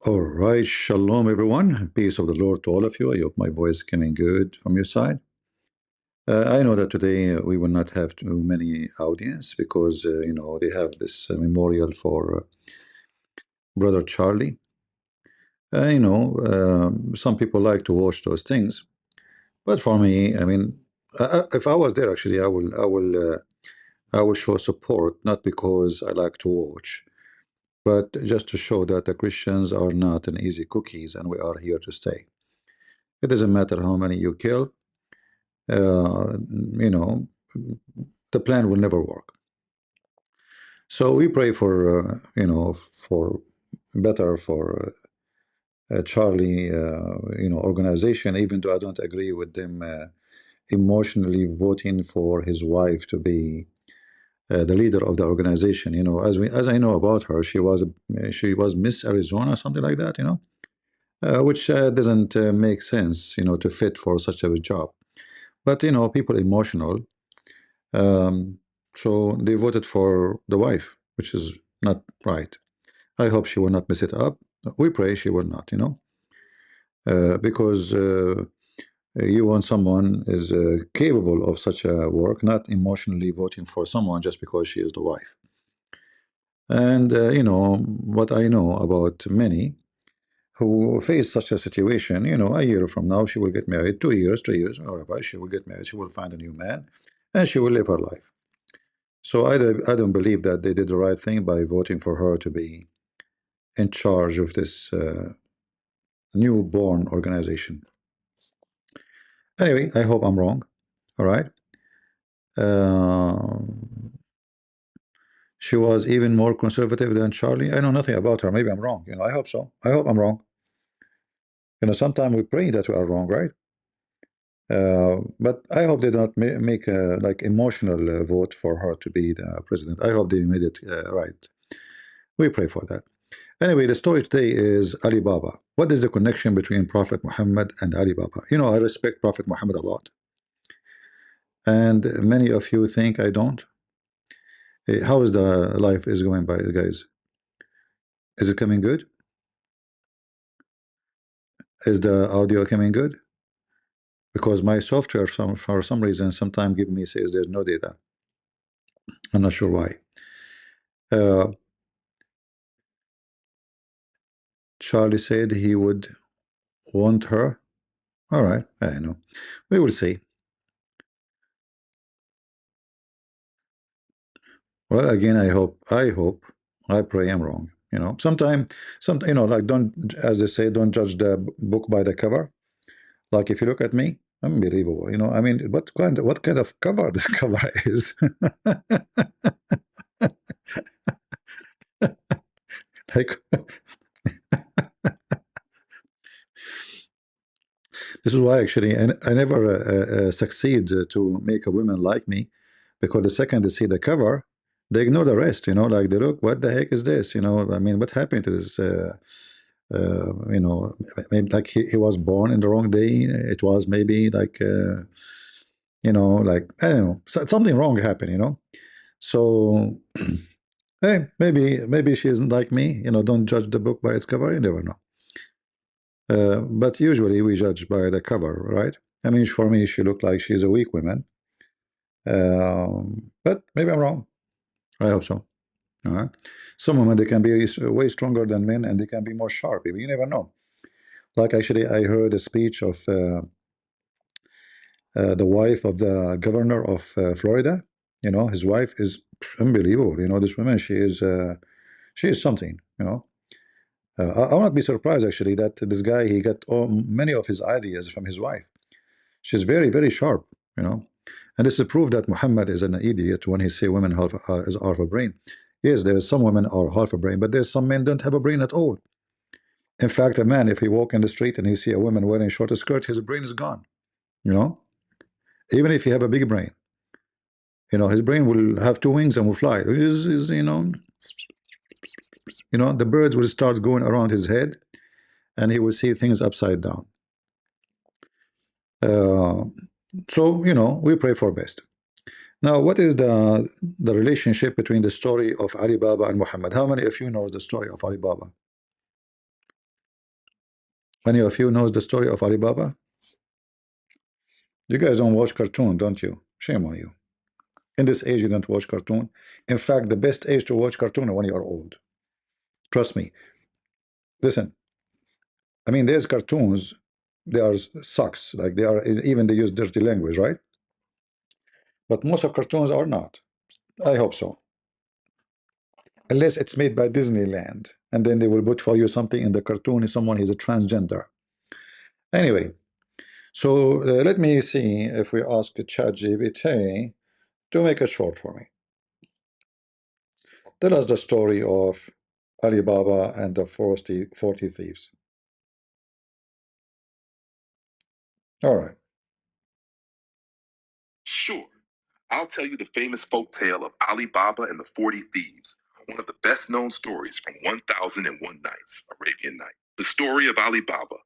All right, shalom everyone. Peace of the Lord to all of you. I hope my voice coming good from your side. I know that today we will not have too many audience because they have this memorial for brother Charlie. Some people like to watch those things, but for me, I mean, if I was there, actually, I will show support not because I like to watch, but just to show that the Christians are not an easy cookies and we are here to stay. It doesn't matter how many you kill, uh, you know, the plan will never work. So we pray for better for Charlie, organization, even though I don't agree with them emotionally voting for his wife to be the leader of the organization. As I know about her, she was Miss Arizona, something like that. Which doesn't make sense, to fit for such a job. But people emotional. Um, so they voted for the wife, which is not right. I hope she will not mess it up. We pray she will not, because you want someone is capable of such a work, not emotionally voting for someone just because she is the wife. And what I know about many who face such a situation, a year from now she will get married, 2 years, 3 years, whatever, she will get married, she will find a new man, and she will live her life. So I don't believe that they did the right thing by voting for her to be in charge of this newborn organization. Anyway, I hope I'm wrong. All right. Um, she was even more conservative than Charlie. I know nothing about her. Maybe I'm wrong. I hope so. I hope I'm wrong. Sometimes we pray that we are wrong, right? But I hope they don't make a like emotional vote for her to be the president. I hope they made it right. We pray for that. Anyway, the story today is Alibaba. What is the connection between Prophet Muhammad and Alibaba? I respect Prophet Muhammad a lot, and many of you think I don't. How is the life is going by, guys? Is it coming good? Is the audio coming good? Because my software, for some reason, sometimes give me says there's no data. I'm not sure why. Uh, Charlie said he would want her. All right, I know. We will see. Well, again, I pray I'm wrong. Some, like don't, as they say, don't judge the book by the cover. Like if you look at me, unbelievable. I mean, what kind of cover this cover is? Like this is why actually I never succeed to make a woman like me, because the second they see the cover, they ignore the rest. Like they look, what the heck is this? I mean, what happened to this? Maybe like he was born in the wrong day. It was maybe like like I don't know, something wrong happened. So hey, maybe she isn't like me. Don't judge the book by its cover. You never know. But usually we judge by the cover, right? I mean, for me, she looked like she's a weak woman. But maybe I'm wrong. I hope so. Some women, they can be way stronger than men and they can be more sharp. You never know. Like actually, I heard a speech of the wife of the governor of Florida. His wife is unbelievable. This woman, she is something. I won't be surprised actually that this guy he got many of his ideas from his wife. She's very, very sharp, you know. And this is proof that Muhammad is an idiot when he say women is half a brain. Yes, there is some women are half a brain, but there's some men don't have a brain at all. In fact, a man, if he walk in the street and he see a woman wearing short skirt, his brain is gone. You know, even if he have a big brain, his brain will have two wings and will fly. The birds will start going around his head, and he will see things upside down. Uh, so we pray for best. Now, what is the relationship between the story of Alibaba and Muhammad? How many of you know the story of Alibaba? Any of you knows the story of Alibaba? You guys don't watch cartoon, don't you? Shame on you. In this age, you don't watch cartoon. In fact, the best age to watch cartoon is when you are old. Trust me. Listen, I mean, there's cartoons, they are sucks. Like they are, even they use dirty language, right? But most of cartoons are not. I hope so. Unless it's made by Disneyland, and then they will put for you something in the cartoon is someone is a transgender. Anyway, so let me see if we ask ChatGPT to make it short for me. Tell us the story of Alibaba and the 40 thieves. All right. Sure. I'll tell you the famous folk tale of Ali Baba and the 40 Thieves, one of the best known stories from 1001 Nights, Arabian Night. The story of Ali Baba.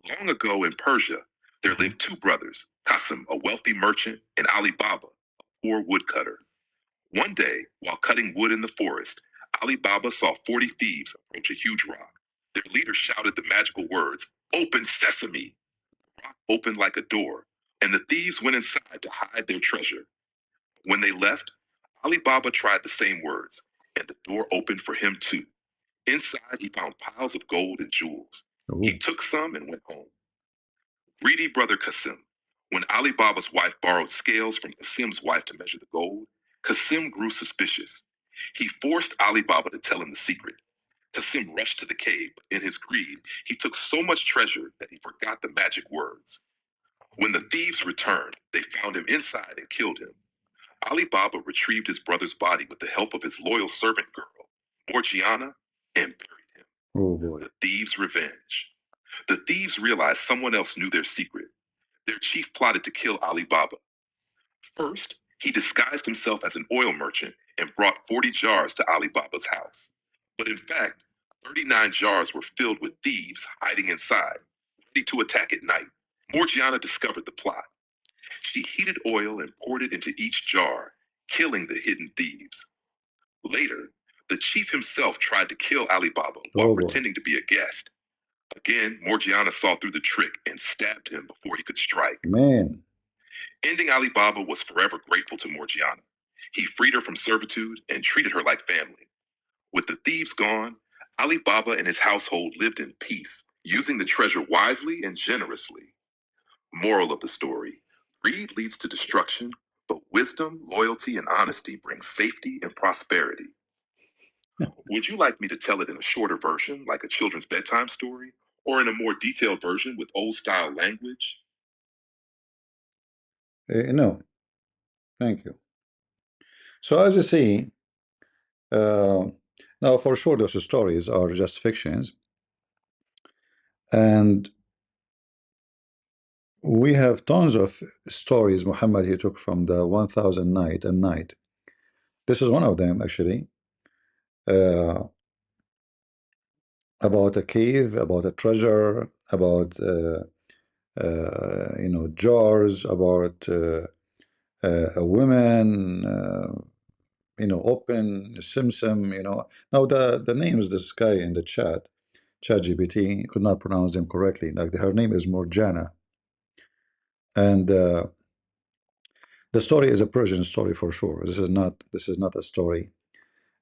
Long ago in Persia, there lived two brothers, Qasim, a wealthy merchant, and Ali Baba, a poor woodcutter. One day, while cutting wood in the forest, Ali Baba saw 40 thieves approach a huge rock. Their leader shouted the magical words, "Open sesame!" The rock opened like a door, and the thieves went inside to hide their treasure. When they left, Ali Baba tried the same words, and the door opened for him too. Inside, he found piles of gold and jewels. Ooh. He took some and went home. Greedy brother Qasim. When Ali Baba's wife borrowed scales from Qasim's wife to measure the gold, Qasim grew suspicious. He forced Ali Baba to tell him the secret. Qasim rushed to the cave, but in his greed, he took so much treasure that he forgot the magic words. When the thieves returned, they found him inside and killed him. Ali Baba retrieved his brother's body with the help of his loyal servant girl, Morgiana, and buried him. Oh boy. The thieves' revenge. The thieves realized someone else knew their secret. Their chief plotted to kill Ali Baba. First, he disguised himself as an oil merchant and brought 40 jars to Ali Baba's house. But in fact, 39 jars were filled with thieves hiding inside, ready to attack at night. Morgiana discovered the plot. She heated oil and poured it into each jar, killing the hidden thieves. Later, the chief himself tried to kill Ali Baba while pretending to be a guest. Again, Morgiana saw through the trick and stabbed him before he could strike. Man. Ending Ali Baba was forever grateful to Morgiana. He freed her from servitude and treated her like family. With the thieves gone, Ali Baba and his household lived in peace, using the treasure wisely and generously. Moral of the story: greed leads to destruction, but wisdom, loyalty, and honesty bring safety and prosperity. Would you like me to tell it in a shorter version, like a children's bedtime story, or in a more detailed version with old-style language? No, thank you. So as you see, now for sure those stories are just fictions, and we have tons of stories Muhammad he took from the 1000 Night and Night. This is one of them actually, about a cave, about a treasure, about jars, about a woman, open simsim. Now the names this guy in the ChatGPT could not pronounce them correctly. Like her name is Morjana, and the story is a Persian story for sure. This is not a story.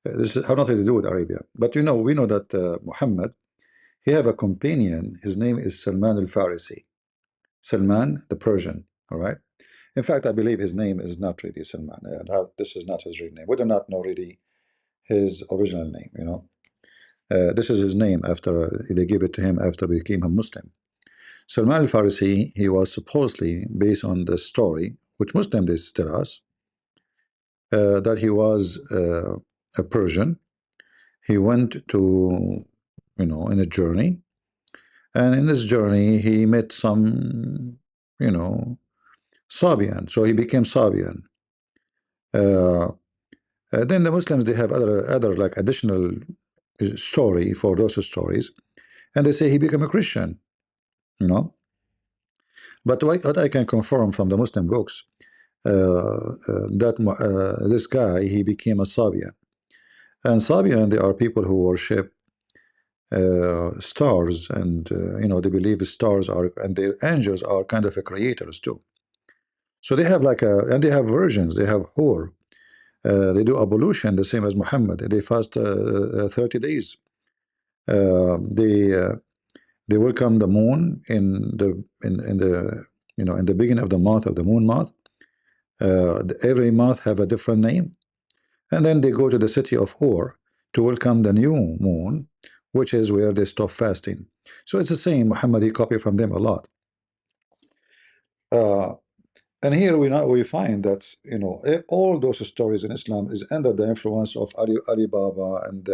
This is have nothing to do with Arabia. But we know that Muhammad, he have a companion. His name is Salman al-Farisi. Salman the Persian. All right. In fact, I believe his name is not really Salman. This is not his real name. We do not know really his original name. This is his name after they gave it to him after he became a Muslim. Salman al-Farisi, he was supposedly, based on the story, which Muslims tell us, that he was a Persian. He went to, in a journey, and in this journey he met some, Sabian. So he became Sabian. Then the Muslims, they have other like additional story for those stories, and they say he became a Christian. But what I can confirm from the Muslim books, that this guy, he became a Sabian. And Sabian, they are people who worship stars, and they believe the stars are, and the angels are kind of a creators too. So they have like and they have versions. They have Hur. They do ablution the same as Muhammad. They fast 30 days. They welcome the moon in the in the beginning of the month, of the moon month. Every month have a different name, and then they go to the city of Ur to welcome the new moon, which is where they stop fasting. So it's the same. Muhammad, he copied from them a lot. Uh, and here we find that all those stories in Islam is under the influence of Alibaba and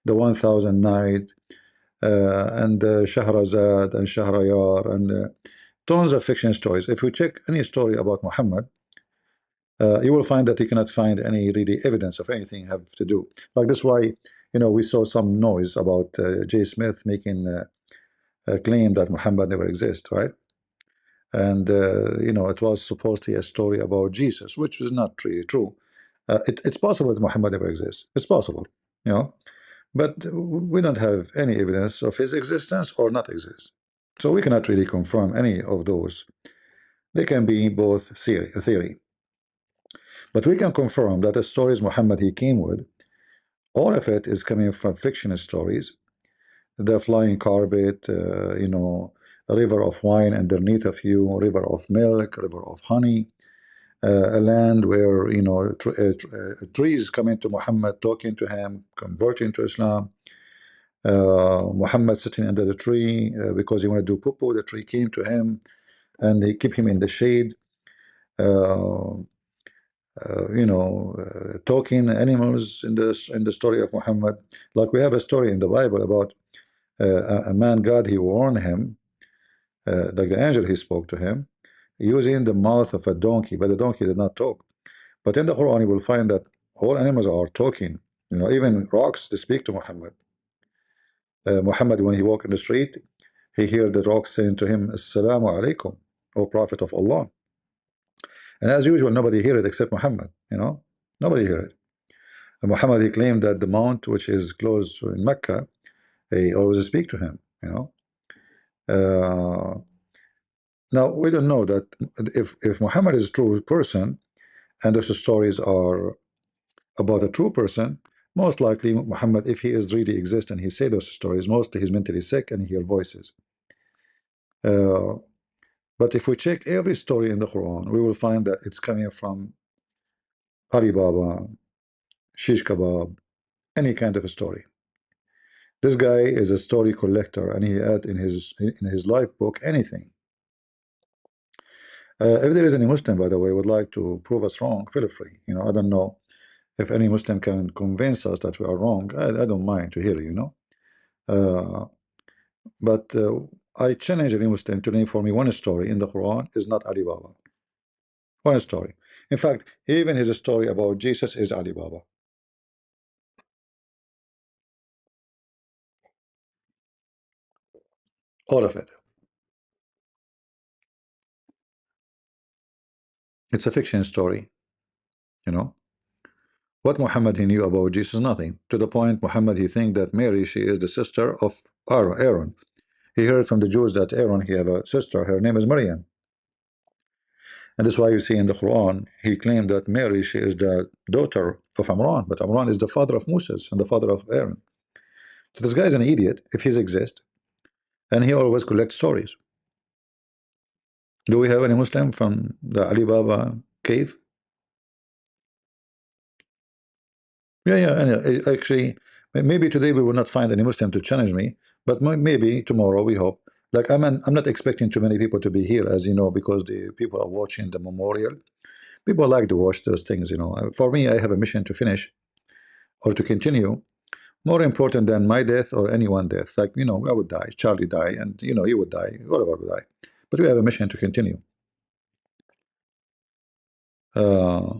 the 1000 Night and Shahrazad and Shahrayar and tons of fiction stories. If you check any story about Muhammad, you will find that you cannot find any really evidence of anything have to do. Like that's why we saw some noise about J. Smith making a claim that Muhammad never exists, right? And it was supposedly a story about Jesus, which is not really true. It's possible that Muhammad never exists. It's possible, you know, but we don't have any evidence of his existence or not exist. So we cannot really confirm any of those. They can be both theory. But we can confirm that the stories Muhammad he came with, all of it is coming from fictional stories. The flying carpet, a river of wine underneath of you, a river of milk, a river of honey, a land where trees coming to Muhammad, talking to him, converting to Islam. Muhammad sitting under the tree because he wanted to do poo. The tree came to him and they keep him in the shade. Talking animals in the story of Muhammad. Like we have a story in the Bible about a man God he warned him, like the angel he spoke to him, using the mouth of a donkey, but the donkey did not talk. But in the Quran you will find that all animals are talking. Even rocks they speak to Muhammad. Muhammad, when he walked in the street, he heard the rocks saying to him, "Assalamu alaikum, O Prophet of Allah." And as usual, nobody heard it except Muhammad. Nobody heard it. And Muhammad he claimed that the mount which is close to in Mecca, he always speak to him. Uh, Now we don't know that if Muhammad is a true person, and those stories are about a true person, most likely Muhammad, if he is really exist and he say those stories, mostly he's mentally sick and he hear voices. But if we check every story in the Quran, we will find that it's coming from Alibaba, shish kebab, any kind of a story. This guy is a story collector, and he add in his life book anything. If there is any Muslim, by the way, would like to prove us wrong, feel free. I don't know if any Muslim can convince us that we are wrong. I don't mind to hear but I challenge any Muslim to name for me one story in the Quran is not Alibaba. One story. In fact, even his story about Jesus is Alibaba. All of it. It's a fiction story. What Muhammad he knew about Jesus? Nothing. To the point, Muhammad he think that Mary she is the sister of Aaron. He heard from the Jews that Aaron he have a sister. Her name is Maryam. And that's why you see in the Quran, he claimed that Mary, she is the daughter of Imran, but Imran is the father of Moses and the father of Aaron. So this guy is an idiot, if he's exist, and he always collects stories. Do we have any Muslim from the Alibaba cave? Yeah. Actually, maybe today we will not find any Muslim to challenge me, but maybe tomorrow we hope. Like I'm not expecting too many people to be here, as you know, because the people are watching the memorial. People like to watch those things. For me, I have a mission to finish or to continue, more important than my death or anyone death. Like, I would die, Charlie die, and you would die, whatever would die. But we have a mission to continue. Uh,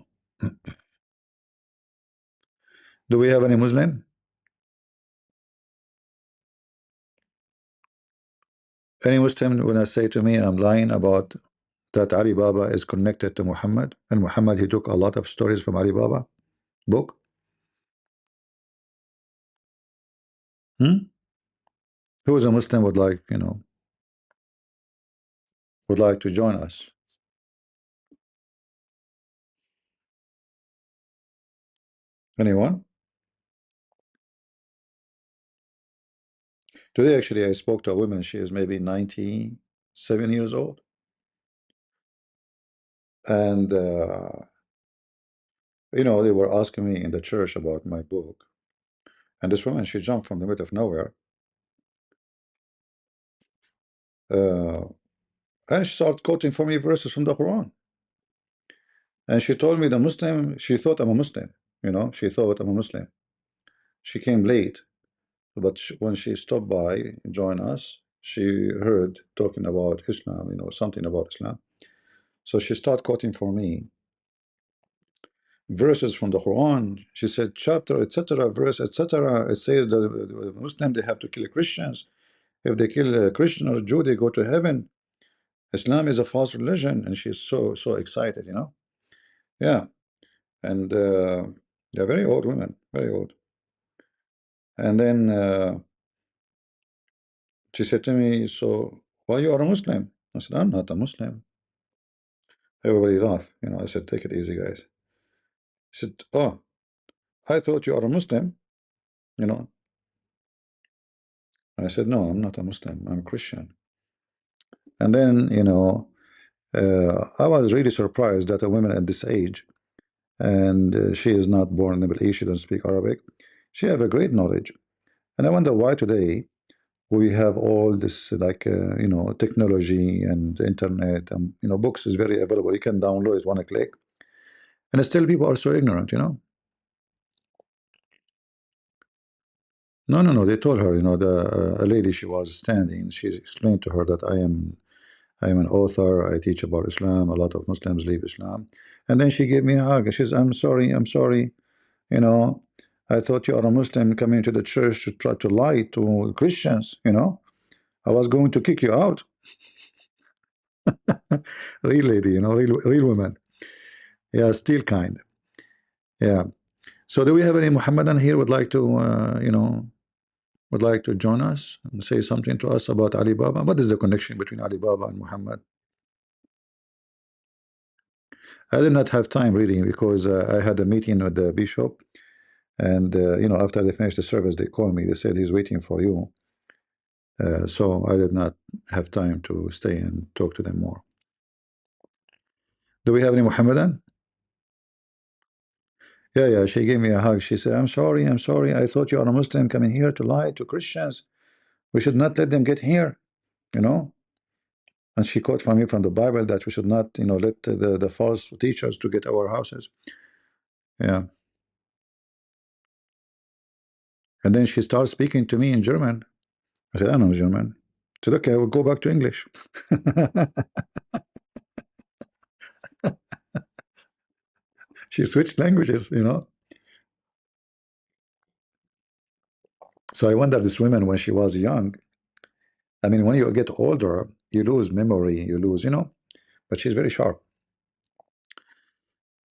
do we have any Muslim? Any Muslim when I say to me I'm lying about that Alibaba is connected to Muhammad, and Muhammad he took a lot of stories from Alibaba book? Hmm? Who is a Muslim would like, would like to join us? Anyone? Today, actually, I spoke to a woman. She is maybe 97 years old. And, they were asking me in the church about my book. And this woman, she jumped from the middle of nowhere. Uh, and she started quoting for me verses from the Quran. And she told me the Muslim, she thought I'm a Muslim. She thought I'm a Muslim. She came late, but when she stopped by, joined us, she heard talking about Islam, something about Islam. So she started quoting for me verses from the Quran. She said, chapter, etc., verse, etc. It says that the Muslim, they have to kill Christians. If they kill a Christian or a Jew, they go to heaven. Islam is a false religion. And she's so excited. Yeah. And they're very old women, very old. And then she said to me, so why you are a Muslim? I said, I'm not a Muslim. Everybody laughed. I said, take it easy, guys. She said, oh, I thought you are a Muslim. You know, I said, no, I'm not a Muslim. I'm a Christian. And then, I was really surprised that a woman at this age, and she is not born in the Middle East, she doesn't speak Arabic, she have a great knowledge. And I wonder why today we have all this like technology and internet and books is very available. You can download it one click, and still people are so ignorant. No, they told her, the a lady, she was standing, she explained to her that I am an author, I teach about Islam, a lot of Muslims leave Islam. And then she gave me a hug. She says, I'm sorry, you know I thought you are a Muslim coming to the church to try to lie to Christians. I was going to kick you out. Real lady, real woman. Yeah, still kind. Yeah. So do we have any Muhammadan here would like to would like to join us and say something to us about Alibaba? What is the connection between Alibaba and Muhammad? I did not have time reading because I had a meeting with the bishop, and after they finished the service, they called me. They said he's waiting for you. So I did not have time to stay and talk to them more. Do we have any Muhammadan? Yeah. She gave me a hug. She said, I'm sorry. I thought you are a Muslim coming here to lie to Christians. We should not let them get here, you know. And she quote from me from the Bible that we should not, let the false teachers to get our houses. Yeah. And then she starts speaking to me in German. I said, I know German. She said, okay, I will go back to English. She switched languages. So I wonder this woman when she was young. I mean, when you get older, you lose memory, you lose. But she's very sharp.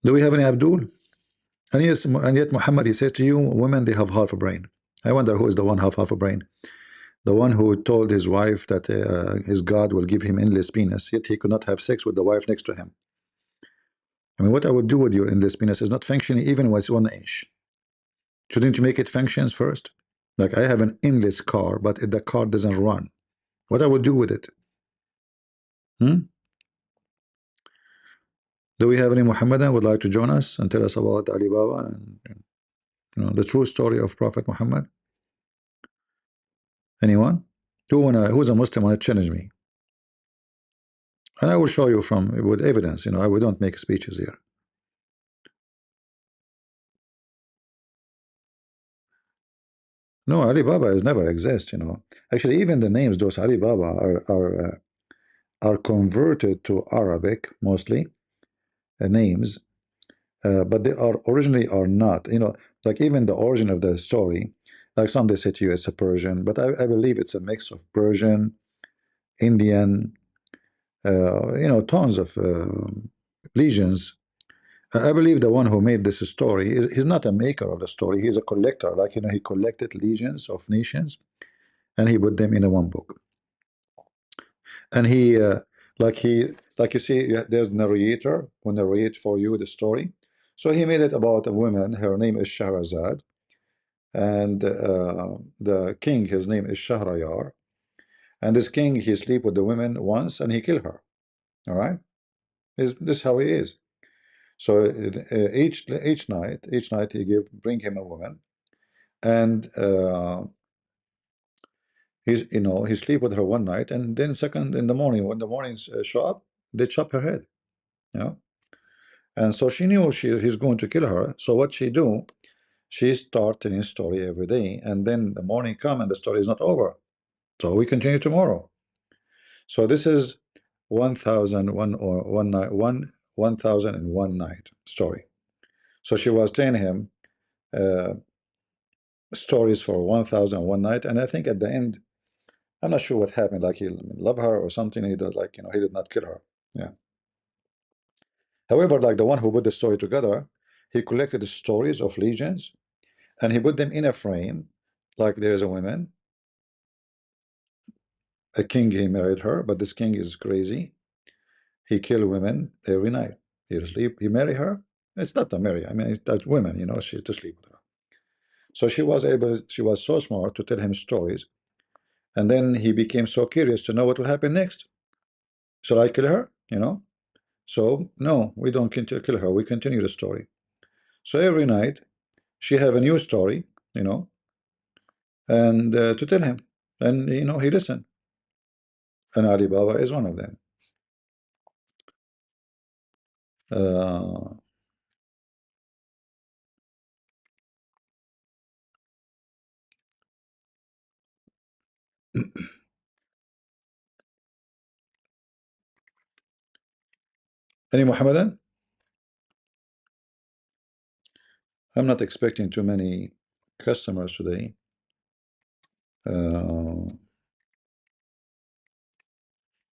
Do we have any Abdul? And yes, and yet Muhammad, he says to you, women, they have half a brain. I wonder who is the one half a brain. The one who told his wife that his God will give him endless penis, yet he could not have sex with the wife next to him. I mean, what I would do with your endless penis is not functioning even with 1 inch. Shouldn't you make it functions first? Like I have an endless car, but the car doesn't run. What I would do with it? Hmm? Do we have any Muhammadan would like to join us and tell us about Alibaba and the true story of Prophet Muhammad? Anyone? Who's a Muslim wanna challenge me? And I will show you from with evidence. We don't make speeches here. No, Alibaba has never exist. Actually, even the names, those Alibaba are converted to Arabic mostly names, but they are originally are not. Like even the origin of the story, like some they say to you it's a Persian, but I believe it's a mix of Persian, Indian, tons of legions. I believe the one who made this story he's not a maker of the story. He's a collector. Like he collected legions of nations and he put them in a one book. And he, like you see, there's narrator who narrate for you the story. So he made it about a woman. Her name is Shahrazad, and the king, his name is Shahrayar. And this king, he sleep with the women once, and he kill her. All right, this is how he is. So each night he bring him a woman, and he sleep with her one night, and then second in the morning when the mornings show up, they chop her head. You know, and so she knew he's going to kill her. So what she do? She start telling story every day, and then the morning come and the story is not over. So we continue tomorrow. So this is 1001 or one night, 1001 night story. So she was telling him uh, stories for 1001 night, and I think at the end, I'm not sure what happened. Like he loved her or something. He did, like, he did not kill her. Yeah. However, like the one who put the story together, he collected the stories of legions and he put them in a frame. Like there's a woman, a king, he married her, but this king is crazy. He kill women every night. He sleep, he marry her. It's not to marry. I mean, it's that women, she to sleep with her. So she was so smart to tell him stories. And then he became so curious to know what will happen next. Shall I kill her? So no, we don't kill her. We continue the story. So every night she have a new story, and to tell him, and he listened. And Alibaba is one of them. Uh, any Muhammadan? I'm not expecting too many customers today. Uh,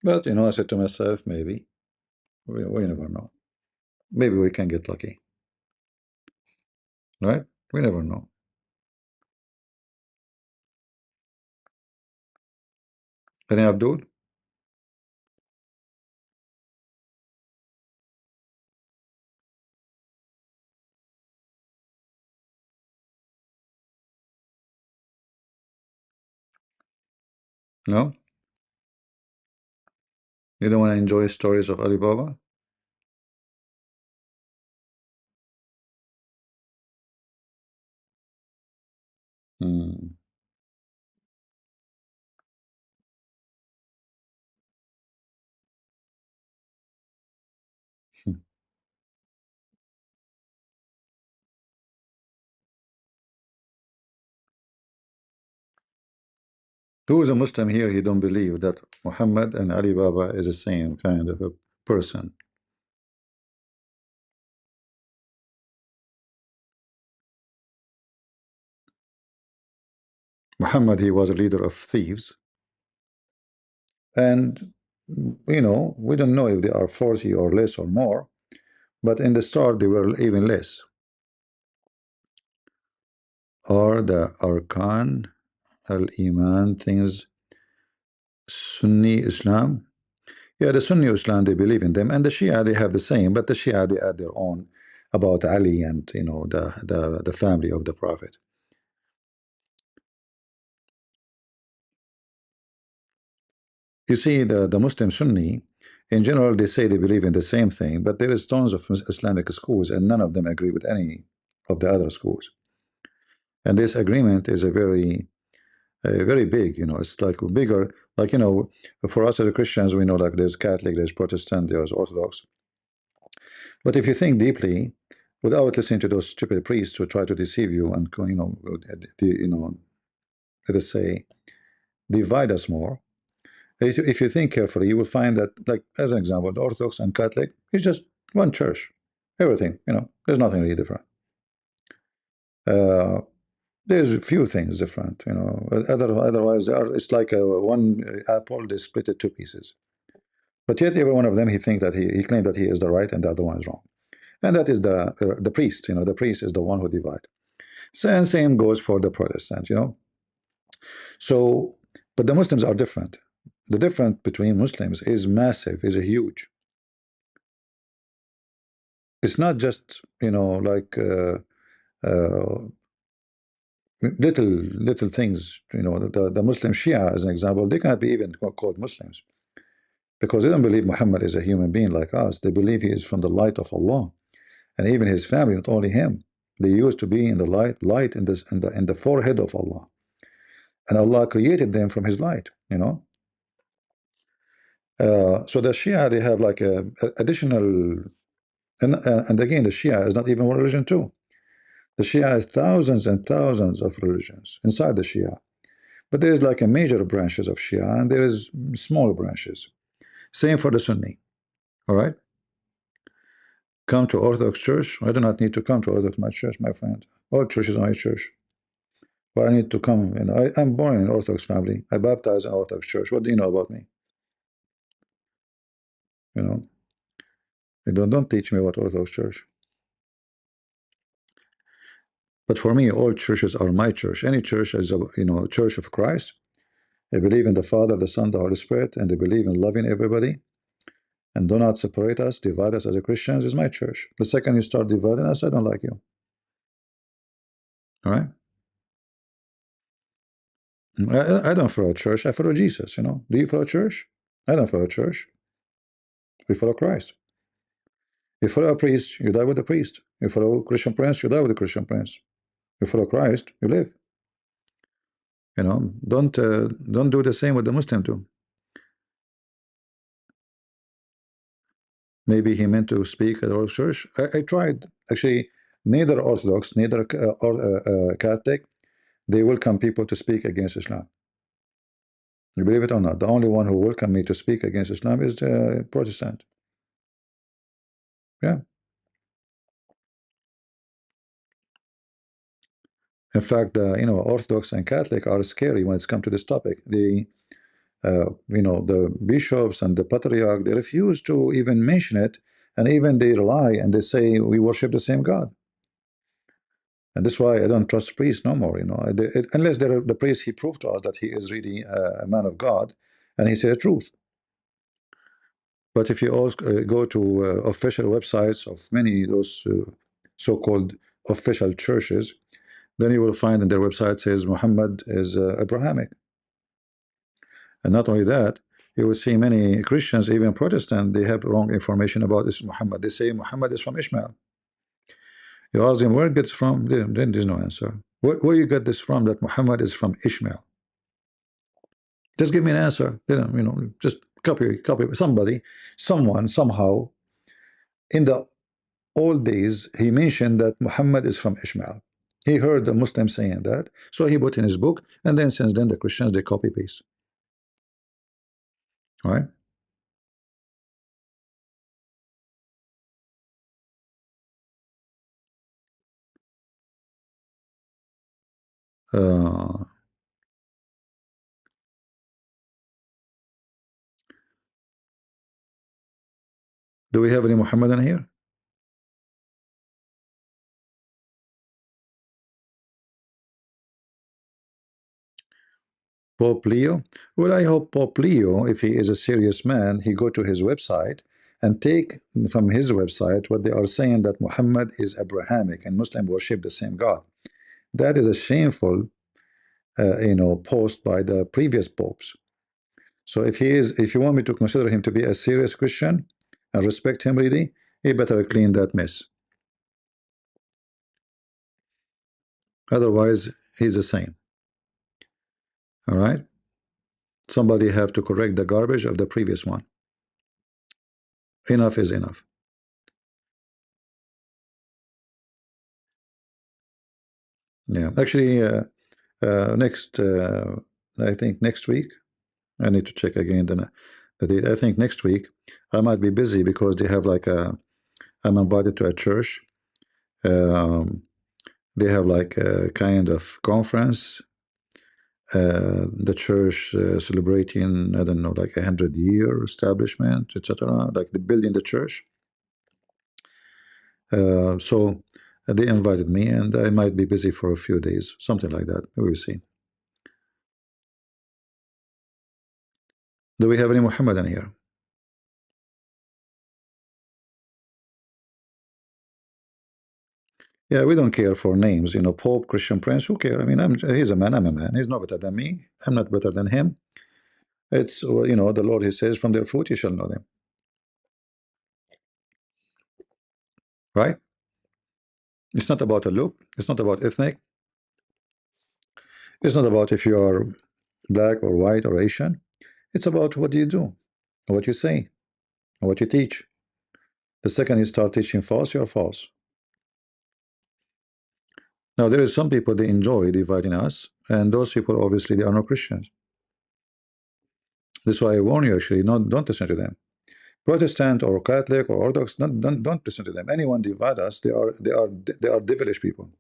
but I said to myself, maybe we never know. Maybe we can get lucky, right? We never know. Any Abdul? No? You don't want to enjoy stories of Alibaba? Hmm. Who is a Muslim here? He don't believe that Muhammad and Alibaba is the same kind of a person. Muhammad, he was a leader of thieves, and we don't know if they are 40 or less or more, but in the start they were even less. Or the Arkan al-Iman things, Sunni Islam. Yeah, the Sunni Islam, they believe in them, and the Shia, they have the same, but the Shia, they add their own about Ali and the family of the Prophet. You see, the Muslim Sunni, in general, they say they believe in the same thing, but there is tons of Islamic schools, and none of them agree with any of the other schools. And this agreement is a very big. It's like bigger. Like for us as Christians, we know like there's Catholic, there's Protestant, there's Orthodox. But if you think deeply, without listening to those stupid priests who try to deceive you and let us say divide us more. If you think carefully, you will find that, like as an example, the Orthodox and Catholic is just one church. Everything, there's nothing really different. Uh, there's a few things different, Otherwise, it's like one apple. They split it two pieces. But yet, every one of them, he thinks that he claimed that he is the right and the other one is wrong. And that is the priest. The priest is the one who divides. And same goes for the Protestant. So But the Muslims are different. The difference between Muslims is massive, is huge. It's not just, you know, like uh, little things. You know, the Muslim Shia, as an example, they cannot be even called Muslims because they don't believe Muhammad is a human being like us. They believe he is from the light of Allah, and even his family, not only him. They used to be in the light in the forehead of Allah, and Allah created them from His light. You know, so the Shia, they have like a additional, and again, the Shia is not even one religion too. The Shia has thousands and thousands of religions inside the Shia, but there is like a major branches of Shia, and there is smaller branches. Same for the Sunni. All right, come to Orthodox Church. I do not need to come to Orthodox my church, my friend. All churches are my church. But I need to come. You know, I'm born in an Orthodox family. I baptized in Orthodox Church. What do you know about me? You know, you don't teach me about Orthodox Church. But for me, all churches are my church. Any church is a, you know, Church of Christ. They believe in the Father, the Son, the Holy Spirit, and they believe in loving everybody. And do not separate us, divide us as a Christians is my church. The second you start dividing us, I don't like you. All right? I don't follow a church. I follow Jesus. You know, do you follow a church? I don't follow a church. We follow Christ. You follow a priest, you die with the priest. You follow Christian prince, you die with the Christian prince. You follow Christ, you live. You know, don't do the same with the Muslim too. Maybe he meant to speak at our church. I tried actually. Neither Orthodox, neither Catholic, they welcome people to speak against Islam. You believe it or not? The only one who welcomed me to speak against Islam is the Protestant. Yeah. In fact, you know, Orthodox and Catholic are scary when it's come to this topic. You know, the bishops and the patriarch, they refuse to even mention it, and even they lie and they say we worship the same God. And that's why I don't trust priests no more. You know, unless the priest he proved to us that he is really a man of God, and he said the truth. But if you also go to official websites of many of those so-called official churches, then you will find in their website says Muhammad is Abrahamic. And not only that, you will see many Christians, even Protestant, they have wrong information about this Muhammad. They say Muhammad is from Ishmael. You ask them where it gets from, then there's no answer. Where you get this from, that Muhammad is from Ishmael? Just give me an answer. You know, just copy somebody, someone, somehow. In the old days, he mentioned that Muhammad is from Ishmael. He heard the Muslims saying that, so he put in his book, and then since then the Christians they copy paste. All right. Uh, do we have any Muhammadan here? Pope Leo? Well, I hope Pope Leo, if he is a serious man, he go to his website and take from his website what they are saying that Muhammad is Abrahamic and Muslim worship the same God. That is a shameful, you know, post by the previous popes. So if you want me to consider him to be a serious Christian and respect him really, he better clean that mess. Otherwise, he's the same. All right. Somebody have to correct the garbage of the previous one. Enough is enough. Yeah. Actually, next, I think next week, I need to check again the date. I think next week I might be busy because they have like I'm invited to a church. Um, they have like a kind of conference. The church celebrating, I don't know, like 100-year establishment, etc. Like the building the church. So they invited me, and I might be busy for a few days, something like that. We will see. Do we have any Muhammad in here? Yeah, we don't care for names, you know, Pope, Christian Prince, who care? I mean, he's a man, I'm a man. He's not better than me. I'm not better than him. It's, well, you know, the Lord, he says, from their fruit you shall know them, right? It's not about a look. It's not about ethnic. It's not about if you are black or white or Asian. It's about what you do, what you say, what you teach. The second you start teaching false, you're false. Now, there is some people, they enjoy dividing us, and those people, obviously, they are not Christians. That's why I warn you, actually, don't listen to them. Protestant or Catholic or Orthodox, don't listen to them. Anyone divide us, they are devilish people.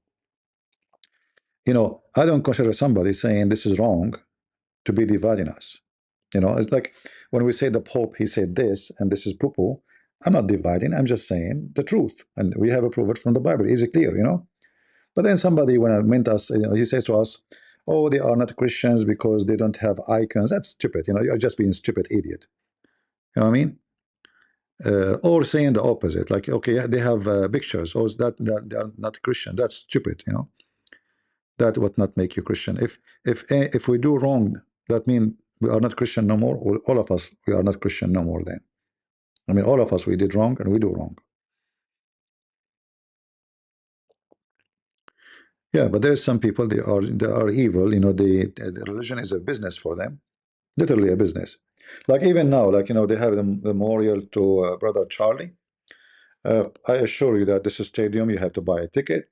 You know, I don't consider somebody saying this is wrong to be dividing us. You know, it's like when we say the Pope, he said this, and this is poo-poo. I'm not dividing, I'm just saying the truth. And we have a proof from the Bible, easy clear, you know. But then somebody, when I meant us, you know, he says to us, oh, they are not Christians because they don't have icons. That's stupid, you know, you're just being stupid idiot. You know what I mean? Or saying the opposite, like, okay, yeah, they have pictures. Oh, that they are not Christian. That's stupid, you know. That would not make you Christian. If we do wrong, that means we are not Christian no more. Well, all of us, we are not Christian no more. Then, I mean, all of us, we did wrong and we do wrong. Yeah, but there's some people, they are evil. You know, the religion is a business for them, literally a business. Like even now, like, you know, they have the memorial to brother Charlie. I assure you that this stadium, you have to buy a ticket,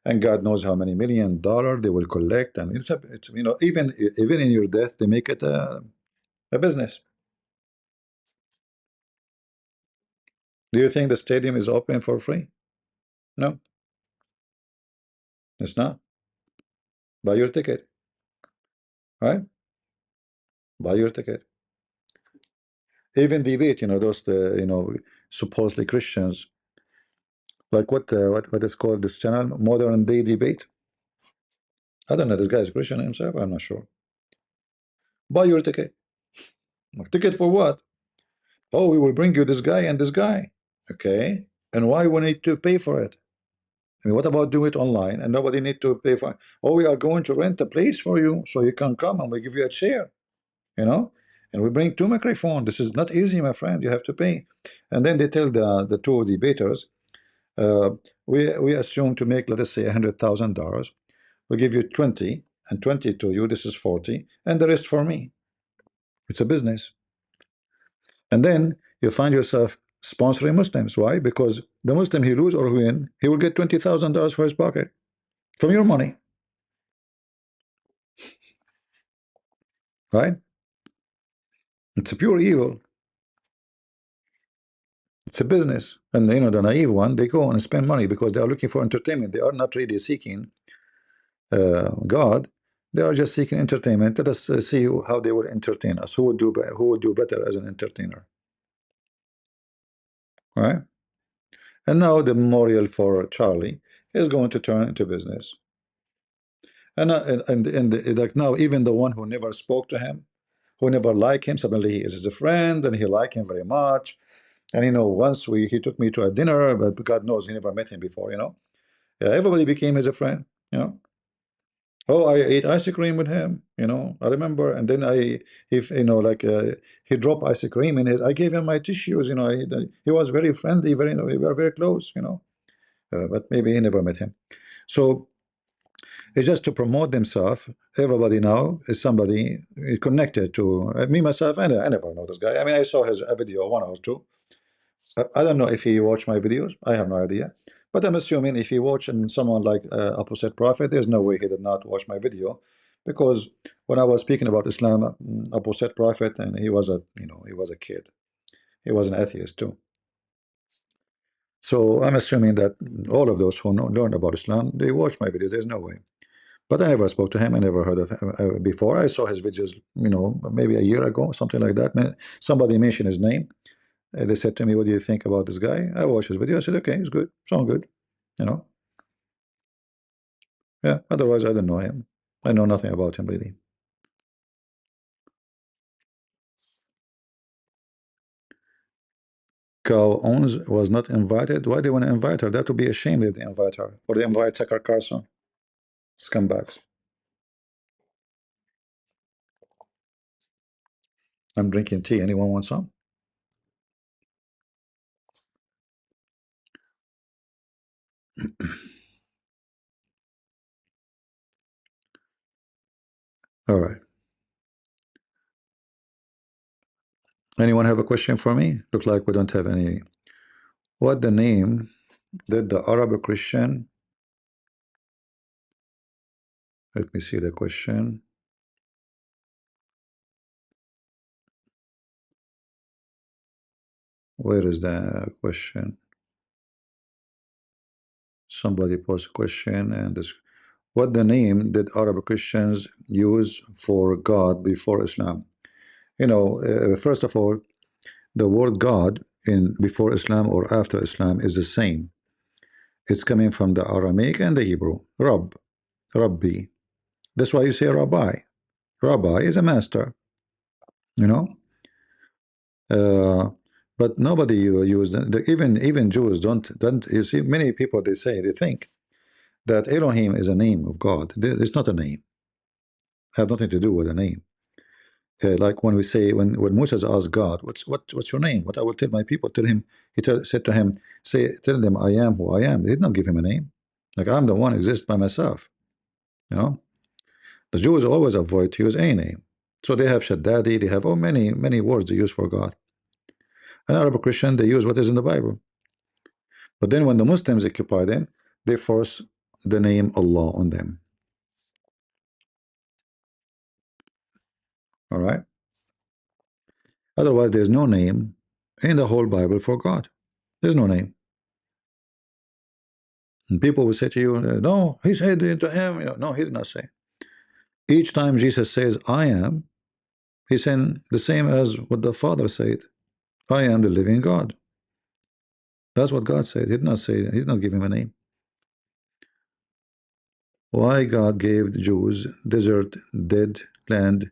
and God knows how many $1 million they will collect, and it's, you know, even in your death, they make it a business. Do you think the stadium is open for free? No, it's not. Buy your ticket, right? Buy your ticket. Even debate, you know, those you know, supposedly Christians, like what is called this channel, Modern Day Debate. I don't know. This guy is Christian himself. I'm not sure. Buy your ticket. Like, ticket for what? Oh, we will bring you this guy and this guy. Okay. And why we need to pay for it? I mean, what about do it online and nobody need to pay for it? Oh, we are going to rent a place for you so you can come and we give you a chair, you know? And we bring two microphones. This is not easy, my friend. You have to pay. And then they tell the two debaters, uh, we assume to make, let us say, $100,000. We give you 20 and 20 to you. This is 40, and the rest for me. It's a business. And then you find yourself sponsoring Muslims. Why? Because the Muslim, he lose or win, he will get $20,000 for his pocket from your money, right? It's a pure evil. It's a business. And you know, the naive one, they go and spend money because they are looking for entertainment. They are not really seeking God. They are just seeking entertainment. Let us see how they will entertain us. Who would do better as an entertainer, right? And now the memorial for Charlie is going to turn into business. And like now, even the one who never spoke to him, who never liked him, suddenly he is his friend, and he liked him very much. And you know, once he took me to a dinner, but God knows he never met him before. You know, yeah, everybody became his friend. You know, oh, I ate ice cream with him. You know, I remember, and then if you know, like he dropped ice cream in his, I gave him my tissues. You know, he was very friendly, very, you know, we were very close. You know, but maybe he never met him. So it's just to promote themselves. Everybody now is somebody connected to me, myself. I never know this guy. I mean, I saw his a video, one or two. I don't know if he watched my videos. I have no idea. But I'm assuming if he watched and someone like Opposite Prophet, there's no way he did not watch my video, because when I was speaking about Islam, Opposite Prophet, and he was a, you know, he was a kid. He was an atheist too. So I'm assuming that all of those who learned about Islam, they watched my videos. There's no way. But I never spoke to him. I never heard of him before. I saw his videos, you know, maybe a year ago, something like that. Somebody mentioned his name. They said to me, "What do you think about this guy?" I watched his video. I said, "Okay, he's good. Sound good." You know, yeah. Otherwise, I don't know him. I know nothing about him really. Cow owns was not invited. Why they want to invite her? That would be a shame if they invite her. Or they invite Tucker Carlson. Scumbags. I'm drinking tea. Anyone want some? All right. Anyone have a question for me? Look like we don't have any. What the name did the Arab Christian? Let me see the question. Where is the question? Somebody posed a question and this. What the name did Arab Christians use for God before Islam? You know, first of all, the word God in before Islam or after Islam is the same. It's coming from the Aramaic and the Hebrew. Rabb, Rabbi. That's why you say Rabbi. Rabbi is a master, you know. Uh, but nobody use even Jews don't. You see, many people they think that Elohim is a name of God. It's not a name. Have nothing to do with a name. Like when we say when Moses asked God, what's your name? What I will tell my people. Tell him. Said to him, tell them I am who I am. They did not give him a name. Like I'm the one who exists by myself. You know, the Jews always avoid to use any name. So they have Shaddadi. They have many words they use for God. An Arab Christian they use what is in the Bible. But then when the Muslims occupy them, they force the name Allah on them. All right. Otherwise, there's no name in the whole Bible for God. There's no name. And people will say to you, no, he said it to him. You know, no, he did not say. Each time Jesus says, I am, he's saying the same as what the Father said. I am the living God. That's what God said. He did not say, he did not give him a name. Why God gave the Jews desert, dead land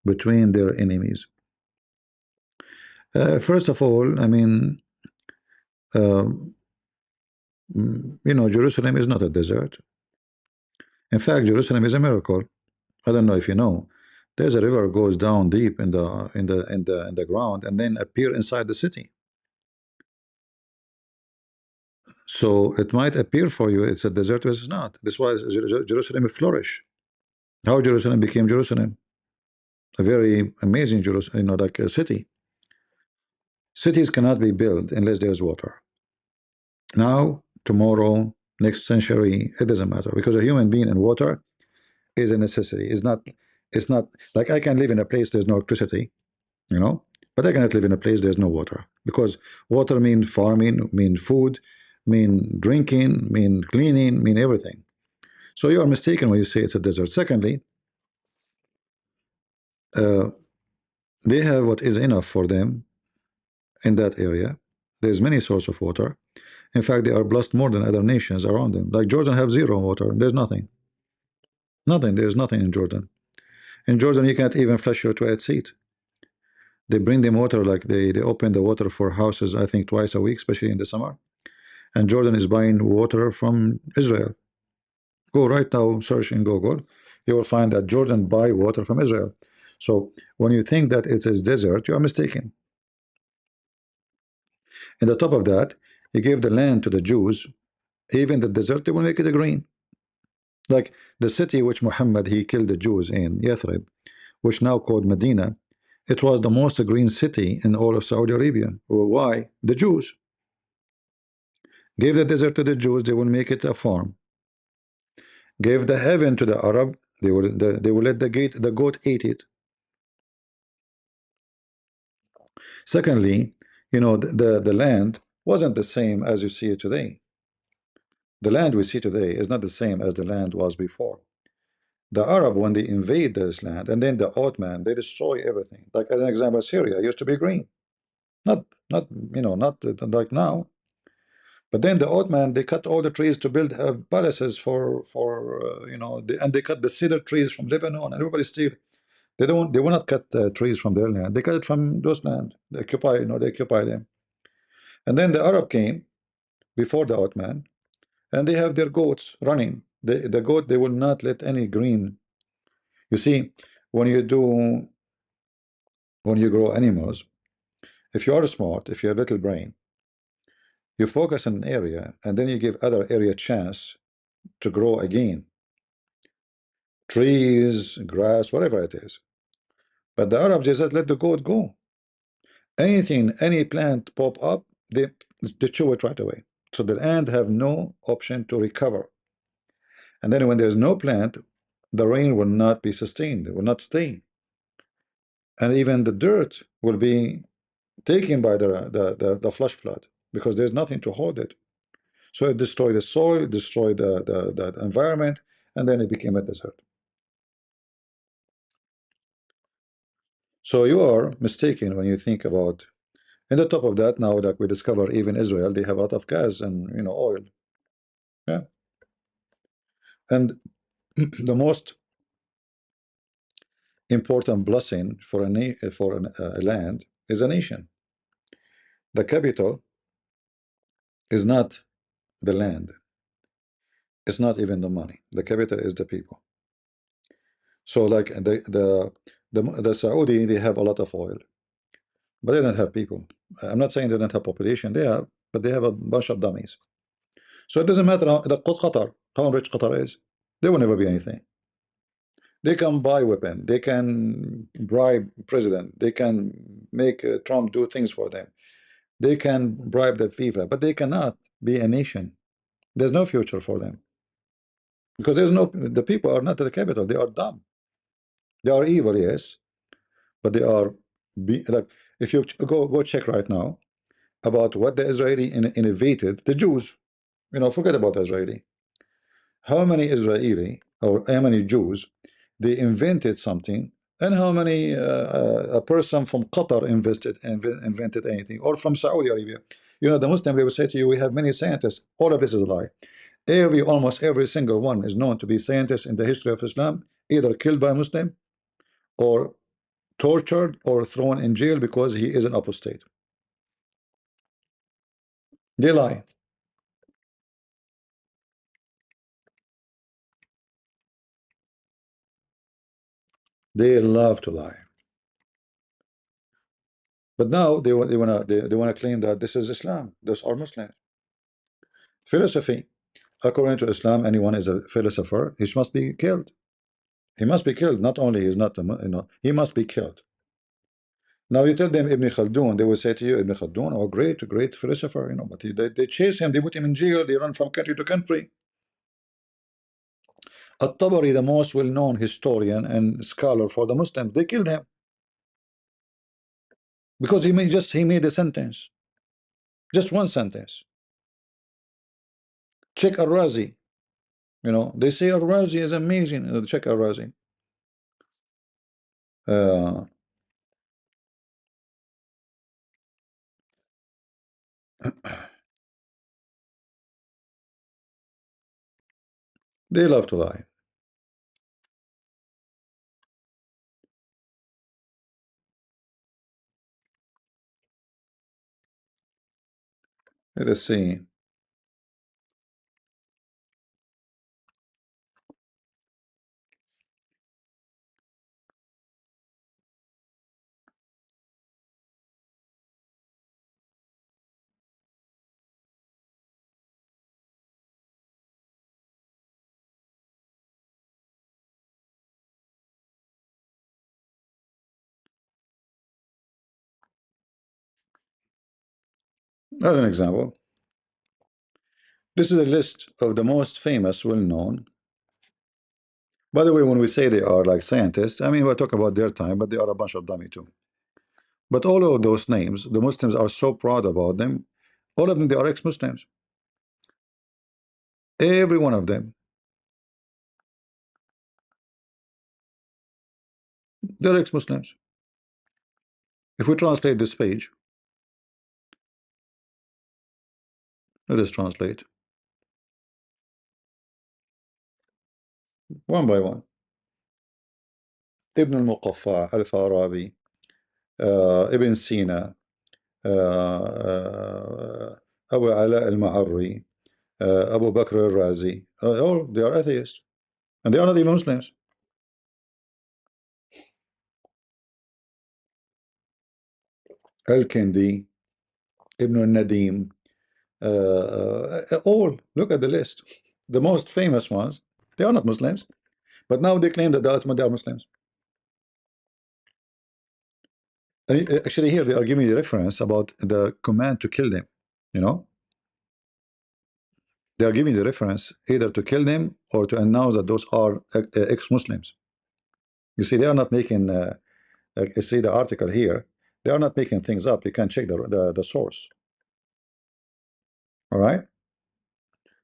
between their enemies? First of all, I mean, um, you know, Jerusalem is not a desert. In fact, Jerusalem is a miracle. I don't know if you know. There's a river goes down deep in the ground and then appear inside the city. So it might appear for you it's a desert, but it's not. That's why Jerusalem flourish. How Jerusalem became Jerusalem? A very amazing Jerusalem, you know, like a city. Cities cannot be built unless there's water. Now, tomorrow, next century, it doesn't matter because a human being and water is a necessity. It's not like I can live in a place there's no electricity, you know, but I cannot live in a place there's no water because water mean farming, mean food, mean drinking, mean cleaning, mean everything. So you are mistaken when you say it's a desert. Secondly, uh, they have what is enough for them in that area. There's many sources of water. In fact, they are blessed more than other nations around them. Like Jordan have zero water. There's nothing. Nothing. There's nothing in Jordan. In Jordan, you can't even flush your toilet seat. They bring them water like they open the water for houses, I think twice a week, especially in the summer. And Jordan is buying water from Israel. Go right now, search in Google. You will find that Jordan buy water from Israel. So when you think that it is desert, you are mistaken. And on top of that, he gave the land to the Jews. Even the desert, they will make it a green. Like the city which Muhammad he killed the Jews in, Yathrib, which now called Medina, it was the most green city in all of Saudi Arabia. Well, why? The Jews gave the desert to the Jews, they will make it a farm. Gave the heaven to the Arab, they will let the goat eat it. Secondly, you know, the land wasn't the same as you see it today. The land we see today is not the same as the land was before. The Arab, when they invade this land, and then the Ottoman, they destroy everything. Like as an example, Syria used to be green, not you know, not like now. But then the Ottoman, they cut all the trees to build palaces for you know, and they cut the cedar trees from Lebanon, and everybody still they will not cut trees from their land. They cut it from those land. They occupy, you know, they occupy them. And then the Arab came before the Ottoman, and they have their goats running. The goat, they will not let any green. You see, when you do, when you grow animals, if you are smart, if you have little brain, you focus on an area, and then you give other area chance to grow again. Trees, grass, whatever it is. But the Arab just let the goat go. Anything, any plant pop up, they chew it right away. So the ant have no option to recover. And then when there's no plant, the rain will not be sustained, it will not stay. And even the dirt will be taken by the flash flood because there's nothing to hold it. So it destroyed the soil, destroyed the environment, and then it became a desert. So you are mistaken when you think about. And on top of that, now that we discover even Israel, they have a lot of gas and oil. Yeah. And the most important blessing for a land is a nation. The capital is not the land. It's not even the money. The capital is the people. So like the Saudi, they have a lot of oil, but they don't have people. I'm not saying they don't have population. They have, but they have a bunch of dummies. So it doesn't matter how rich Qatar is. They will never be anything. They can buy weapon. They can bribe president. They can make Trump do things for them. They can bribe the FIFA, but they cannot be a nation. There's no future for them because the people are not at the capital. They are dumb. They are evil, yes, but they are like if you go check right now about what the Israeli innovated, the Jews, forget about Israeli. How many Israeli or how many Jews they invented something, and how many a person from Qatar invented anything, or from Saudi Arabia. The Muslim, they will say to you, we have many scientists. All of this is a lie. Almost every single one is known to be scientists in the history of Islam, either killed by Muslim or tortured or thrown in jail because he is an apostate. They lie. They love to lie. But now they wanna claim that this is Islam. Those are Muslims. Philosophy. According to Islam, anyone is a philosopher. He must be killed. He must be killed. Not only he's not, he must be killed. Now you tell them Ibn Khaldun, they will say to you, Ibn Khaldun, oh, great philosopher, but they chase him, they put him in jail, they run from country to country. At-Tabari, the most well-known historian and scholar for the Muslims, they killed him because he made a sentence, just one sentence. Check Al-Razi, they say Al-Razi is amazing. Check Al-Razi. Uh, they love to lie. Let's see. As an example, this is a list of the most famous, well-known. By the way, when we say they are like scientists, I mean, we're talking about their time, but they are a bunch of dummy too. But all of those names, the Muslims are so proud about them. All of them, they are ex-Muslims. Every one of them. They're ex-Muslims. If we translate this page, let us translate one by one. Ibn al-Muqaffa, Al-Farabi, Ibn Sina, Abu Ala al-Ma'arri, Abu Bakr al-Razi, all they are atheists, and they are not even Muslims. Al-Kindi, Ibn al-Nadim, all, look at the list. The most famous ones, they are not Muslims, but now they claim that they are Muslims. And actually, here they are giving you a reference about the command to kill them. You know, they are giving the reference either to kill them or to announce that those are ex-Muslims. You see, they are not making. You see the article here. They are not making things up. You can check the source. All right.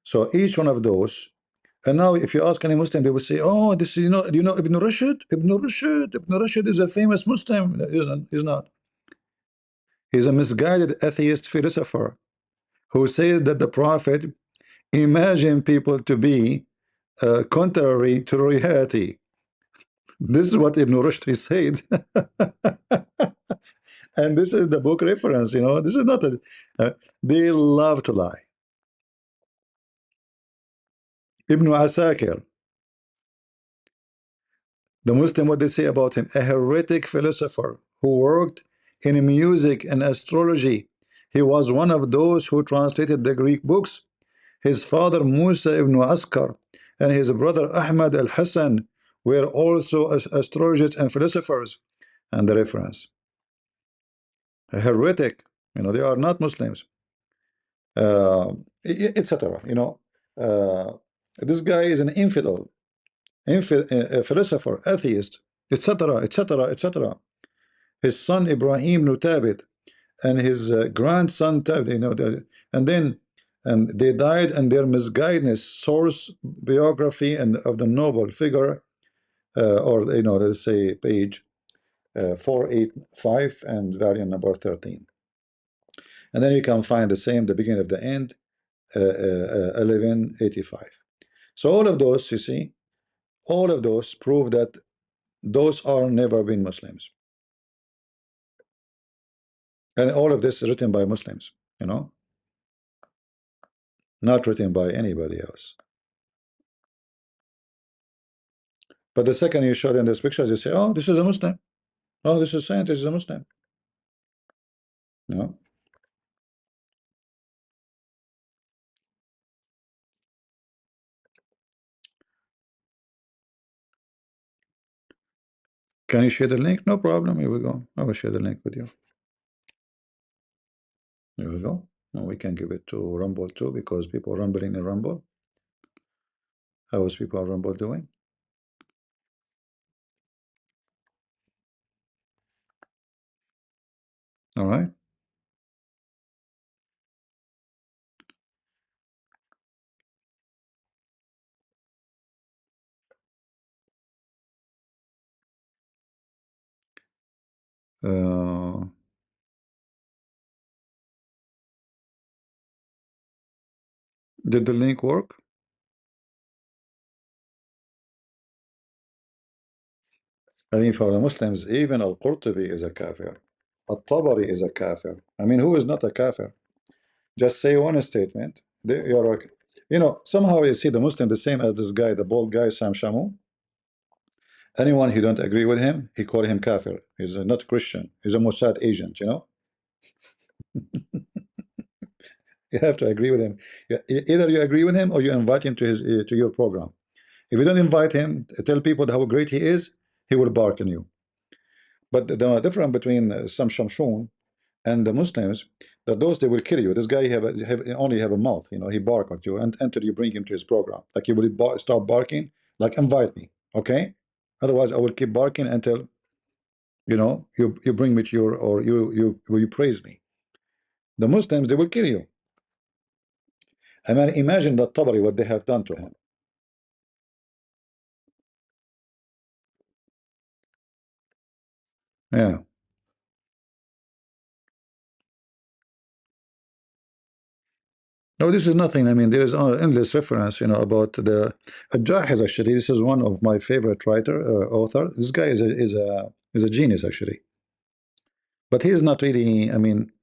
So each one of those. And now, if you ask any Muslim, they will say, "Oh, this is you know Ibn Rushd. Ibn Rushd is a famous Muslim." He's not. He's a misguided atheist philosopher who says that the Prophet imagined people to be contrary to reality. This is what Ibn Rushd said. And this is the book reference, this is not a they love to lie. Ibn Asakir, the Muslim, what they say about him, a heretic philosopher who worked in music and astrology. He was one of those who translated the Greek books. His father Musa ibn Askar and his brother Ahmed al-Hassan were also astrologers and philosophers. And the reference, a heretic, they are not Muslims, etc. This guy is an infidel, a philosopher, atheist, etc., etc., etc. His son Ibrahim Nutabit and his grandson Tabit, and they died, and their misguidedness. Source biography and of the noble figure, or let's say page 485 and volume number 13. And then you can find the same, the beginning of the end, 1185. So all of those, you see, all of those prove that those are never been Muslims. And all of this is written by Muslims, not written by anybody else. But the second you show them these pictures, you say, oh, this is a Muslim. Oh, this is scientist, is a Muslim. Can you share the link? No problem. Here we go. I will share the link with you. Here we go. Now we can give it to Rumble too, because people are rumbling in Rumble. How is people on Rumble doing? All right. Did the link work? I mean, for the Muslims, even Al-Qurtubi is a kafir. Al-Tabari is a kafir. I mean, who is not a kafir? Just say one statement. You're okay. Somehow you see the Muslim the same as this guy, the bald guy, Sam Shamu. Anyone who don't agree with him, he call him kafir. He's not Christian. He's a Mossad agent, You have to agree with him. Either you agree with him or you invite him to your program. If you don't invite him, tell people how great he is, he will bark on you. But the difference between some Shamshun and the Muslims, that those, they will kill you. This guy only have a mouth, he bark at you and until you bring him to his program. Like he will stop barking, like invite me, okay? Otherwise, I will keep barking until you bring me to your, or you praise me. The Muslims, they will kill you. I mean, imagine that Tabari, what they have done to him. Yeah. No, this is nothing. I mean, there is endless reference, about the Jahiz. Actually, this is one of my favorite author. This guy is a genius, actually. But he is not really. I mean,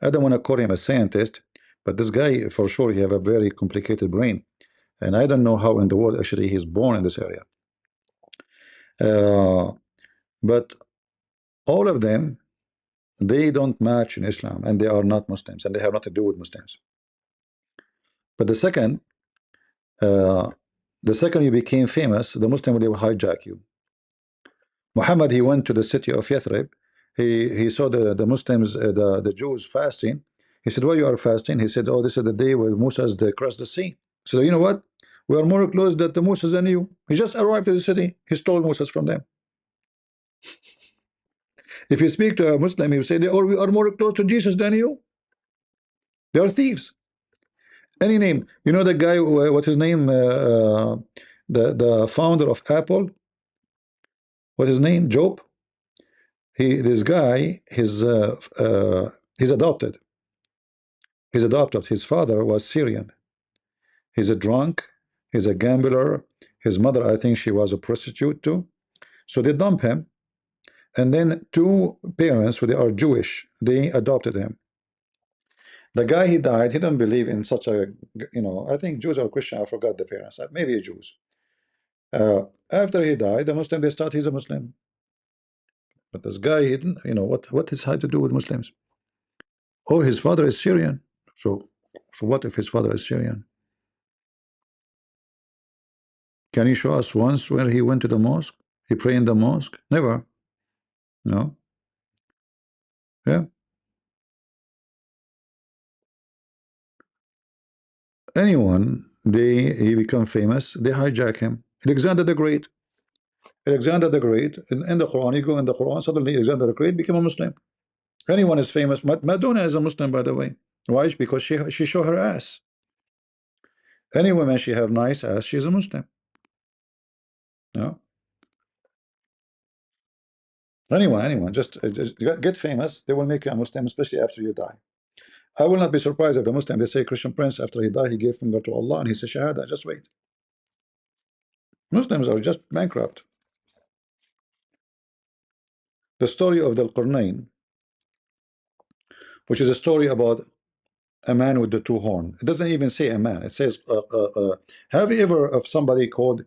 I don't want to call him a scientist, but this guy for sure he have a very complicated brain, and I don't know how in the world actually he's born in this area. But all of them, they don't match in Islam, and they are not Muslims, and they have nothing to do with Muslims. But uh, the second you became famous, the Muslim they will hijack you. Muhammad, he went to the city of Yathrib. He saw the Muslims, the Jews fasting. He said, "Why you are fasting?" He said, "Oh, this is the day where Moses they crossed the sea." So you know what? We are more close to the Moses than you. He just arrived to the city. He stole Moses from them. If you speak to a Muslim, he will say, "Oh, we are more close to Jesus than you." They are thieves. Any name. You know the guy, what's his name? The founder of Apple. What's his name? Job. This guy, he's adopted. He's adopted. His father was Syrian. He's a drunk. He's a gambler. His mother, I think she was a prostitute too. So they dump him. And then two parents who they are Jewish, they adopted him. The guy he died, he didn't believe in such a, I think Jews or Christian, I forgot the parents, maybe Jews. After he died, the Muslim, they start he's a Muslim. But this guy, he didn't, what is had to do with Muslims? Oh, his father is Syrian. So what if his father is Syrian? Can you show us once where he went to the mosque? He prayed in the mosque? Never. No. Yeah. Anyone, he become famous, they hijack him. Alexander the Great. Alexander the Great, in the Quran, you go in the Quran, suddenly Alexander the Great became a Muslim. Anyone is famous. Madonna is a Muslim, by the way. Why? Because she show her ass. Any woman she have nice ass, she's a Muslim. No. Anyone, just get famous, they will make you a Muslim, especially after you die. I will not be surprised if the Muslim, they say Christian Prince, after he died, he gave finger to Allah and he said Shahada. Just wait. Muslims are just bankrupt. The story of the Qarnayn, which is a story about a man with the two horns. It doesn't even say a man. It says, have you ever of somebody called,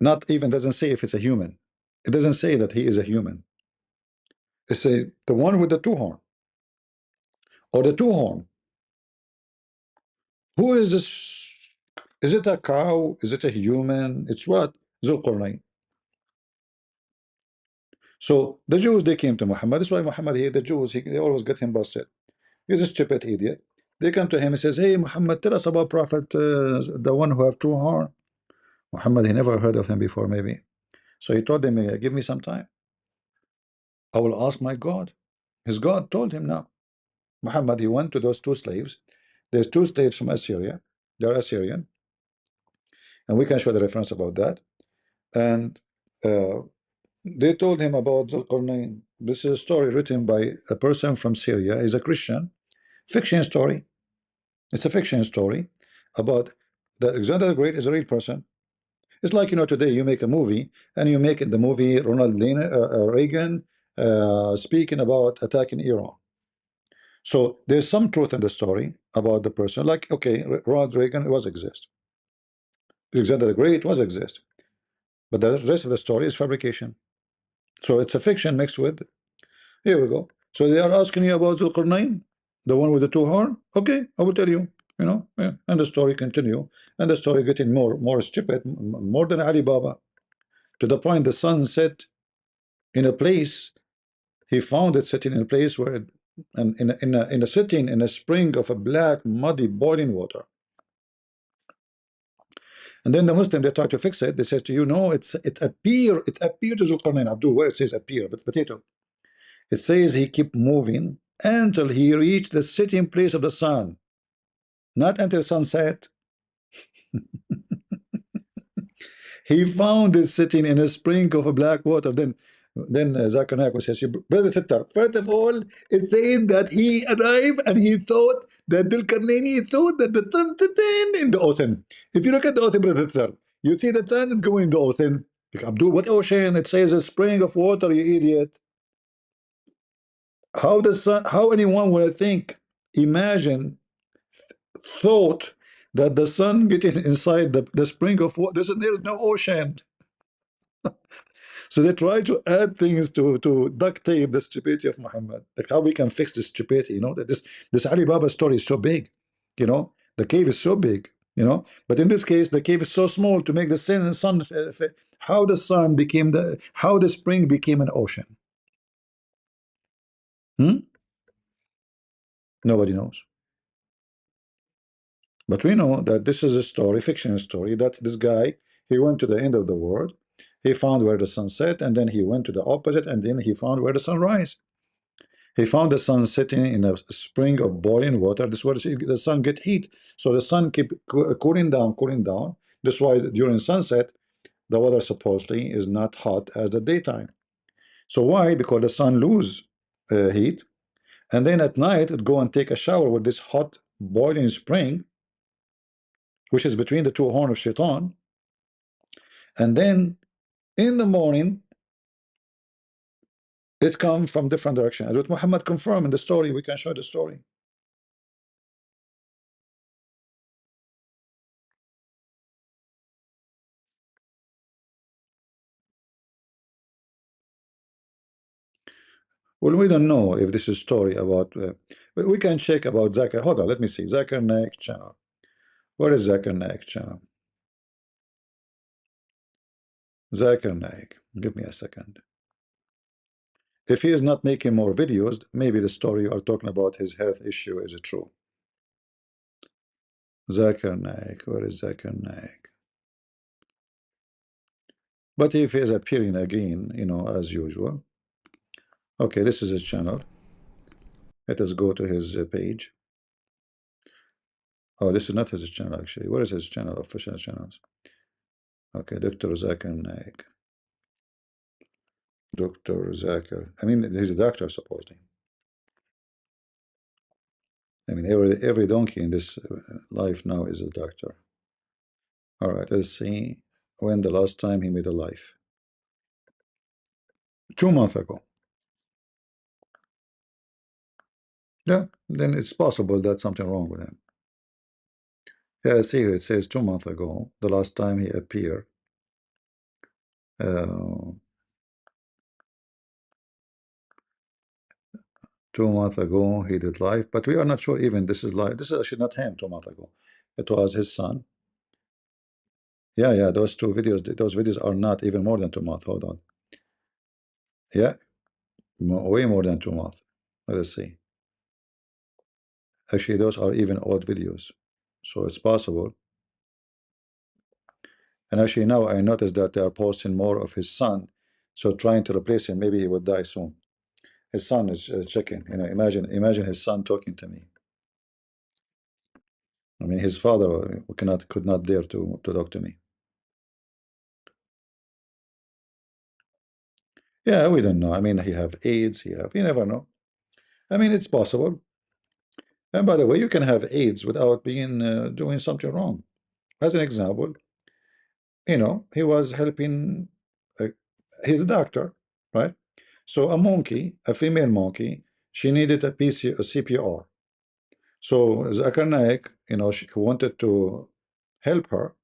not even doesn't say if it's a human. It doesn't say that he is a human. It says the one with the two horn or the two horn. Who is this? Is it a cow? Is it a human? It's what? Zulqarnain. So the Jews, they came to Muhammad. That's why Muhammad here, the Jews, they always get him busted. He's a stupid idiot. They come to him and says, "Hey Muhammad, tell us about Prophet, the one who have two horn." Muhammad, he never heard of him before, maybe. So he told them, "Give me some time. I will ask my God." His God told him now. Muhammad, he went to those two slaves. There's two slaves from Assyria. They're Assyrian. And we can show the reference about that. And they told him about Zulqarnain. This is a story written by a person from Syria. He's a Christian. Fiction story. It's a fiction story about that Alexander the Great is a real person. It's like, today you make a movie and you make in the movie Ronald Reagan speaking about attacking Iran. So there's some truth in the story about the person. Like, okay, Ronald Reagan was exist. Alexander the Great was exist. But the rest of the story is fabrication. So it's a fiction mixed with. Here we go. So they are asking you about Zulqarnain, the one with the two horn. Okay, I will tell you. Yeah. And the story continue, and the story getting more stupid, more than Alibaba, to the point the sun set in a place. He found it sitting in a place where, and in a sitting in a spring of a black muddy boiling water. And then the Muslim, they try to fix it. They say to you, no, it appeared to Zulqarnain. Abdul, where it says appear, but potato. It says he kept moving until he reached the sitting place of the sun, not until sunset. He found it sitting in a spring of a black water. Then Zakir Naik says, Brother Thittar, first of all, it said that he arrived and he thought that Dulkarnaini thought that the sun sitting in the ocean. If you look at the ocean, Brother Thittar, you see the sun going in the ocean. Abdul, what ocean? It says a spring of water, you idiot. How the sun? How anyone would think, imagine, thought that the sun getting inside the spring of water? There's no ocean. So they try to add things to duct tape the stupidity of Muhammad. Like how we can fix this stupidity, that this Alibaba story is so big, the cave is so big, But in this case, the cave is so small to make the sun. How the sun became how the spring became an ocean. Hmm? Nobody knows. But we know that this is a story, fictional story, that this guy, he went to the end of the world, he found where the sun set, and then he went to the opposite, and then he found where the sun rise. He found the sun sitting in a spring of boiling water. This is where the sun get heat. So the sun keep cooling down, cooling down. That's why during sunset, the water supposedly is not hot as the daytime. So why? Because the sun lose heat, and then at night it go and take a shower with this hot boiling spring, which is between the two horns of Shaitan. And then in the morning, it comes from different direction. As what Muhammad confirmed in the story, we can show the story. Well, we don't know if this is story about. We can check about Zakir. Hold on, let me see. Zakir Naik channel. Where is Zakir Naik channel? Zakir Naik. Give me a second. If he is not making more videos, maybe the story you are talking about his health issue is true. Zakir Naik. Where is Zakir Naik? But if he is appearing again, as usual. Okay, this is his channel. Let us go to his page. Oh, this is not his channel actually. Where is his channel? Official channels. Okay, Dr. Zakir Naik. Dr. Zakir. I mean, he's a doctor supposedly. I mean, every donkey in this life now is a doctor. All right, let's see when the last time he made a life. 2 months ago. Yeah, then it's possible that something wrong with him. Yeah, see here it says 2 months ago, the last time he appeared. Uh, 2 months ago he did live, but we are not sure even this is live. This is actually not him 2 months ago. It was his son. Yeah, those videos are not even more than 2 months. Hold on. Yeah, way more than 2 months. Let us see. Actually, those are even old videos, so it's possible. And actually, now I noticed that they are posting more of his son, so trying to replace him. Maybe he would die soon. His son is checking. Imagine his son talking to me. I mean, his father could not dare to talk to me. Yeah, we don't know. I mean, he have AIDS. You never know. I mean, it's possible. And by the way, you can have AIDS without being doing something wrong. As an example, he was helping. Uh, he's a doctor, right? So a monkey, a female monkey, she needed a CPR. So Zakir Naik, she wanted to help her.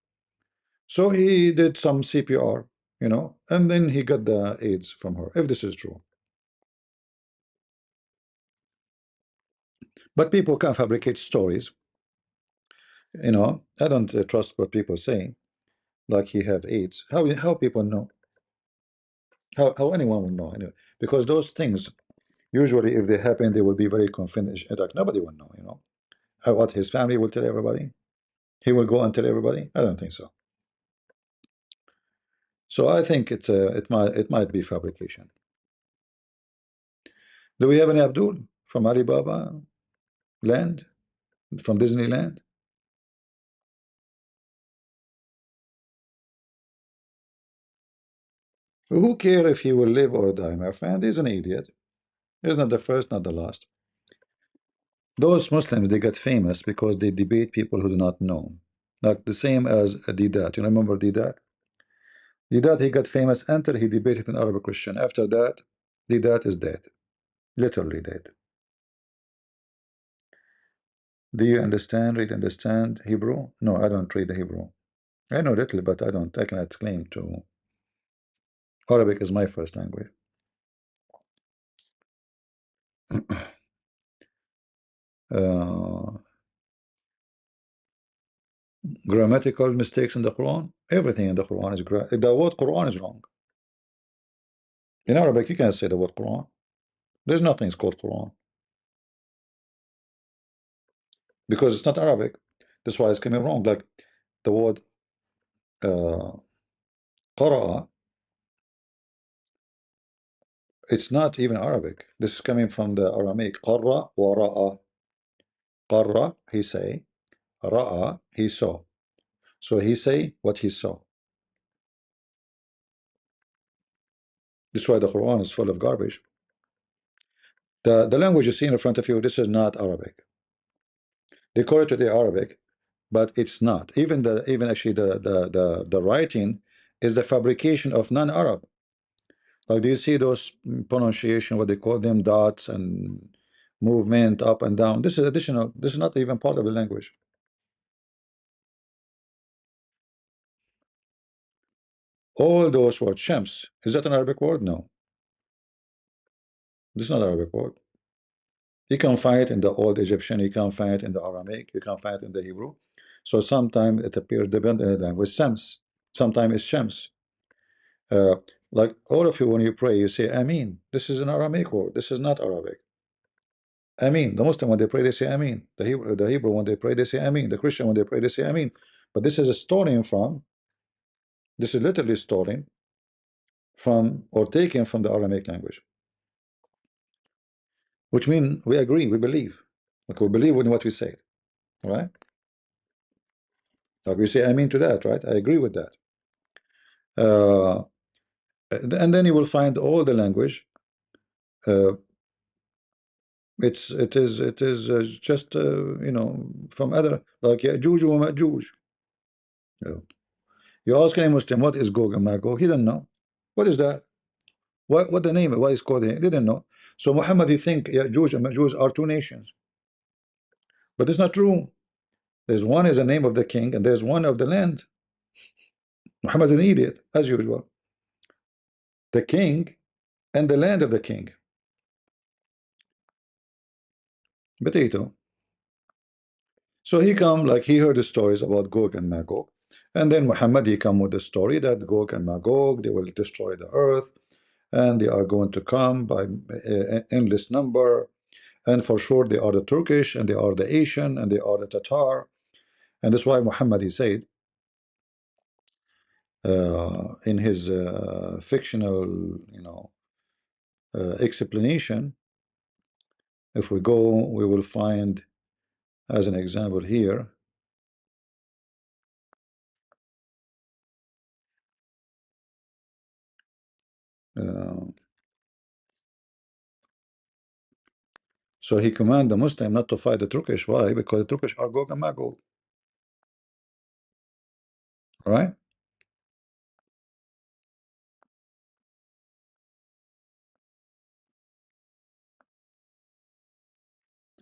So he did some CPR, and then he got the AIDS from her, if this is true. But people can fabricate stories. I don't trust what people say, like he have AIDS. How people know? How anyone will know anyway? Because those things, usually, if they happen, they will be very confidential. Like nobody will know. What his family will tell everybody. He will go and tell everybody. I don't think so. So I think it might be fabrication. Do we have any Abdul from Alibaba land, from Disneyland? Who care if he will live or die, my friend? He's an idiot. He's not the first, not the last. Those Muslims, they get famous because they debate people who do not know. Like the same as Didat. You remember Didat? Didat, he got famous until he debated an Arab Christian. After that, Didat is dead. Literally dead. Do you understand, read, understand Hebrew? No, I don't read the Hebrew. I know little, but I cannot claim to. Arabic is my first language. Uh, grammatical mistakes in the Quran. Everything in the Quran is the word Quran is wrong. In Arabic, you can't say the word Quran. There's nothing called Quran because it's not Arabic. That's why it's coming wrong. Like the word uh, qara'a, it's not even Arabic. This is coming from the Aramaic. Qarra wa ra'a. Qarra, he say. Ra'a, he saw. So he say what he saw. This is why the Quran is full of garbage. The language you see in front of you, this is not Arabic. They call it today Arabic, but it's not. Even actually the writing is the fabrication of non-Arab. Like, do you see those pronunciation, what they call them, dots and movement up and down? This is additional. This is not even part of the language. All those words, shams, is that an Arabic word? No, this is not an Arabic word. You can find it in the old Egyptian, you can find it in the Aramaic, you can find it in the Hebrew. So sometimes it appears depending on the language, shams. Sometimes it's shams. Uh, like all of you, when you pray, you say Amin. This is an Aramaic word. This is not Arabic. Amin. The Muslim, when they pray, they say Amin. The Hebrew, when they pray, they say Amin. The Christian, when they pray, they say Amin. But this is a stolen from, this is literally stolen from or taken from the Aramaic language, which means we agree, we believe. Like we believe in what we say, right? Like we say Amin to that, right? I agree with that. And then you will find all the language. Uh, it is just from other like Ya'juj wa Ma'juj. Yeah. You ask any Muslim what is Gog and Magog, he doesn't know. What is that? What the name? Why is called? He didn't know. So Muhammad, he think Ya'juj and Ma'juj are two nations, but it's not true. There's one is the name of the king, and there's one of the land. Muhammad is an idiot, as usual. The king and the land of the king. Potato. So he come like he heard the stories about Gog and Magog, and then Muhammad he come with the story that Gog and Magog they will destroy the earth, and they are going to come by endless number, and for sure they are the Turkish, and they are the Asian, and they are the Tatar, and that's why Muhammad he said in his fictional explanation. If we go, we will find as an example here. Uh, so he command the Muslim not to fight the Turkish. Why? Because the Turkish are Gog and Magog. Right?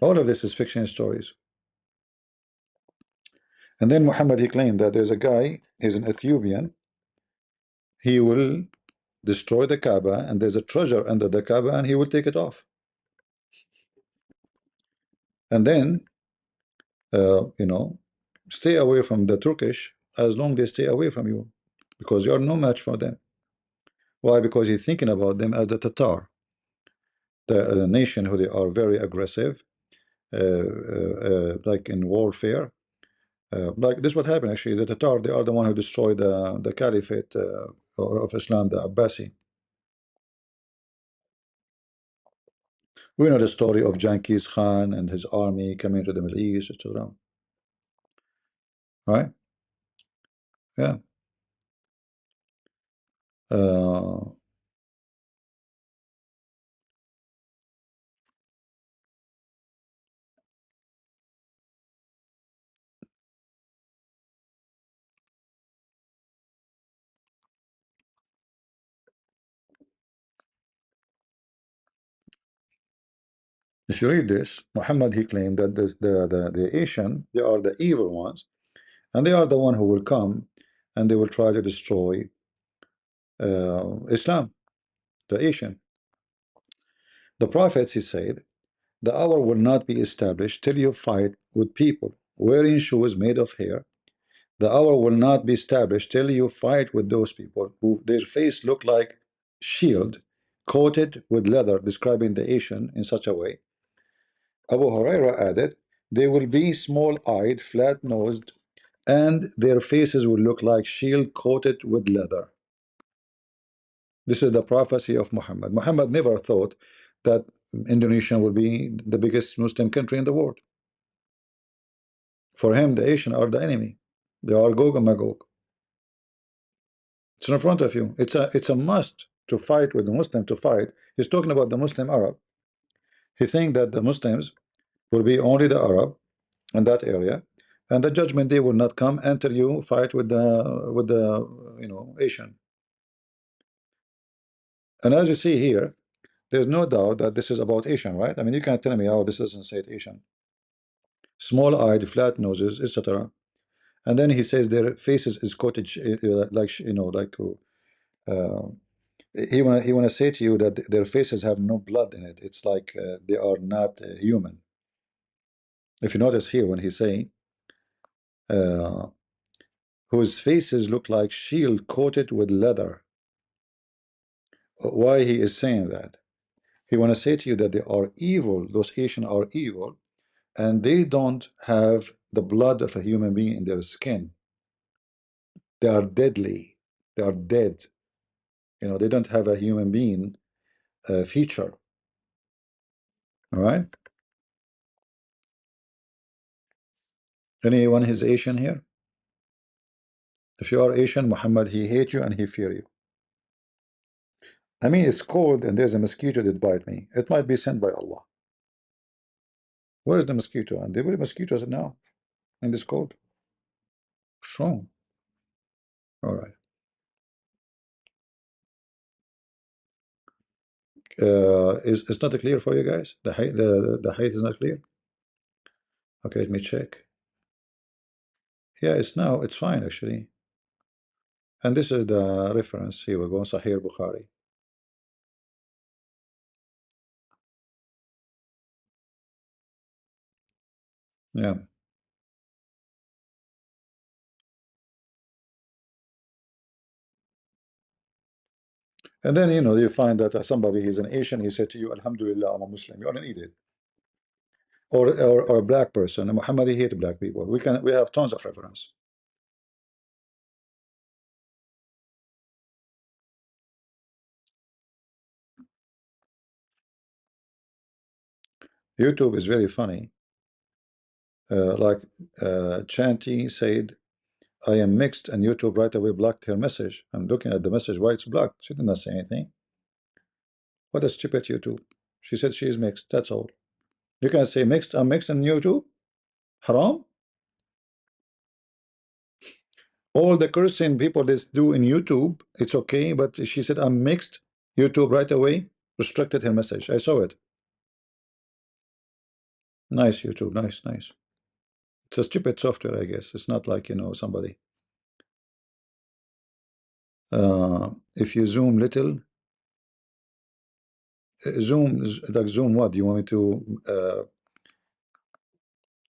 All of this is fiction stories. And then Muhammad he claimed that there's a guy, he's an Ethiopian, he will destroy the Kaaba, and there's a treasure under the Kaaba, and he will take it off. And then, stay away from the Turkish as long they stay away from you, because you are no match for them. Why? Because he's thinking about them as the Tatar, the nation who they are very aggressive, like in warfare. Like this, what happened actually? The Tatar, they are the one who destroyed the Caliphate of Islam, the Abbasi. We know the story of Genghis Khan and his army coming to the Middle East, etc. Right? Yeah. Uh, If you read this, Muhammad, he claimed that the Asian, they are the evil ones, and they are the one who will come and they will try to destroy Islam, the Asian. The prophets, he said, the hour will not be established till you fight with people wearing shoes made of hair. The hour will not be established till you fight with those people who their face look like shield coated with leather, describing the Asian in such a way. Abu Huraira added, they will be small-eyed, flat-nosed, and their faces will look like shield coated with leather. This is the prophecy of Muhammad. Muhammad never thought that Indonesia will be the biggest Muslim country in the world. For him, the Asian are the enemy. They are Gog and Magog. It's in front of you. It's a must to fight with the Muslim to fight. He's talking about the Muslim Arab. He thinks that the Muslims will be only the Arab in that area, and the judgment day will not come until you fight with the Asian. And as you see here, there's no doubt that this is about Asian, right? I mean, you can't tell me, oh, this doesn't say it Asian. Small-eyed, flat noses, etc. And then he says their faces is coated like uh, he wanna say to you that their faces have no blood in it. It's like they are not human. If you notice here when he's saying uh, whose faces look like shield coated with leather. Why he is saying that? He want to say to you that they are evil. Those Asian are evil, and they don't have the blood of a human being in their skin. They are deadly. They are dead. They don't have a human being feature. All right. Anyone is Asian here? If you are Asian, Muhammad, he hate you and he fear you. I mean, it's cold and there's a mosquito that bite me. It might be sent by Allah. Where is the mosquito? And there were mosquitoes now in this cold. Strong. All right. Is it's not clear for you guys? The height is not clear. Okay, let me check. Yeah, it's fine actually. And this is the reference. Here we go, Sahih Bukhari. Yeah. And then you find that somebody is an Asian, he said to you, Alhamdulillah, I'm a Muslim. You don't need it. Or a black person. And Muhammad, he hate black people. We have tons of reference. YouTube is very funny. Like Chanty said, I am mixed, and YouTube right away blocked her message. I'm looking at the message, why it's blocked? She did not say anything. What a stupid YouTube. She said she is mixed, that's all. You can say mixed, I'm mixed on YouTube. Haram. All the cursing people this do in YouTube, it's okay, but she said I'm mixed. YouTube right away restricted her message. I saw it. Nice YouTube, nice. It's a stupid software, I guess. It's not like somebody. If you zoom little, zoom like zoom what? Do you want me to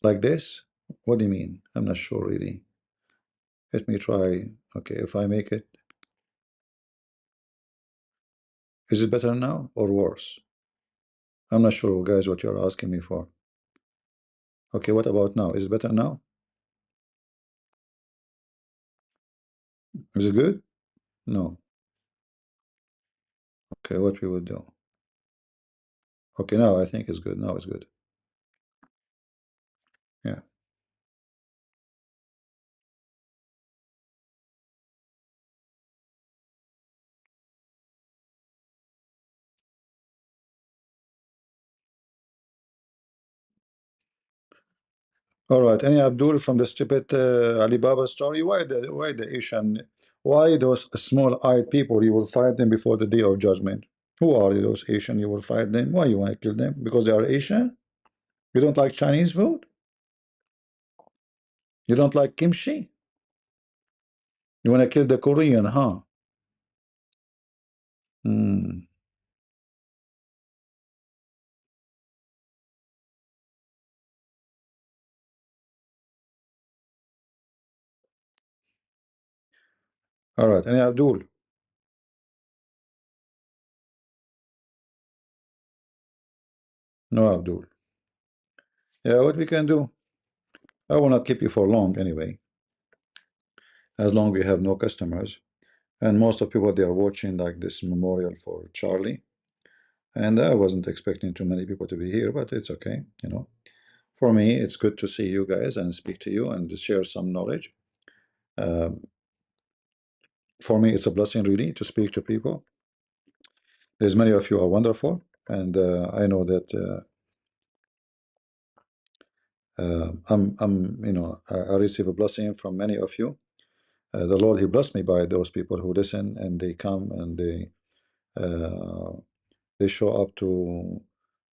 like this? What do you mean? I'm not sure really. Let me try. Okay, if I make it, is it better now or worse? I'm not sure, guys, what you're asking me for. Okay, what about now? Is it better now? Is it good? No. Okay, what we would do? Okay, now I think it's good. Now it's good. Yeah. All right. Any Abdul from the stupid Alibaba story? Why the Asian? Why those small-eyed people? You will fight them before the day of judgment. Who are those Asian? You will fight them. Why you want to kill them? Because they are Asian? You don't like Chinese food? You don't like kimchi? You want to kill the Korean, huh? Hmm. All right. And Abdul? No, Abdul. Yeah, what we can do? I will not keep you for long anyway, as long we have no customers. And most of people, they are watching like this memorial for Charlie. And I wasn't expecting too many people to be here, but it's okay, you know. For me, it's good to see you guys and speak to you and share some knowledge. Um, for me, it's a blessing really to speak to people. There's many of you are wonderful, and I know that I receive a blessing from many of you. The Lord, He blessed me by those people who listen and they come and uh, they show up to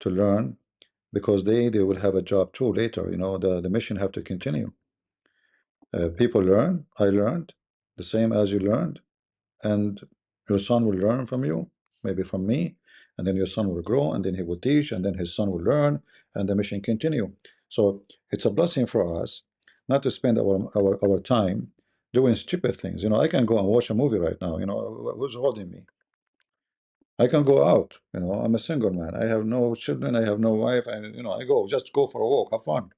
learn because they will have a job too later. You know, the mission have to continue. People learn. I learned the same as you learned, and your son will learn from you, maybe from me, and then your son will grow, and then he will teach, and then his son will learn, and the mission continue. So it's a blessing for us not to spend our time doing stupid things. You know, I can go and watch a movie right now. You know, who's holding me? I can go out. You know, I'm a single man. I have no children. I have no wife. And I go for a walk, have fun.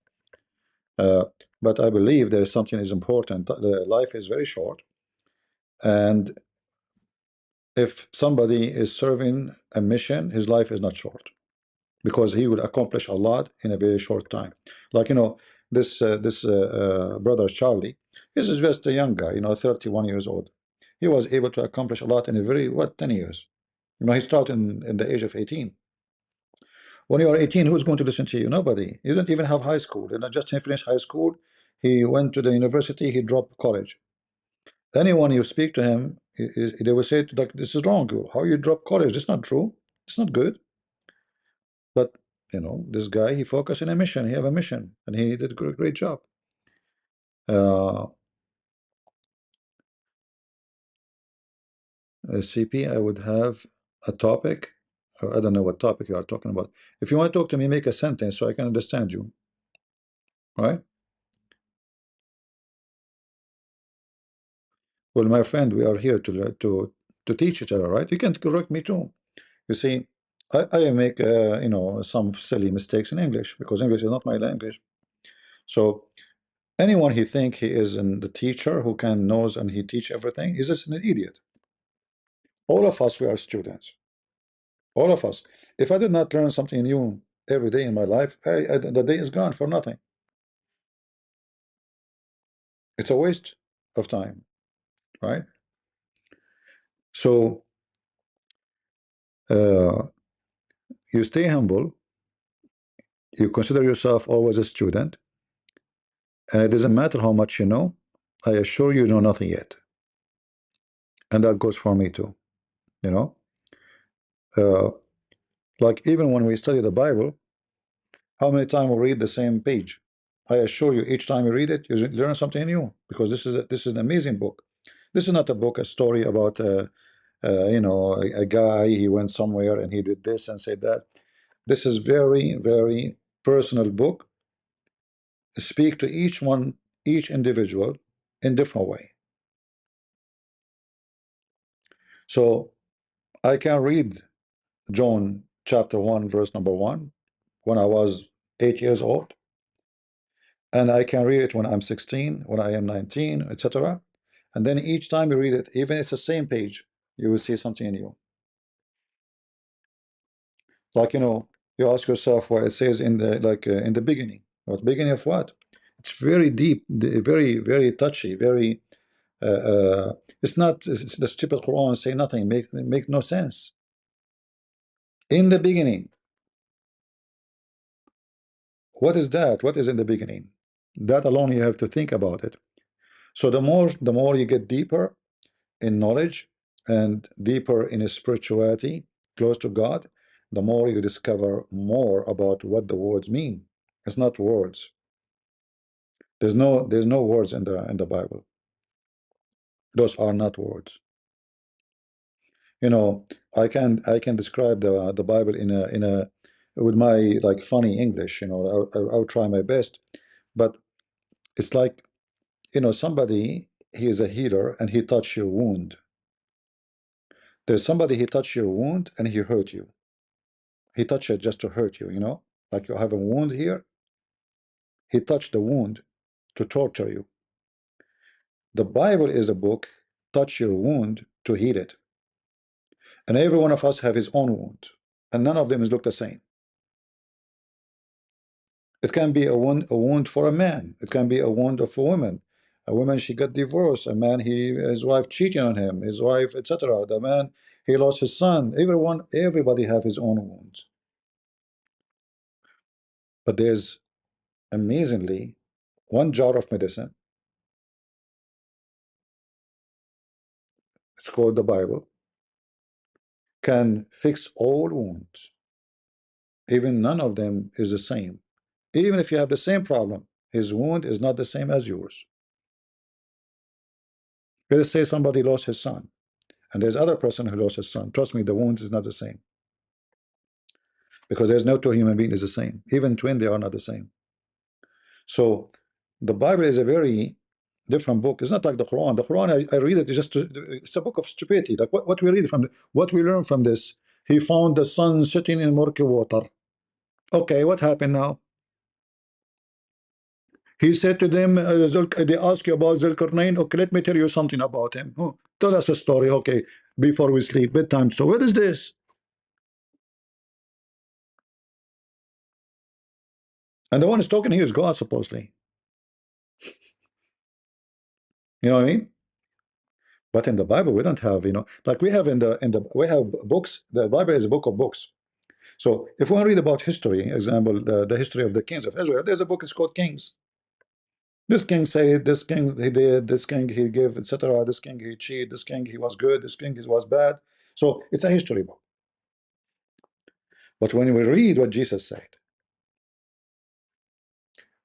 Uh, but I believe there is something is important. The life is very short, and if somebody is serving a mission, his life is not short because he will accomplish a lot in a very short time. Like this brother Charlie, he's just a young guy, 31 years old. He was able to accomplish a lot in a very 10 years. He started in the age of 18. When you are 18, who's going to listen to you? Nobody. You don't even have high school. Just he finished high school. He went to the university. He dropped college. Anyone you speak to him, they will say like, this is wrong. How you drop college? That's not true. It's not good. But this guy, he focused on a mission. He have a mission, and he did a great job. Uh, CP, I would have a topic, or I don't know what topic you are talking about. If you want to talk to me, make a sentence so I can understand you. Right? Well, my friend, we are here to teach each other, right? You can correct me too. You see, I make some silly mistakes in English because English is not my language. So anyone he think he is the teacher who can knows and he teach everything, he's just an idiot. All of us, we are students. All of us. If I did not learn something new every day in my life, the day is gone for nothing. It's a waste of time, right? So uh, you stay humble. You consider yourself always a student, and it doesn't matter how much you know. I assure you, know nothing yet, and that goes for me too. You know, uh, like even when we study the Bible, how many times we read the same page? I assure you, each time you read it, you learn something new because this is an amazing book. This is not a book, a story about a guy, he went somewhere and he did this and said that. This is very, very personal book. Speak to each individual in different way. So I can read John chapter 1, verse number 1 when I was 8 years old, and I can read it when I'm 16, when I am 19, etc. And then each time you read it, even if it's the same page, you will see something new. Like you ask yourself why it says in the in the beginning. What beginning of what? It's very deep, very very touchy, very. It's not it's the stupid Quran say nothing, make no sense. In the beginning, what is that? What is in the beginning? That alone you have to think about it. So the more you get deeper in knowledge and deeper in spirituality, close to God, the more you discover more about what the words mean. It's not words. There's no words in the Bible. Those are not words. You know, I can describe the Bible in a with my like funny English. You know, I'll try my best, but it's like, somebody, he is a healer and he touched your wound. There's somebody, he touched your wound and he hurt you. He touched it just to hurt you. Like you have a wound here. He touched the wound to torture you. The Bible is a book, touch your wound to heal it. And every one of us have his own wound, and none of them is look the same. It can be a wound for a man. It can be a wound of a woman. A woman, she got divorced. A man, his wife cheating on him. His wife, etc. The man, he lost his son. Everybody have his own wounds. But there's amazingly one jar of medicine. It's called the Bible. Can fix all wounds. Even none of them is the same. Even if you have the same problem, his wound is not the same as yours. Let's say somebody lost his son, and there's other person who lost his son. Trust me, the wound is not the same, because there's no two human being is the same. Even twin, they are not the same. So the Bible is a very different book. It's not like the Quran. The Quran, I read it it's a book of stupidity. Like what we read from what we learn from this. He found the sun sitting in murky water. Okay, what happened now? He said to them, they ask you about Zulkarnain. Okay, let me tell you something about him. Oh, tell us a story, okay, before we sleep, bedtime. So what is this? And the one who's talking here is God, supposedly. You know what I mean? But in the Bible, we don't have, like we have we have books. The Bible is a book of books. So if we want to read about history, example, the history of the kings of Israel, there's a book, it's called Kings. This king said, this king he did, this king he gave, etc. This king he cheated, this king he was good, this king he was bad. So it's a history book. But when we read what Jesus said,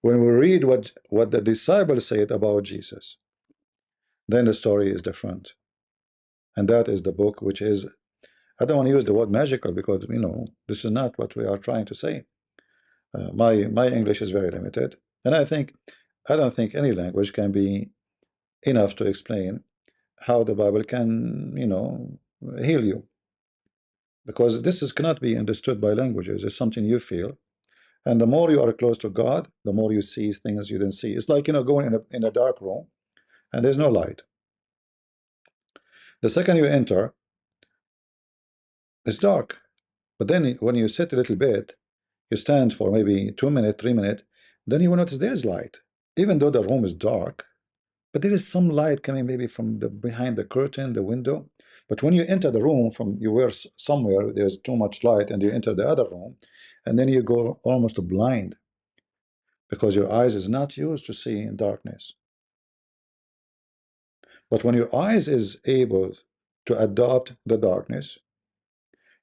when we read what the disciples said about Jesus, then the story is different. And that is the book, which is, I don't want to use the word magical, because this is not what we are trying to say. My English is very limited, and I don't think any language can be enough to explain how the Bible can heal you, because this cannot be understood by languages. It's something you feel. And the more you are close to God, the more you see things you didn't see. It's like, going in a dark room and there's no light. The second you enter, it's dark. But then when you sit a little bit, you stand for maybe 2 minutes, 3 minutes, then you will notice there's light. Even though the room is dark, but there is some light coming maybe from the behind the curtain, the window. But when you enter the room from you were somewhere, there's too much light, and you enter the other room, and then you go almost blind, because your eyes is not used to see in darkness. But when your eyes is able to adopt the darkness,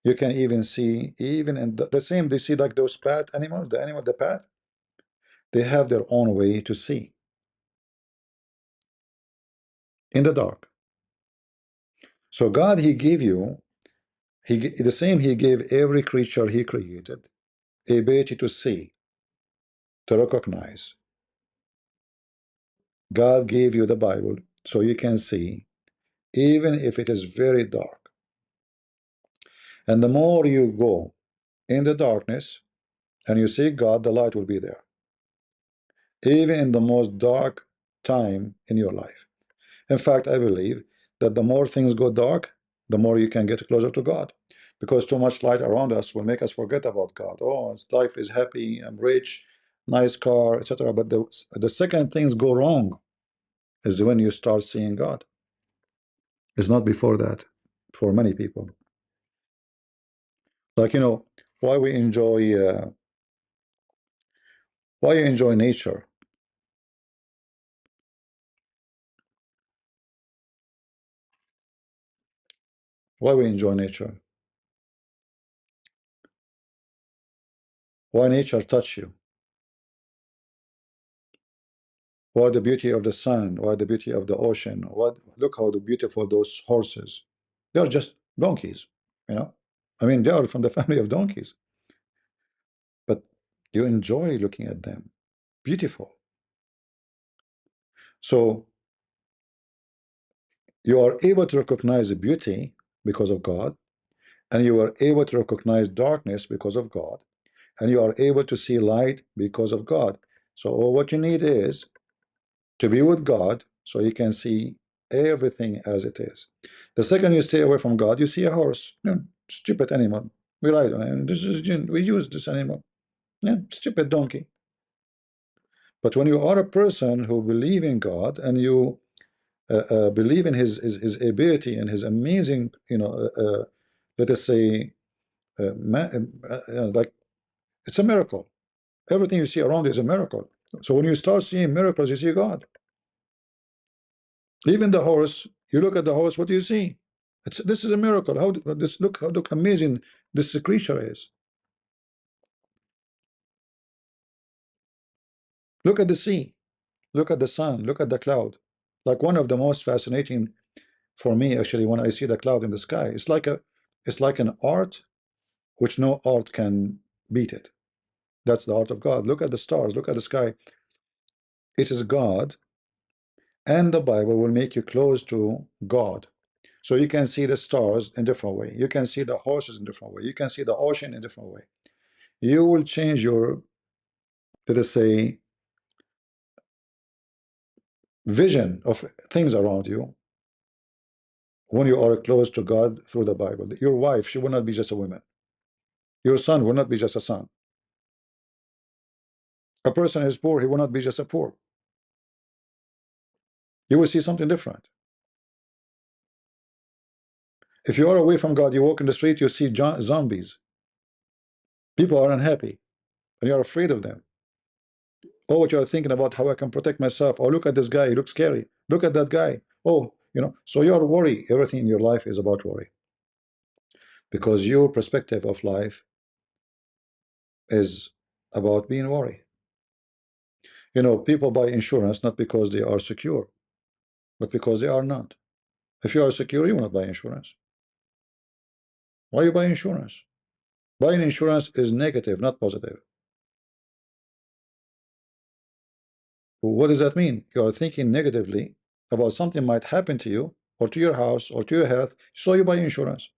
you can even see, even in the same, they see like those pat animals, the pat, they have their own way to see in the dark. So God, he gave you, the same he gave every creature he created, ability to see, to recognize. God gave you the Bible so you can see, even if it is very dark. And the more you go in the darkness and you see God, the light will be there, even in the most dark time in your life. In fact, I believe that the more things go dark, the more you can get closer to God, because too much light around us will make us forget about God. Oh, life is happy, I'm rich, nice car, etc. But the second things go wrong is when you start seeing God. It's not before that for many people. Like, why we enjoy why you enjoy nature. Why we enjoy nature? Why nature touch you? What the beauty of the sun, what the beauty of the ocean, look how beautiful those horses. They are just donkeys, you know. I mean, they are from the family of donkeys, but you enjoy looking at them. Beautiful. So you are able to recognize the beauty because of God, and you are able to recognize darkness because of God, and you are able to see light because of God. So all what you need is to be with God so you can see everything as it is. The second you stay away from God, you see a horse. Stupid animal. We ride on it. This is we use this animal. Yeah, stupid donkey. But when you are a person who believe in God and you believe in his ability and his amazing, let us say, like it's a miracle. Everything you see around is a miracle. So when you start seeing miracles, you see God. Even the horse, you look at the horse, what do you see? This is a miracle. How this look amazing this creature is. Look at the sea, look at the sun, look at the cloud. Like one of the most fascinating for me actually when I see the cloud in the sky, it's like an art which no art can beat it. That's the art of God. Look at the stars, look at the sky. It is God, and the Bible will make you close to God. So you can see the stars in different way. You can see the horses in different way. You can see the ocean in different way. You will change your, let us say, vision of things around you when you are close to God through the Bible. Your wife, she will not be just a woman. Your son will not be just a son. A person is poor, he will not be just a poor. You will see something different. If you are away from God, you walk in the street, you see zombies. People are unhappy, and you are afraid of them. Or what you are thinking about how I can protect myself. Oh, look at this guy, he looks scary. Look at that guy. Oh, so you are worried. Everything in your life is about worry. Because your perspective of life is about being worried. People buy insurance not because they are secure, but because they are not. If you are secure, you will not buy insurance. Why you buy insurance? Buying insurance is negative, not positive. What does that mean? You are thinking negatively about something might happen to you or to your house or to your health, so you buy insurance.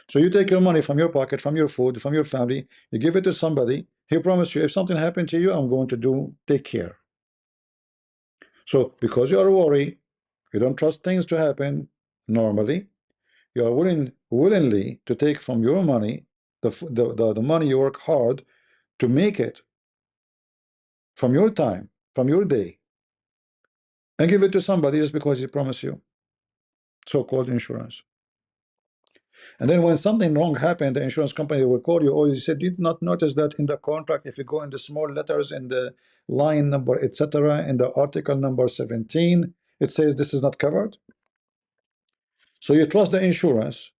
So you take your money from your pocket, from your food, from your family, you give it to somebody, he promised you if something happened to you, I'm going to take care. So because you are worried, you don't trust things to happen normally, you are willingly to take from your money, the money you work hard to make it, from your time, from your day, and give it to somebody just because he promised you, so-called insurance. And then when something wrong happened, the insurance company will call you. Oh, you said, did not notice that in the contract, if you go in the small letters in the line number, etc., in the article number 17, it says this is not covered. So you trust the insurance,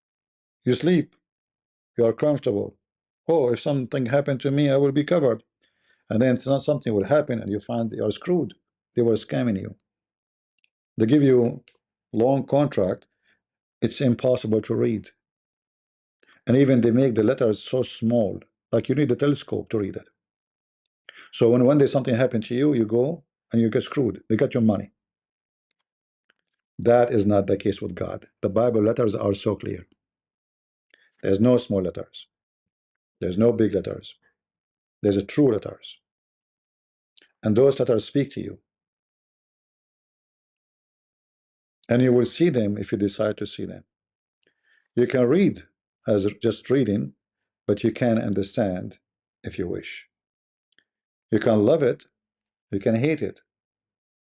you sleep, you are comfortable. Oh, if something happened to me, I will be covered. And then something will happen and you find you are screwed. They were scamming you. They give you long contract, it's impossible to read. And even they make the letters so small, like you need a telescope to read it. So when one day something happened to you, you go and you get screwed. They got your money. That is not the case with God. The Bible letters are so clear. There's no small letters. There's no big letters. There's a true letters. And those letters speak to you. And you will see them if you decide to see them. You can read as just reading, but you can understand if you wish. You can love it, you can hate it,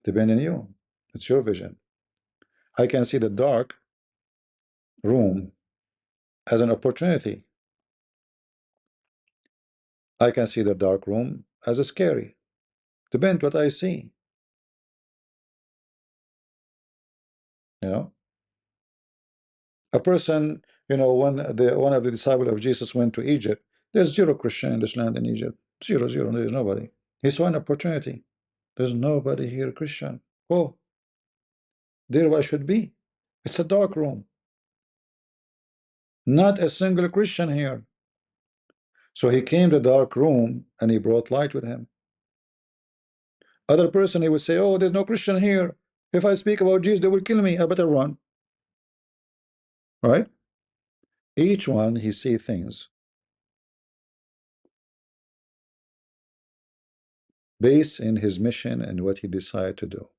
depending on you. It's your vision. I can see the dark room as an opportunity. I can see the dark room as a scary. Depends what I see. You know, a person. When one of the disciples of Jesus went to Egypt, there's zero Christian in this land in Egypt. Zero, zero. There's nobody. He saw an opportunity. There's nobody here Christian. Oh, there I should be. It's a dark room. Not a single Christian here. So he came to the dark room and he brought light with him. Other person, he would say, oh, there's no Christian here. If I speak about Jesus, they will kill me. I better run. Right? Each one, he see things based in his mission and what he decided to do.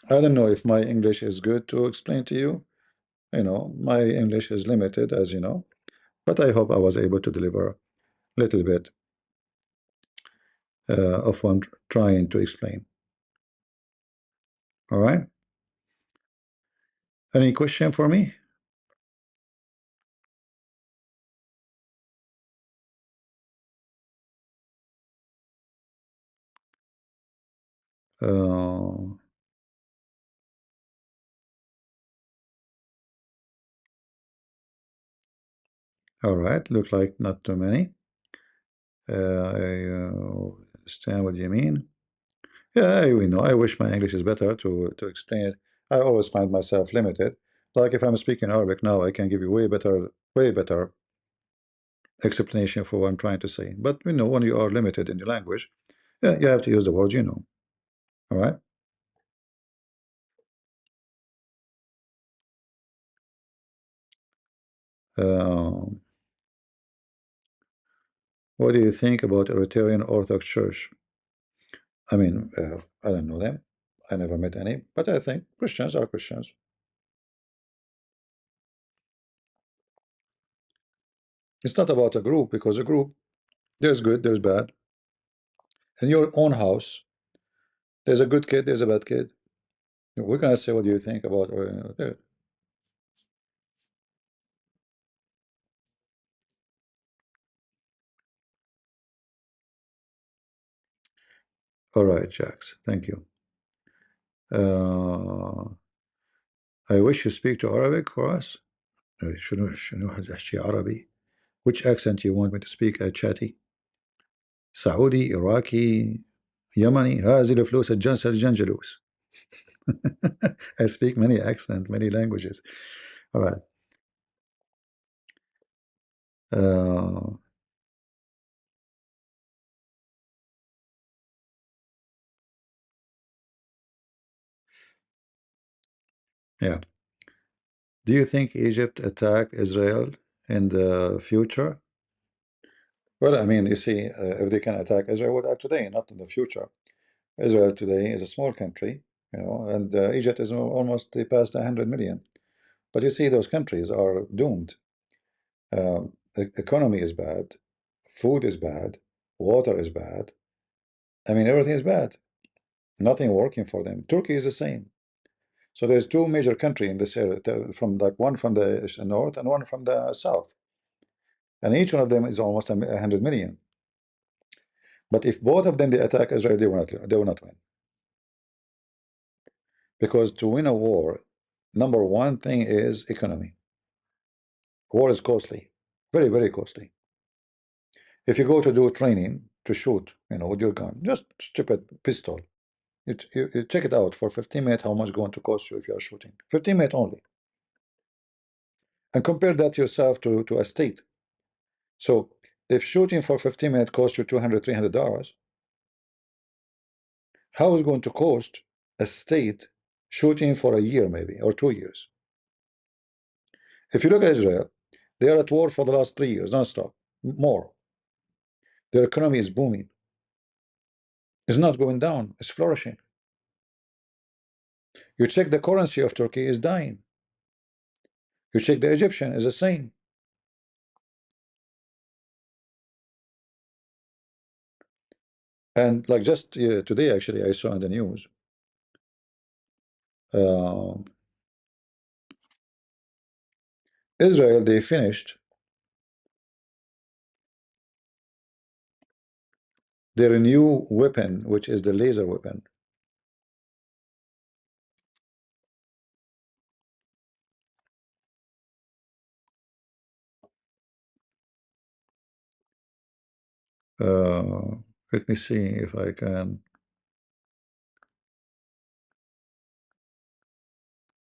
I don't know if my English is good to explain to you. You know, my English is limited, as you know, but I hope I was able to deliver a little bit of what I'm trying to explain. All right. Any question for me? All right. Look like not too many. I understand what you mean. Yeah, we know. I wish my English is better to explain it. I always find myself limited. Like if I'm speaking Arabic now, I can give you way better explanation for what I'm trying to say. But you know, when you are limited in your language, yeah, you have to use the words you know. All right. Um, what do you think about Eritrean Orthodox Church? I mean, I don't know them. I never met any, but I think Christians are Christians. It's not about a group because a group, there's good, there's bad. In your own house, there's a good kid, there's a bad kid. We're gonna say, what do you think about there? All right, Jax, thank you. Uh, I wish you speak to Arabic for us. شنو أحكي عربي? Which accent you want me to speak, chatty? Saudi, Iraqi, Yemeni. هذه الفلوس الجنس الجنجلوس. I speak many accents, many languages. All right. Uh, yeah. Do you think Egypt attack Israel in the future? Well, I mean, you see, if they can attack Israel, would attack today, not in the future. Israel today is a small country, you know, and Egypt is almost past 100 million. But you see, those countries are doomed. Economy is bad, food is bad, water is bad. I mean, everything is bad. Nothing working for them. Turkey is the same. So there's two major countries in this area, from like one from the north and one from the south, and each one of them is almost 100 million. But if both of them they attack Israel, they will not win. Because to win a war, number one thing is economy. War is costly, very, very costly. If you go to do training to shoot, you know, with your gun, just stupid pistol, you check it out for 15 minutes how much going to cost you if you are shooting. 15 minutes only. And compare that yourself to a state. So if shooting for 15 minutes costs you $200, $300, how is it going to cost a state shooting for a year maybe or 2 years? If you look at Israel, they are at war for the last 3 years, non-stop, more. Their economy is booming. It's not going down, it's flourishing. You check the currency of Turkey is dying. You check the Egyptian is the same. And like just today, actually, I saw in the news, uh, Israel, they finished their new weapon, which is the laser weapon. Let me see if I can.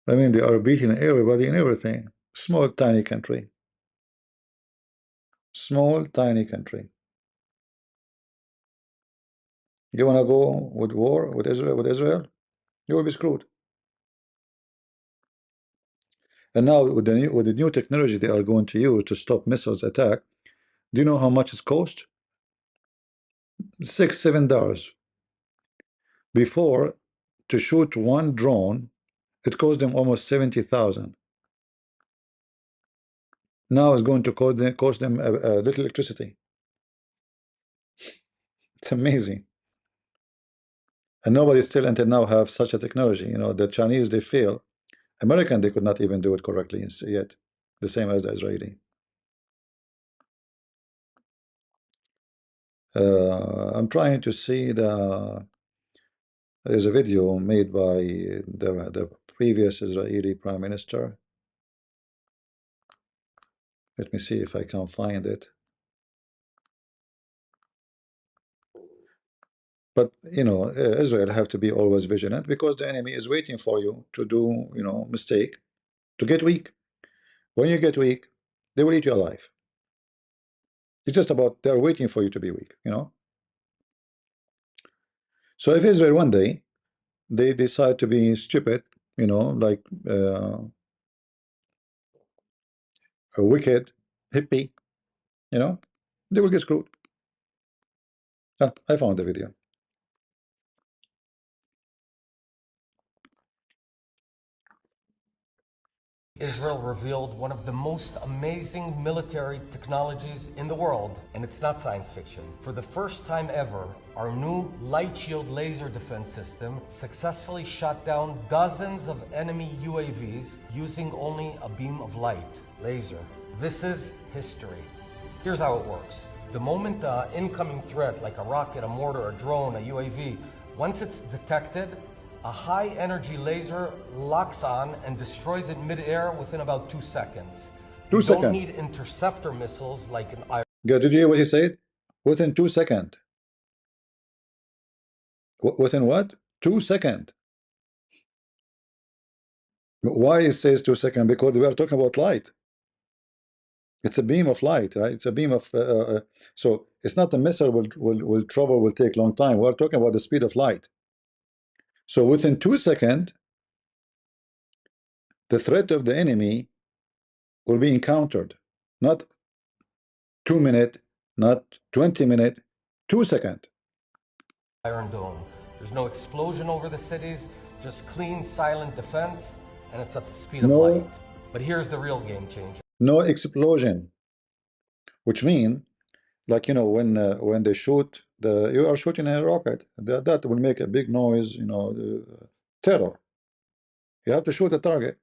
I mean, they are beating everybody and everything. Small, tiny country. Small, tiny country. You wanna go with war with Israel? You will be screwed. And now with the new technology they are going to use to stop missiles attack, do you know how much it's cost? $6-7. Before, to shoot one drone, it cost them almost 70,000. Now it's going to cost them a little electricity. It's amazing. And nobody still until now have such a technology. You know, the Chinese, they fail. American, they could not even do it correctly yet. The same as the Israeli. I'm trying to see there's a video made by the previous Israeli Prime Minister. Let me see if I can find it. But you know, Israel have to be always vigilant because the enemy is waiting for you to do, you know, mistake, to get weak. When you get weak, they will eat you alive. It's just about they're waiting for you to be weak, you know. So if Israel one day they decide to be stupid, you know, like a wicked hippie, you know, they will get screwed. Ah, I found the video. Israel revealed one of the most amazing military technologies in the world, and it's not science fiction. For the first time ever, our new light shield laser defense system successfully shot down dozens of enemy UAVs using only a beam of light, laser. This is history. Here's how it works. The moment an incoming threat, like a rocket, a mortar, a drone, a UAV, once it's detected, a high-energy laser locks on and destroys it mid-air within about 2 seconds. You don't need interceptor missiles like an iron. Did you hear what he said? Within 2 seconds. Within what? 2 seconds. Why it says 2 seconds? Because we are talking about light. It's a beam of light, right? It's a beam of so it's not a missile will travel, will take long time. We're talking about the speed of light. So within 2 seconds, the threat of the enemy will be encountered. Not 2 minutes, not 20 minutes, 2 seconds. Iron Dome. There's no explosion over the cities, just clean, silent defense, and it's at the speed of light. But here's the real game changer. No explosion, which means, like, you know, when they shoot you are shooting a rocket, that will make a big noise, you know, terror. You have to shoot a target.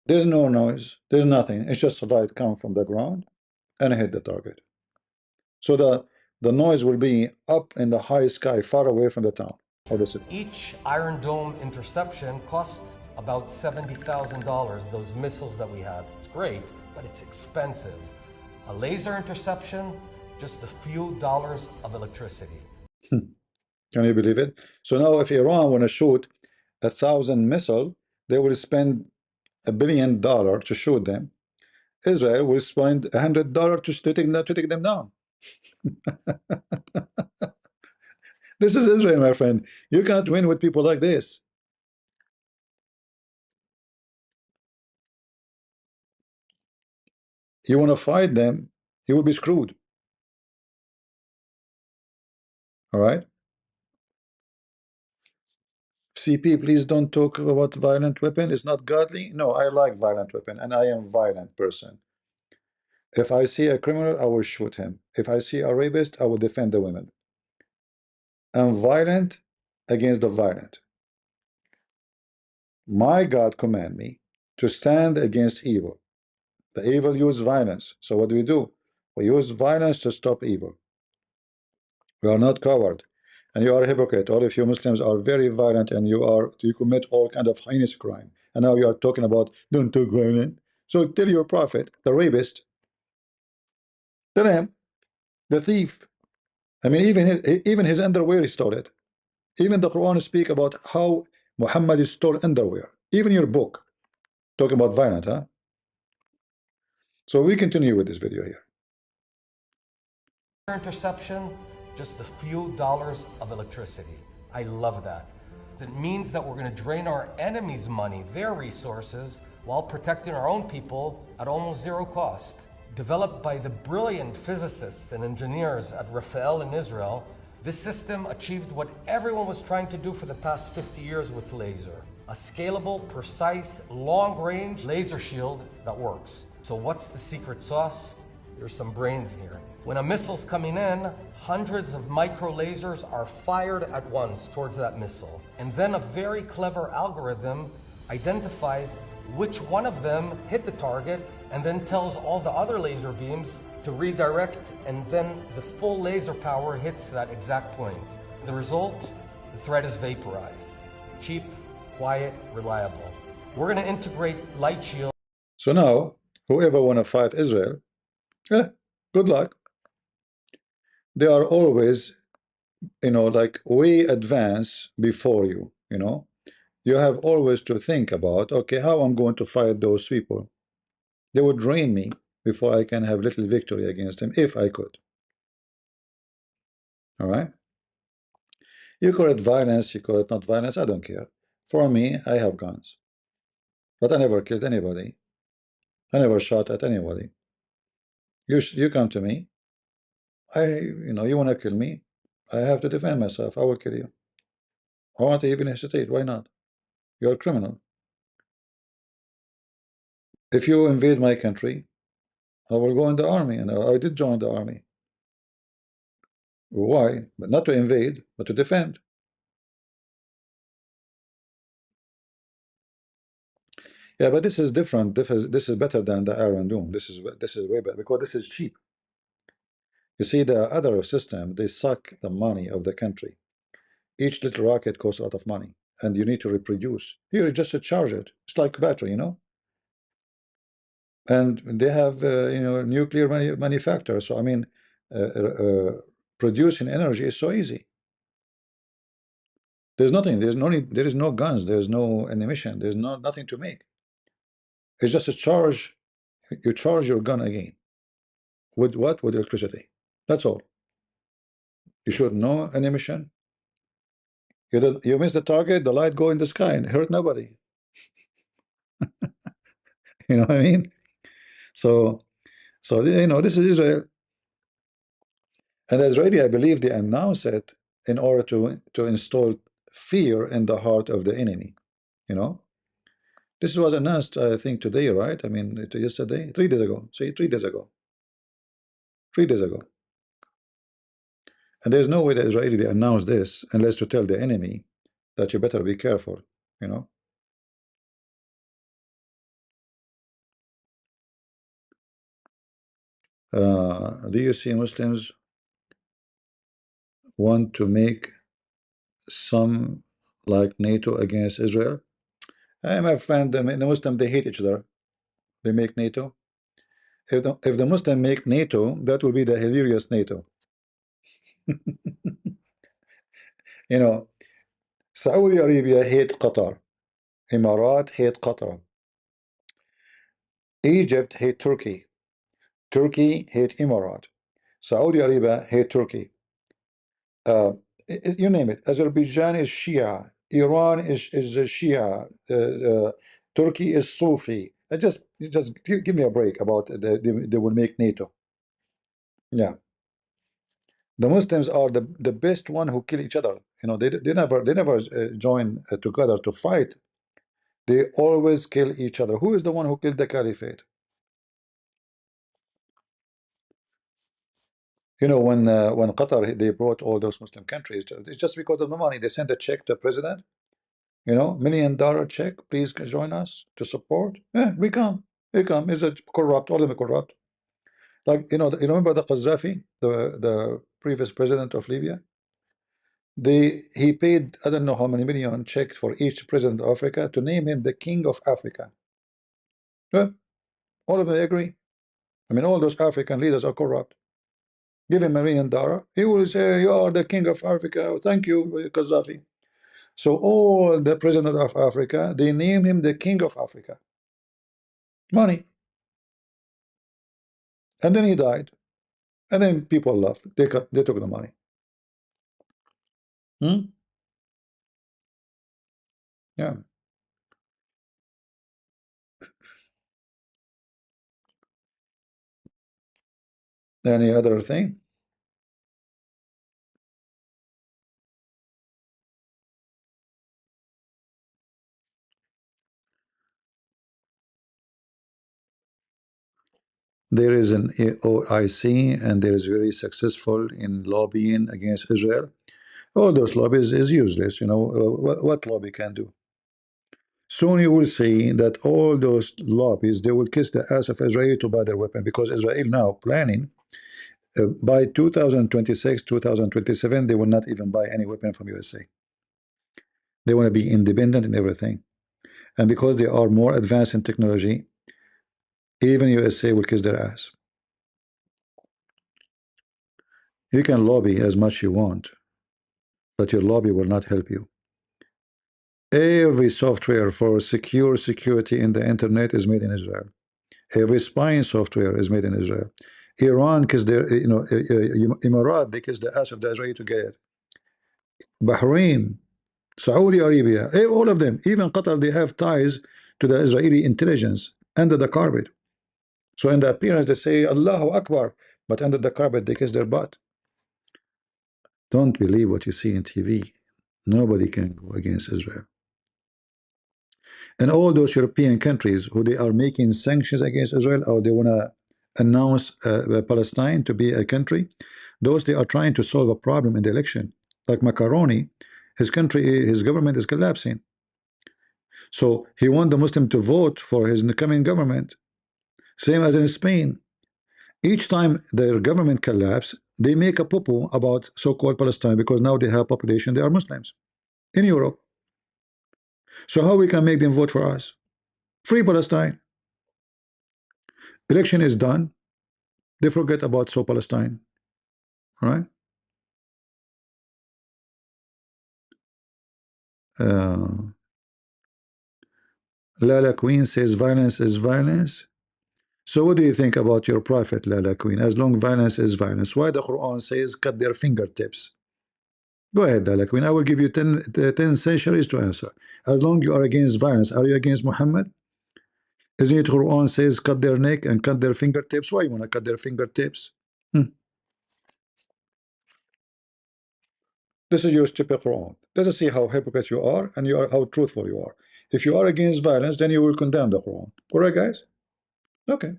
There's no noise, there's nothing. It's just a light come from the ground and hit the target. So the noise will be up in the high sky, far away from the town or the city. Each Iron Dome interception costs about $70,000, those missiles that we had. It's great, but it's expensive. A laser interception, just a few dollars of electricity. Can you believe it? So now if Iran want to shoot 1,000 missiles, they will spend $1 billion to shoot them. Israel will spend $100 to take them down. This is Israel, my friend. You cannot win with people like this. You want to fight them, you will be screwed. All right? CP, please don't talk about violent weapon. It's not godly. No, I like violent weapon, and I am a violent person. If I see a criminal, I will shoot him. If I see a rapist, I will defend the women. I'm violent against the violent. My God command me to stand against evil. The evil use violence. So what do? We use violence to stop evil. We are not coward. And you are a hypocrite. All of you Muslims are very violent, and you commit all kind of heinous crime. And now you are talking about don't talk violent. So tell your prophet, the rapist, tell him The thief. I mean, even his underwear he stole it. Even the Quran speak about how Muhammad stole underwear. Even your book talking about violence, huh? So we continue with this video here. Interception, just a few dollars of electricity. I love that. It means that we're going to drain our enemies' money, their resources, while protecting our own people at almost zero cost. Developed by the brilliant physicists and engineers at Rafael in Israel, this system achieved what everyone was trying to do for the past 50 years with laser. A scalable, precise, long-range laser shield that works. So what's the secret sauce? There's some brains here. When a missile's coming in, hundreds of micro lasers are fired at once towards that missile. And then a very clever algorithm identifies which one of them hit the target and then tells all the other laser beams to redirect, and then the full laser power hits that exact point. The result? The threat is vaporized. Cheap, quiet, reliable. We're going to integrate light shield. So now, whoever want to fight Israel, good luck. They are always, like way advanced before you, You have always to think about, okay, how I'm going to fight those people. They would drain me before I can have little victory against them, if I could. All right? You call it violence, you call it not violence, I don't care. For me, I have guns. But I never killed anybody. I never shot at anybody. You come to me, you want to kill me, I have to defend myself, I will kill you. I won't even hesitate, why not? You're a criminal. If you invade my country, I will go in the army, and I did join the army. Why? But not to invade, but to defend. Yeah, but this is different. This is better than the Iron Dome. This is way better because this is cheap. You see, the other system, they suck the money of the country. Each little rocket costs a lot of money, and you need to reproduce. Here, you just charge it. It's like battery, And they have, nuclear manufacturer. So I mean, producing energy is so easy. There's nothing. There's no need. There is no guns. There's no ammunition. There's nothing to make. It's just a charge. You charge your gun again. With what? With electricity. That's all. You shoot no ammunition. You miss the target. The light go in the sky and hurt nobody. You know what I mean? So this is Israel, and Israeli, I believe they announce it in order to install fear in the heart of the enemy. This was announced, I think, today, right? I mean, yesterday, 3 days ago. Say 3 days ago. 3 days ago. And there's no way that Israeli they announce this unless to tell the enemy that you better be careful. Do you see Muslims want to make some like NATO against Israel? My friend, the Muslim, they hate each other. They make NATO. If the Muslim make NATO, that will be the hilarious NATO. Saudi Arabia hate Qatar. Emirat hate Qatar. Egypt hate Turkey. Turkey hate Emirat. Saudi Arabia hate Turkey. You name it. Azerbaijan is Shia. Iran is Shia. Turkey is Sufi. Just give me a break about they will make NATO. Yeah, the Muslims are the best one who kill each other. They never join together to fight. They always kill each other. Who is the one who killed the caliphate? When Qatar they brought all those Muslim countries, it's just because of the money. They sent a check to the president, $1 million check. Please join us to support. We come. Is it corrupt? All of them are corrupt. Like you remember the Qaddafi, the previous president of Libya. He paid I don't know how many million checks for each president of Africa to name him the king of Africa. All of them agree. I mean, all those African leaders are corrupt. Give him $1 million. He will say, "You are the king of Africa. Thank you, Gaddafi." So all the president of Africa, they name him the king of Africa. Money. And then he died. And then people left. They took the money. Hmm? Yeah. Any other thing? There is an OIC, and there is very successful in lobbying against Israel. All those lobbies is useless. What lobby can do? Soon you will see that all those lobbies, they will kiss the ass of Israel to buy their weapon, because Israel now planning by 2026, 2027, they will not even buy any weapon from USA. They want to be independent in everything. And because they are more advanced in technology, even USA will kiss their ass. You can lobby as much you want, but your lobby will not help you. Every software for secure security in the internet is made in Israel. Every spying software is made in Israel. Iran, because they're, Emirat, they kiss the ass of the Israeli to get it. Bahrain, Saudi Arabia, all of them, even Qatar, they have ties to the Israeli intelligence under the carpet. So in the appearance, they say Allahu Akbar, but under the carpet, they kiss their butt. Don't believe what you see in TV. Nobody can go against Israel. And all those European countries who they are making sanctions against Israel, or they want to announce Palestine to be a country, those they are trying to solve a problem in the election. Like Macaroni, his country, his government is collapsing. So he want the Muslim to vote for his coming government. Same as in Spain. Each time their government collapse, they make a poo-poo about so-called Palestine, because now they have population, they are Muslims in Europe. So how we can make them vote for us? Free Palestine. Election is done. They forget about so Palestine. All right. Uh, Lala Queen says violence is violence. So what do you think about your prophet, Lala Queen? As long violence is violence, why the Quran says cut their fingertips? Go ahead, Lala Queen. I will give you 10 centuries to answer. As long you are against violence, are you against Muhammad? Isn't it Quran says cut their neck and cut their fingertips? Why you want to cut their fingertips? Hmm. This is your stupid Quran. Let us see how hypocrite you are, and how truthful you are. If you are against violence, then you will condemn the Quran. Correct, guys? Okay.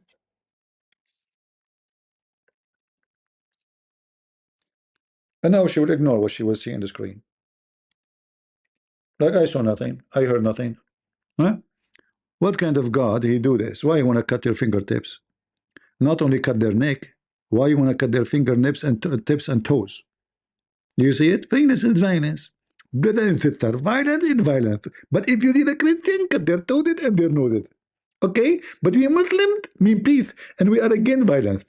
And now she will ignore what she will see in the screen. Like I saw nothing. I heard nothing. Huh? What kind of God he do this? Why you want to cut your fingertips? Not only cut their neck, why you want to cut their fingertips and tips and toes? Do you see it? Violence is violence. Brother and sister, violence is violence. But if you see the Christian, cut their toes and their noses. Okay? But we Muslims mean peace, and we are against violence.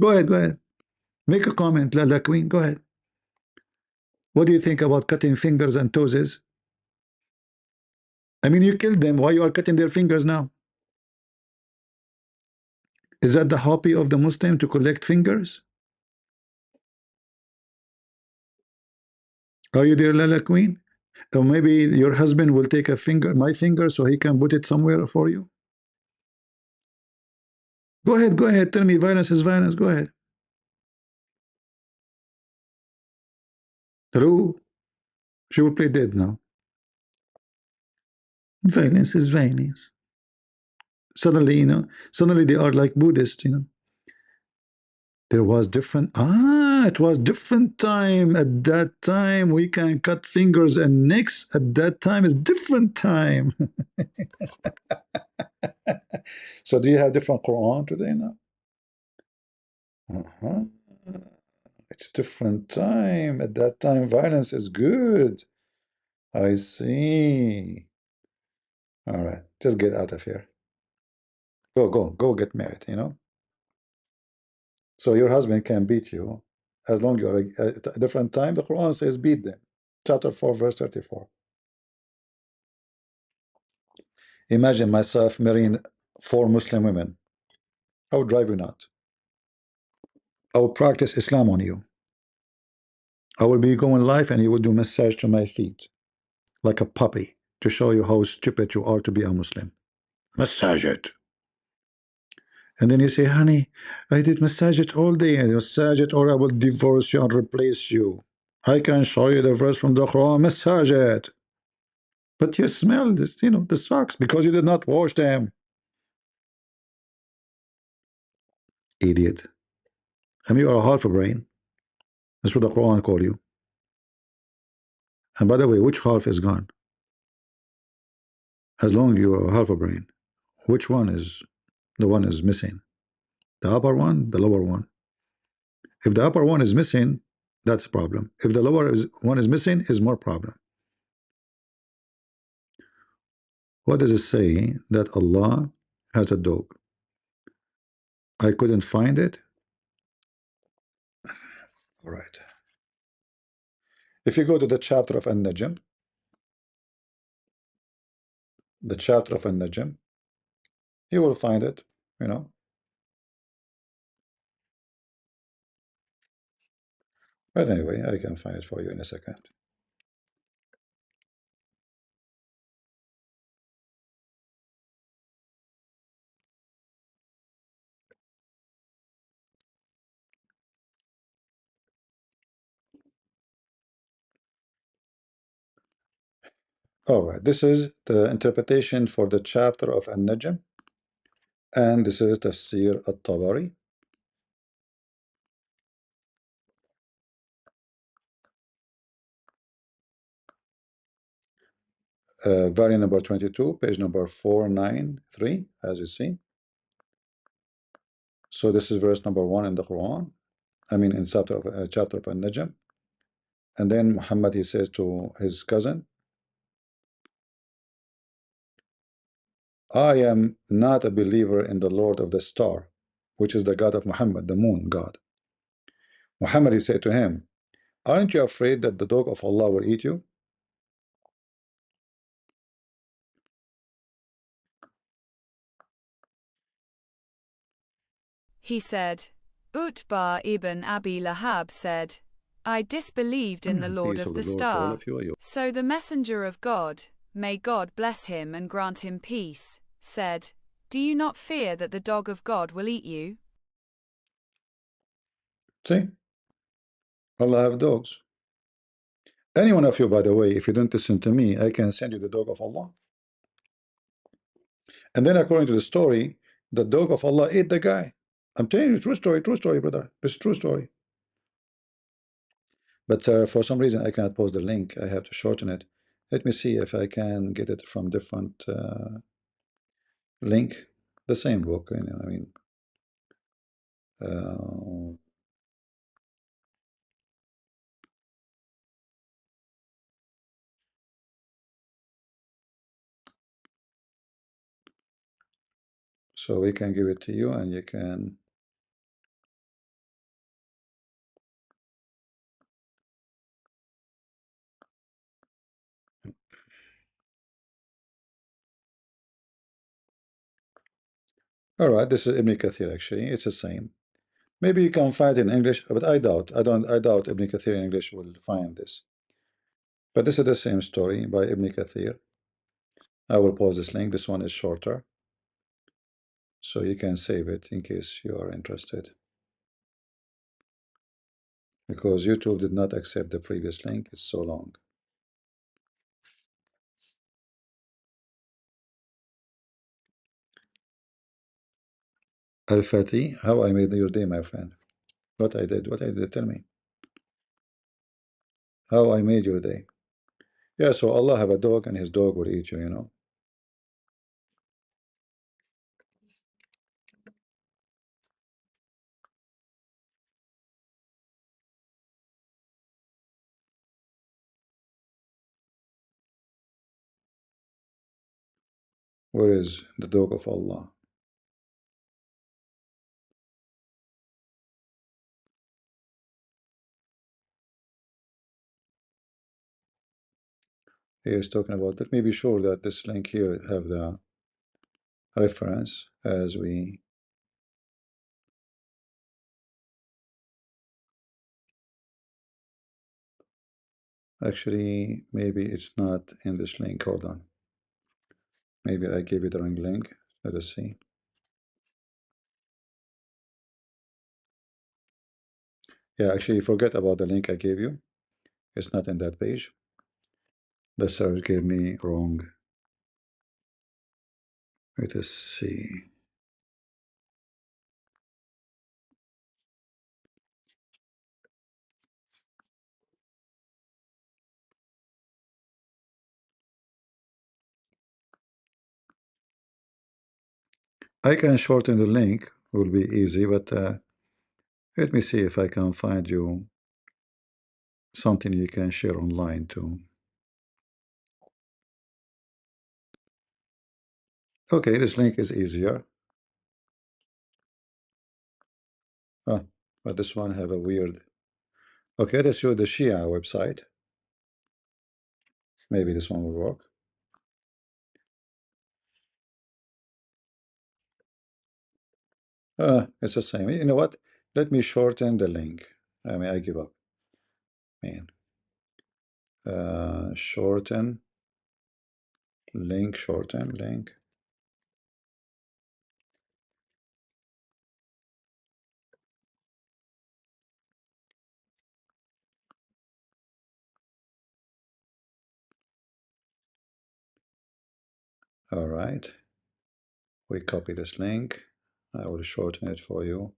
Go ahead, go ahead. Make a comment, La Queen. Go ahead. What do you think about cutting fingers and toes? I mean, you killed them. Why you are cutting their fingers now? Is that the hobby of the Muslim to collect fingers? Are you there, Lala Queen? Or maybe your husband will take a finger, my finger, so he can put it somewhere for you? Go ahead, go ahead. Tell me violence is violence. Go ahead. Hello? She will play dead now. Violence is violence. Suddenly, suddenly they are like Buddhists. There was different, it was different time. At that time, we can cut fingers and necks. At that time is different time. So do you have different Quran today now? Uh-huh. It's different time. At that time, violence is good. I see. All right, just get out of here. Go get married. So your husband can beat you as long you're at a different time. The Quran says beat them. Chapter 4, verse 34. Imagine myself marrying 4 Muslim women. I would drive you nuts. I will practice Islam on you. I will be going live and you will do massage to my feet like a puppy to show you how stupid you are to be a Muslim. Massage it. And then you say, honey, I did massage it all day and massage it or I will divorce you and replace you. I can show you the verse from the Quran, massage it. But you smell this, the socks because you did not wash them. Idiot. I mean, you are half a brain. That's what the Quran call you. And by the way, which half is gone? As long as you are half a brain, which one is the one is missing? The upper one, the lower one? If the upper one is missing, that's a problem. If the one is missing, is more problem. What does it say that Allah has a dog? I couldn't find it. All right. If you go to the chapter of An-Najm, the chapter of An-Najm, you will find it, you know. But anyway, I can find it for you in a second. All right, this is the interpretation for the chapter of An-Najm, and this is Tafsir At-Tabari. Volume number 22, page number 493, as you see. So this is verse number 1 in the Quran. I mean, in chapter of An-Najm. And then Muhammad, he says to his cousin, I am not a believer in the Lord of the Star, which is the God of Muhammad, the moon God. Muhammad, he said to him, aren't you afraid that the dog of Allah will eat you? He said, Utbah ibn Abi Lahab said, I disbelieved in the Lord Peace of of the the Lord to all Star. of you. So the messenger of God, may God bless him and grant him peace, said, Do you not fear that the dog of God will eat you? See? Allah have dogs. Any one of you, by the way, if you don't listen to me, I can send you the dog of Allah. And then according to the story, the dog of Allah ate the guy. I'm telling you, true story, brother. It's true story. But for some reason, I cannot post the link. I have to shorten it. Let me see if I can get it from different link. The same book, I mean. Uh, so we can give it to you and you can. All right, this is Ibn Kathir actually. It's the same. Maybe you can find it in English, but I doubt. I doubt Ibn Kathir in English will find this. But this is the same story by Ibn Kathir. I will post this link. This one is shorter, so you can save it in case you are interested. Because YouTube did not accept the previous link. It's so long. Al-Fati, how I made your day, my friend. What I did, tell me. How I made your day. Yeah, so Allah have a dog and his dog will eat you, you know. Where is the dog of Allah? He is talking about. Let me be sure that this link here have the reference as we. Actually, maybe it's not in this link. Hold on. Maybe I gave you the wrong link. Let us see. Yeah, actually, forget about the link I gave you. It's not in that page. The search gave me wrong. Let us see. I can shorten the link. Will be easy, but let me see if I can find you something you can share online too. Okay, this link is easier. Ah, but this one have a weird. Okay, let's show the Shia website. Maybe this one will work. It's the same. You know what? Let me shorten the link. I mean, I give up. Man. Shorten link, shorten link. All right. We copy this link. I will shorten it for you.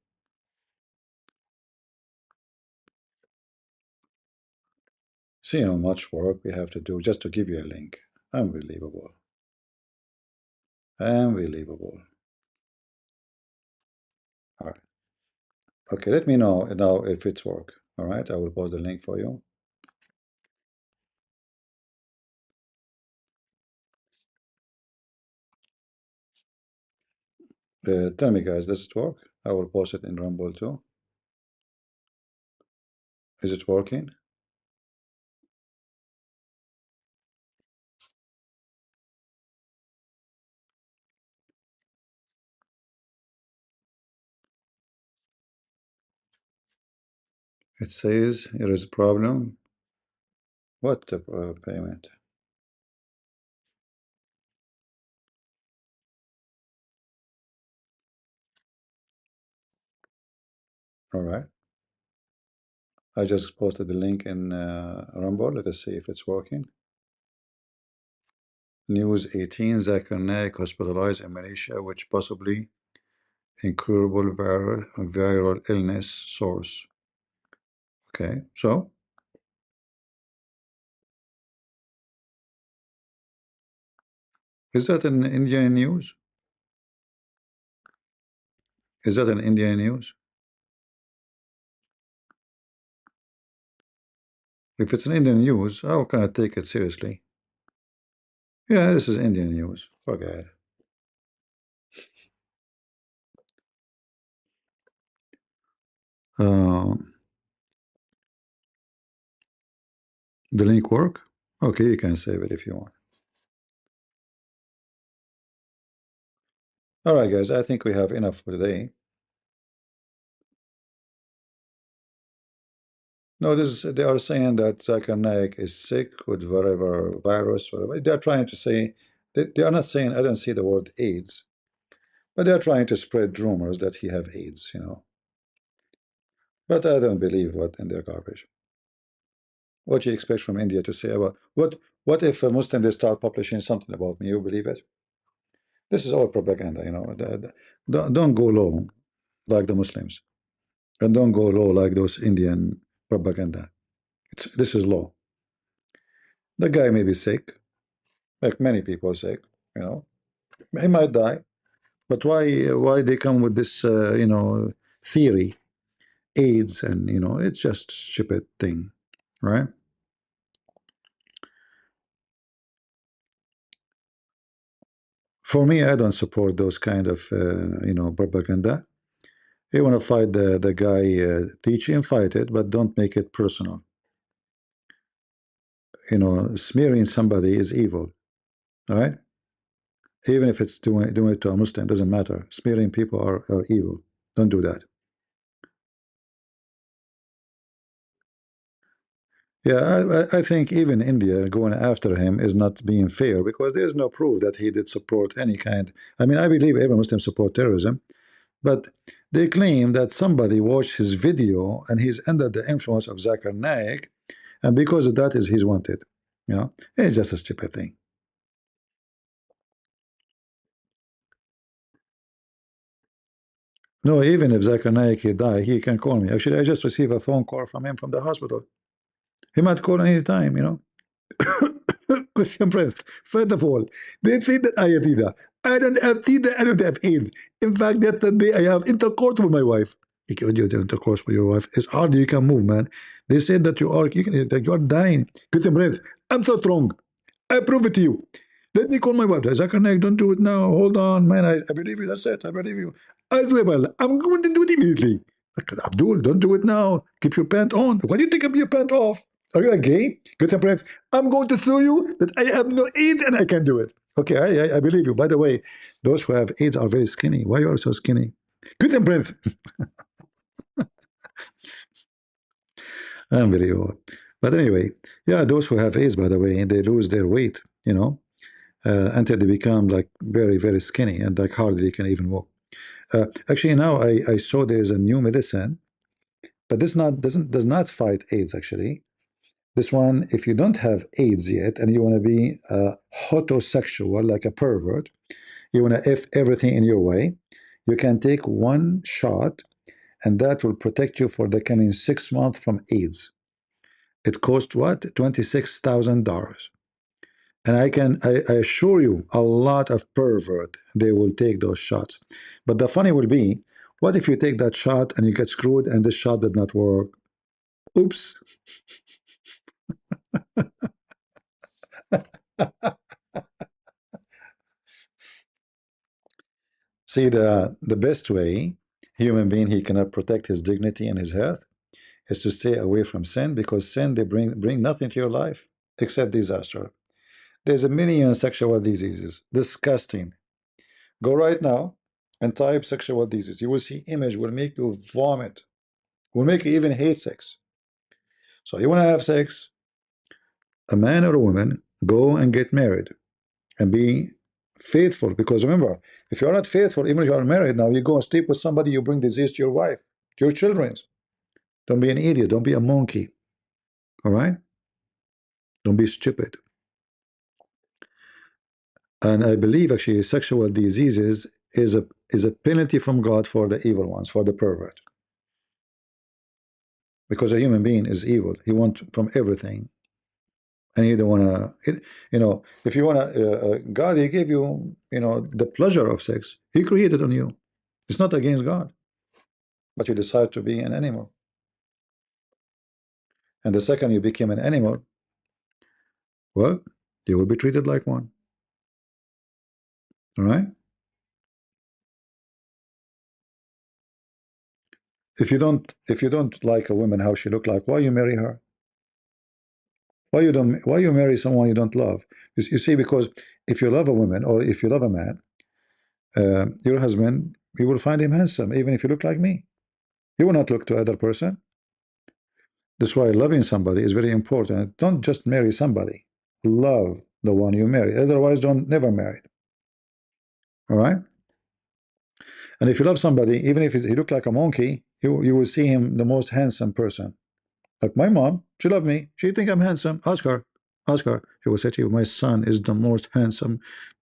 See how much work we have to do just to give you a link. Unbelievable. Unbelievable. All right. Okay, let me know now if it's work. All right, I will post the link for you. Tell me, guys, does it work? I will post it in Rumble too. Is it working? It says there is a problem. What the payment? All right. I just posted the link in Rumble. Let us see if it's working. News 18, Zakir Naik hospitalized in Malaysia, which possibly incurable viral illness source. Okay, so is that in Indian news? Is that in Indian news? If it's an Indian news, how can I take it seriously? Yeah, this is Indian news. Forget it. The link work? Okay, you can save it if you want. All right, guys, I think we have enough for today. No, this is, they are saying that Zakir Naik is sick with whatever virus, whatever. They are trying to say, they are not saying, I don't see the word AIDS, but they are trying to spread rumors that he have AIDS, you know. But I don't believe what in their garbage. What do you expect from India to say about what if a Muslim they start publishing something about me? You believe it? This is all propaganda, you know. Don't go low like the Muslims, and don't go low like those Indian propaganda. This is law. The guy may be sick, like many people are sick, you know. He might die, but why they come with this you know theory, AIDS, and you know it's just stupid thing, right? For me, I don't support those kind of you know propaganda. You want to fight the guy teaching, fight it, but don't make it personal. smearing somebody is evil. All right, even if it's doing it to a Muslim, doesn't matter. Smearing people are evil. Don't do that. Yeah, I think even India going after him is not being fair because there's no proof that he did support any kind. I mean, I believe every Muslim support terrorism, but they claim that somebody watched his video and he's under the influence of Zakir Naik, and because of that is he's wanted. It's just a stupid thing. No, even if Zakir Naik he die, he can call me. Actually, I just received a phone call from him from the hospital. He might call any time. Question breath. First of all, they say that I have Tida. I don't have Tida, I don't have AIDS. In fact, that the day I have intercourse with my wife. You do intercourse with your wife. It's hard you can move, man. They said that that you are dying. Question breath. I'm so strong. I prove it to you. Let me call my wife. Zakir Naik, don't do it now. Hold on, man. I believe you. That's it. I believe you. I swear, well, I'm going to do it immediately. Abdul, don't do it now. Keep your pant on. Why do you take your pant off? Are you a gay? Good friends. I'm going to show you that I have no AIDS and I can do it. Okay, I believe you. By the way, those who have AIDS are very skinny. Why are you so skinny? Good friends. Unbelievable. But anyway, yeah, those who have AIDS, by the way, they lose their weight, until they become like very, very skinny and like hardly they can even walk. Actually, now I saw there is a new medicine, but this not doesn't does not fight AIDS actually. This one, if you don't have AIDS yet and you want to be homosexual, like a pervert, you want to F everything in your way, you can take one shot and that will protect you for the coming 6 months from AIDS. It costs what? $26,000. And I assure you, a lot of pervert, they will take those shots. But the funny will be, what if you take that shot and you get screwed and this shot did not work? Oops. See, the best way human being he cannot protect his dignity and his health is to stay away from sin, because sin they bring nothing to your life except disaster. There's a million sexual diseases. Disgusting. Go right now and type sexual disease. You will see image will make you vomit. Will make you even hate sex. So you want to have sex, a man or a woman, go and get married and be faithful. Because remember, if you're not faithful, even if you are married now, you go and sleep with somebody, you bring disease to your wife, to your children. Don't be an idiot. Don't be a monkey. All right? Don't be stupid. And I believe actually sexual diseases is a penalty from God for the evil ones, for the pervert. Because a human being is evil. He wants from everything. And he don't want to, if you want to, God, he gave you, the pleasure of sex. He created on you. It's not against God. But you decide to be an animal. And the second you became an animal, well, you will be treated like one. All right? If you don't like a woman how she look like, why you marry her? Why you marry someone you don't love? You see, because if you love a woman or if you love a man, your husband, you will find him handsome, even if you look like me. You will not look to other person. That's why loving somebody is very important. Don't just marry somebody. Love the one you marry. Otherwise, don't never marry. All right? And if you love somebody, even if he look like a monkey, you will see him the most handsome person. Like my mom, she loved me. She think I'm handsome. Ask her. Ask her. She will say to you, my son is the most handsome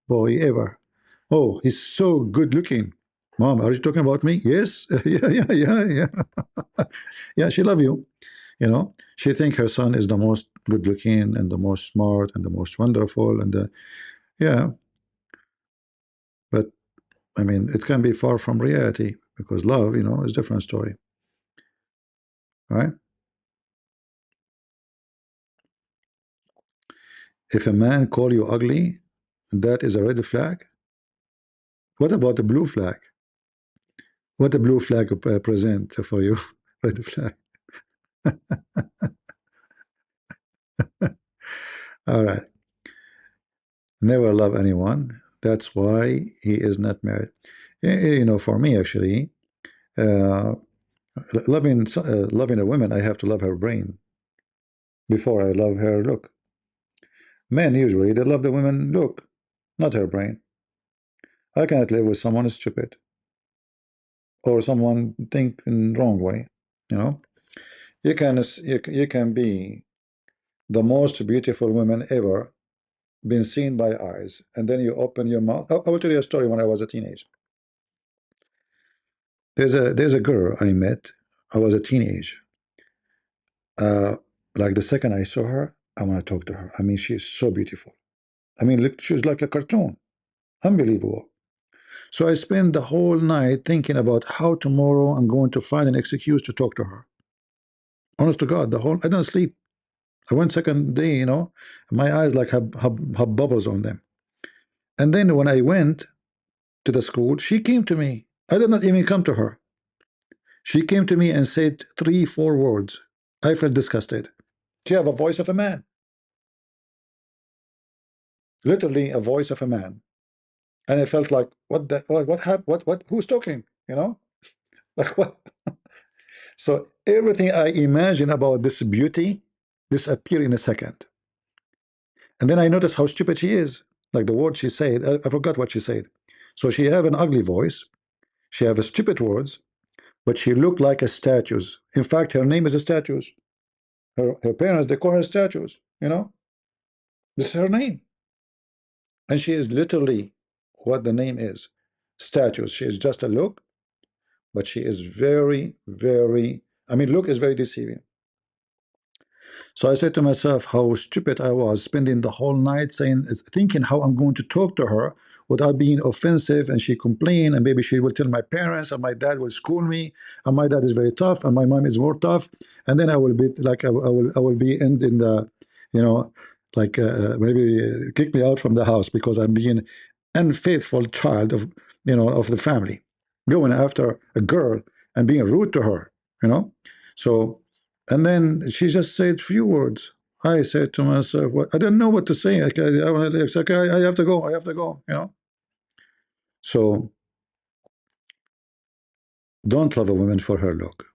boy ever. Oh, he's so good looking. Mom, are you talking about me? Yes. Yeah. Yeah, she love you. She think her son is the most good looking and the most smart and the most wonderful yeah. But I mean, it can be far from reality because love, is a different story. Right? If a man call you ugly, that is a red flag. What about the blue flag? What the blue flag present for you? Red flag. All right. Never love anyone. That's why he is not married. You know, for me, actually, uh, loving a woman, I have to love her brain before I love her look. Men usually they love the woman look, not her brain. I cannot live with someone stupid or someone think in wrong way. You know, you can be the most beautiful woman ever been seen by eyes, and then you open your mouth. I will tell you a story. When I was a teenager, there's a girl I met. I was a teenager. Uh, like the second I saw her, I want to talk to her. I mean, she's so beautiful. I mean, look, she's like a cartoon. Unbelievable. So I spent the whole night thinking about how tomorrow I'm going to find an excuse to talk to her. Honest to God, the whole I didn't sleep. I went second day, you know, my eyes like have bubbles on them. And then when I went to the school, she came to me. I did not even come to her. She came to me and said three, four words. I felt disgusted. She have a voice of a man, literally a voice of a man. And I felt like, what happened? Who's talking? You know, like what? So everything I imagine about this beauty disappear in a second. And then I noticed how stupid she is. Like the word she said, I forgot what she said. So she have an ugly voice. She have a stupid words, but she looked like a statue. In fact, her name is a statue. Her parents, they call her statues, you know? This is her name. And she is literally what the name is. Statues. She is just a look, but she is very, very, I mean, look is very deceiving. So I said to myself how stupid I was, spending the whole night thinking how I'm going to talk to her without being offensive, and she complained, and maybe she will tell my parents, and my dad will school me, and my dad is very tough, and my mom is more tough, and then I will be like I will be in the, you know, like maybe kick me out from the house because I'm being unfaithful child of, you know, of the family, going after a girl and being rude to her, you know. So and then she just said few words. I said to myself, "What?" I didn't know what to say. It's okay. I have to go. I have to go. You know. So don't love a woman for her look,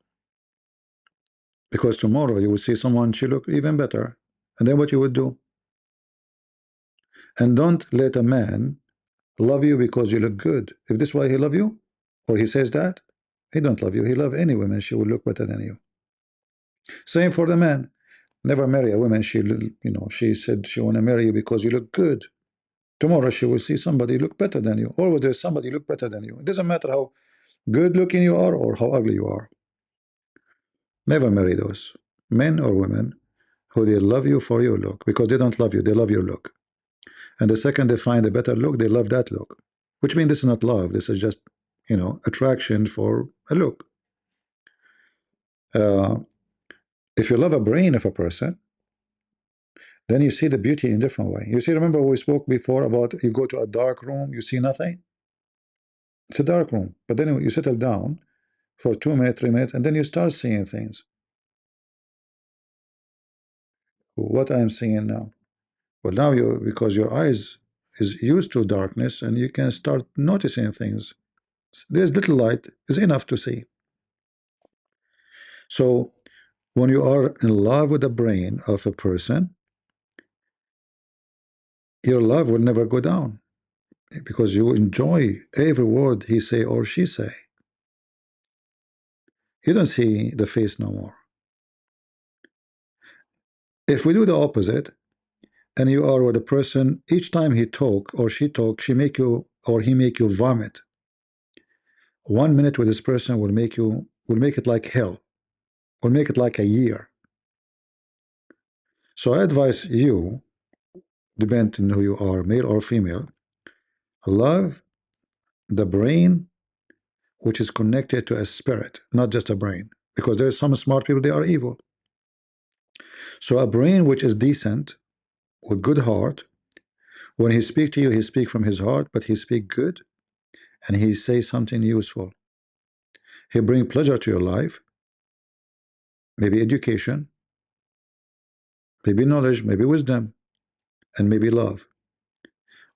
because tomorrow you will see someone she look even better, and then what you would do? And don't let a man love you because you look good. If this is why he love you, or he says that, he don't love you. He love any woman. She will look better than you. Same for the man. Never marry a woman. You know, she said she want to marry you because you look good. Tomorrow she will see somebody look better than you, or there's somebody look better than you. It doesn't matter how good looking you are or how ugly you are. Never marry those men or women who they love you for your look, because they don't love you, they love your look. And the second they find a better look, they love that look. Which means this is not love, this is just, you know, attraction for a look. Uh, if you love a brain of a person, then you see the beauty in a different way. You see, remember we spoke before about you go to a dark room, you see nothing. It's a dark room, but then you settle down for 2 minutes, 3 minutes, and then you start seeing things. What I'm seeing now. Well, now you, because your eyes is used to darkness, and you can start noticing things. There's little light is enough to see. So when you are in love with the brain of a person, your love will never go down, because you enjoy every word he say or she say. You don't see the face no more. If we do the opposite, and you are with a person, each time he talk or she talk, she make you or he make you vomit. 1 minute with this person will make it like hell, will make it like a year. So I advise you, depending on who you are, male or female, love the brain which is connected to a spirit, not just a brain, because there's some smart people, they are evil. So a brain which is decent, with good heart, when he speak to you, he speak from his heart, but he speak good, and he say something useful. He bring pleasure to your life, maybe education, maybe knowledge, maybe wisdom. and maybe love.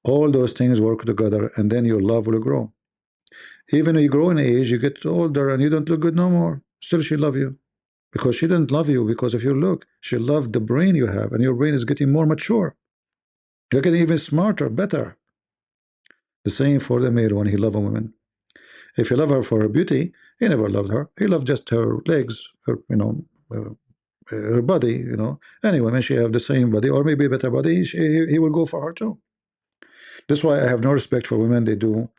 All those things work together, and then your love will grow. Even when you grow in age, you get older and you don't look good no more. Still, she love you because she didn't love you because of your look. She loved the brain you have, and your brain is getting more mature. You're getting even smarter, better. The same for the male when he love a woman. If he love her for her beauty, he never loved her. He loved just her legs, her her body. Anyway, when she have the same body or maybe a better body, he will go for her too. That's why I have no respect for women. They do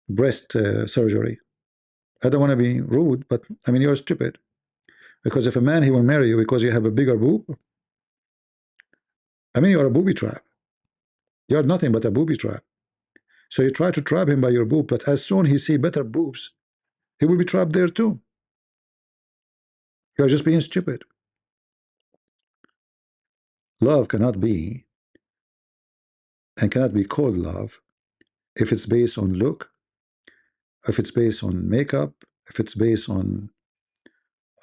breast surgery. I don't want to be rude, but I mean, you're stupid. Because if a man, he will marry you because you have a bigger boob, I mean, you're a booby trap. You're nothing but a booby trap. So you try to trap him by your boob, but as soon he see better boobs, he will be trapped there too. You're just being stupid. Love cannot be and cannot be called love if it's based on look, if it's based on makeup, if it's based on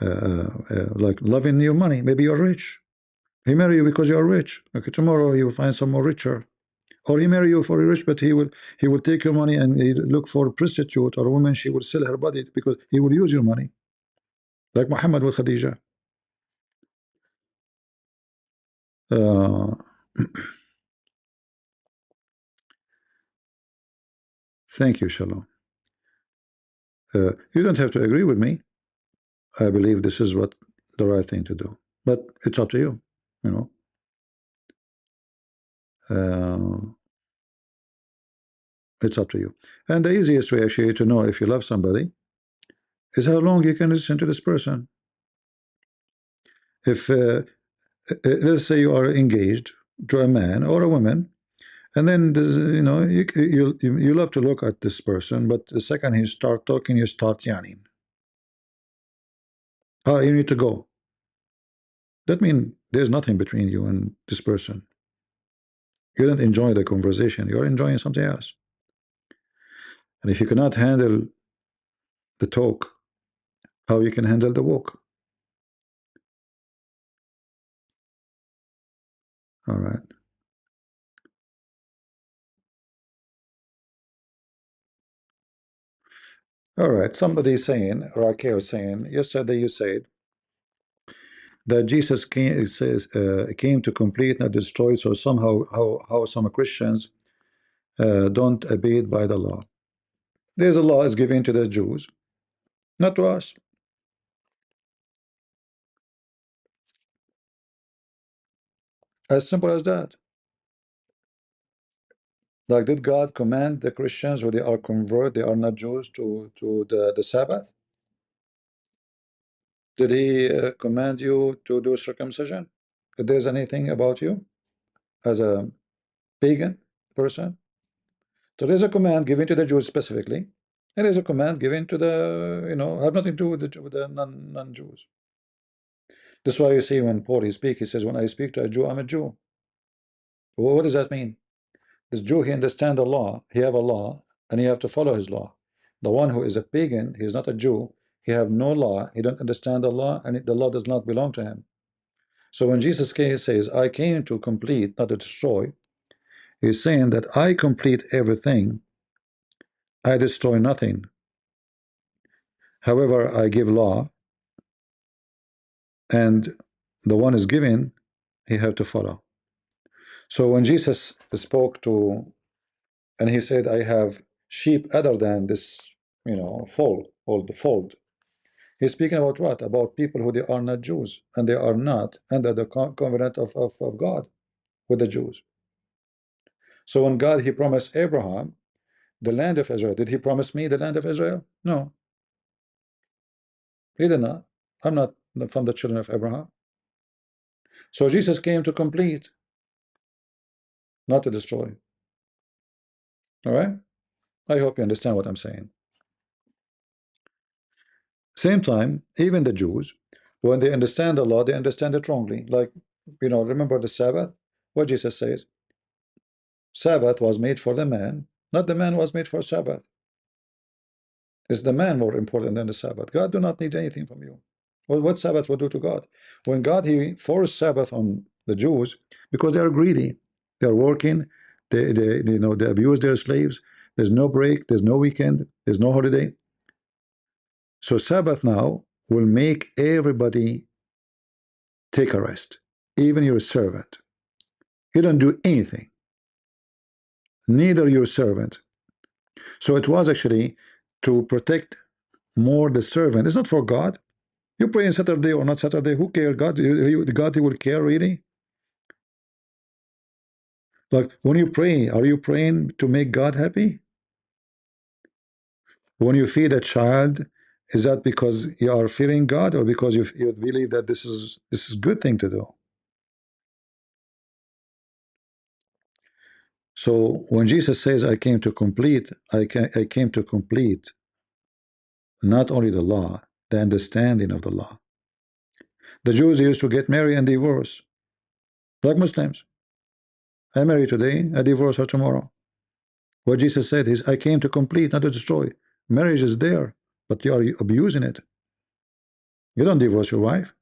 like loving your money. Maybe you're rich. He marry you because you're rich. Okay, tomorrow he will find some more richer. Or he marry you for rich, but he will take your money and he look for a prostitute or a woman. She will sell her body because he will use your money, like Muhammad with Khadija. Uh, thank you, Shalom. You don't have to agree with me. I believe this is what the right thing to do, but it's up to you. You know. It's up to you. And the easiest way actually to know if you love somebody is how long you can listen to this person. If let's say you are engaged to a man or a woman, and then you love to look at this person, but the second he start talking, you start yawning. Ah, you need to go. That means there's nothing between you and this person. You don't enjoy the conversation. You're enjoying something else. And if you cannot handle the talk, how you can handle the walk? All right. All right. Somebody saying, Raquel saying, yesterday you said that Jesus came to complete, not destroy. So somehow, how some Christians don't abide by the law. There's a law is given to the Jews, not to us. As simple as that. Like, did God command the Christians who they are convert, they are not Jews, to the Sabbath? Did he command you to do circumcision? If there's anything about you as a pagan person? So there's a command given to the Jews specifically, and there's a command given to the, have nothing to do with the non-Jews. That's why you see when Paul he speaks, he says, when I speak to a Jew, I'm a Jew. Well, what does that mean? This Jew, he understand the law, he have a law, and he have to follow his law. The one who is a pagan, he is not a Jew, he have no law, he don't understand the law, and the law does not belong to him. So when Jesus says, I came to complete, not to destroy, he's saying that I complete everything, I destroy nothing. However, I give law, and the one is given, he have to follow. So when Jesus spoke to, and he said, I have sheep other than this, fold, or the fold. He's speaking about what? About people who they are not Jews, and they are not under the covenant of God with the Jews. So when God, he promised Abraham the land of Israel, did he promise me the land of Israel? No, he did not. I'm not from the children of Abraham. So Jesus came to complete, not to destroy. All right? I hope you understand what I'm saying. Same time, even the Jews, when they understand the law, they understand it wrongly. Like, remember the Sabbath? What Jesus says? Sabbath was made for the man, not the man was made for Sabbath. Is the man more important than the Sabbath? God do not need anything from you. Well, what Sabbath will do to God? When God, he forced Sabbath on the Jews because they are greedy. They're working. They abuse their slaves. There's no break. There's no weekend. There's no holiday. So Sabbath now will make everybody take a rest, even your servant. You don't do anything, neither your servant. So it was actually to protect more the servant. It's not for God. You pray on Saturday or not Saturday, who cares? God, God, he will care really. Like when you pray, are you praying to make God happy? When you feed a child, is that because you are fearing God or because you believe that this is good thing to do? So when Jesus says, "I came to complete," I came to complete not only the law, the understanding of the law. The Jews used to get married and divorce, like Muslims. I marry today, I divorce her tomorrow. What Jesus said is, "I came to complete, not to destroy." Marriage is there, but you are abusing it. You don't divorce your wife.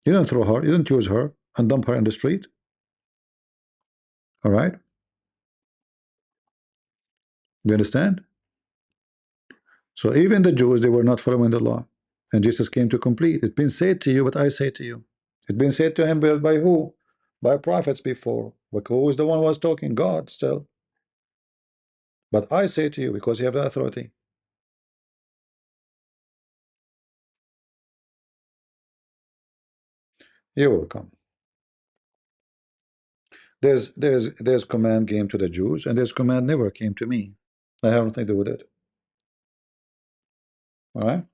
You don't throw her. You don't use her and dump her in the street. All right? You understand? So even the Jews, they were not following the law. And Jesus came to complete. It's been said to you, but I say to you. It's been said to him by who? By prophets before. But who is the one who was talking? God still. But I say to you, because you have the authority. You will come. There's command came to the Jews, and there's command never came to me. I have nothing to do with it. All right?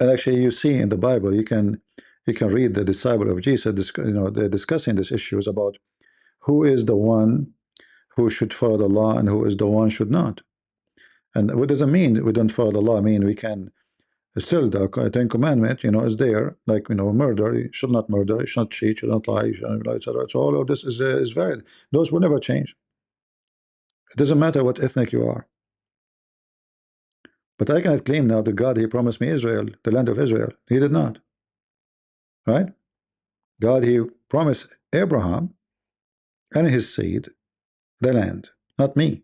And actually, you see in the Bible, you can read the disciple of Jesus, they're discussing these issues about who is the one who should follow the law and who is the one should not. And what does it mean we don't follow the law? I mean we can still the Ten Commandment, is there, like murder. You should not murder. You should not cheat. You should not lie. You should not, etc. So all of this is valid. Those will never change. It doesn't matter what ethnic you are. But I cannot claim now that God, he promised me Israel, the land of Israel. He did not. Right? God, he promised Abraham and his seed the land, not me.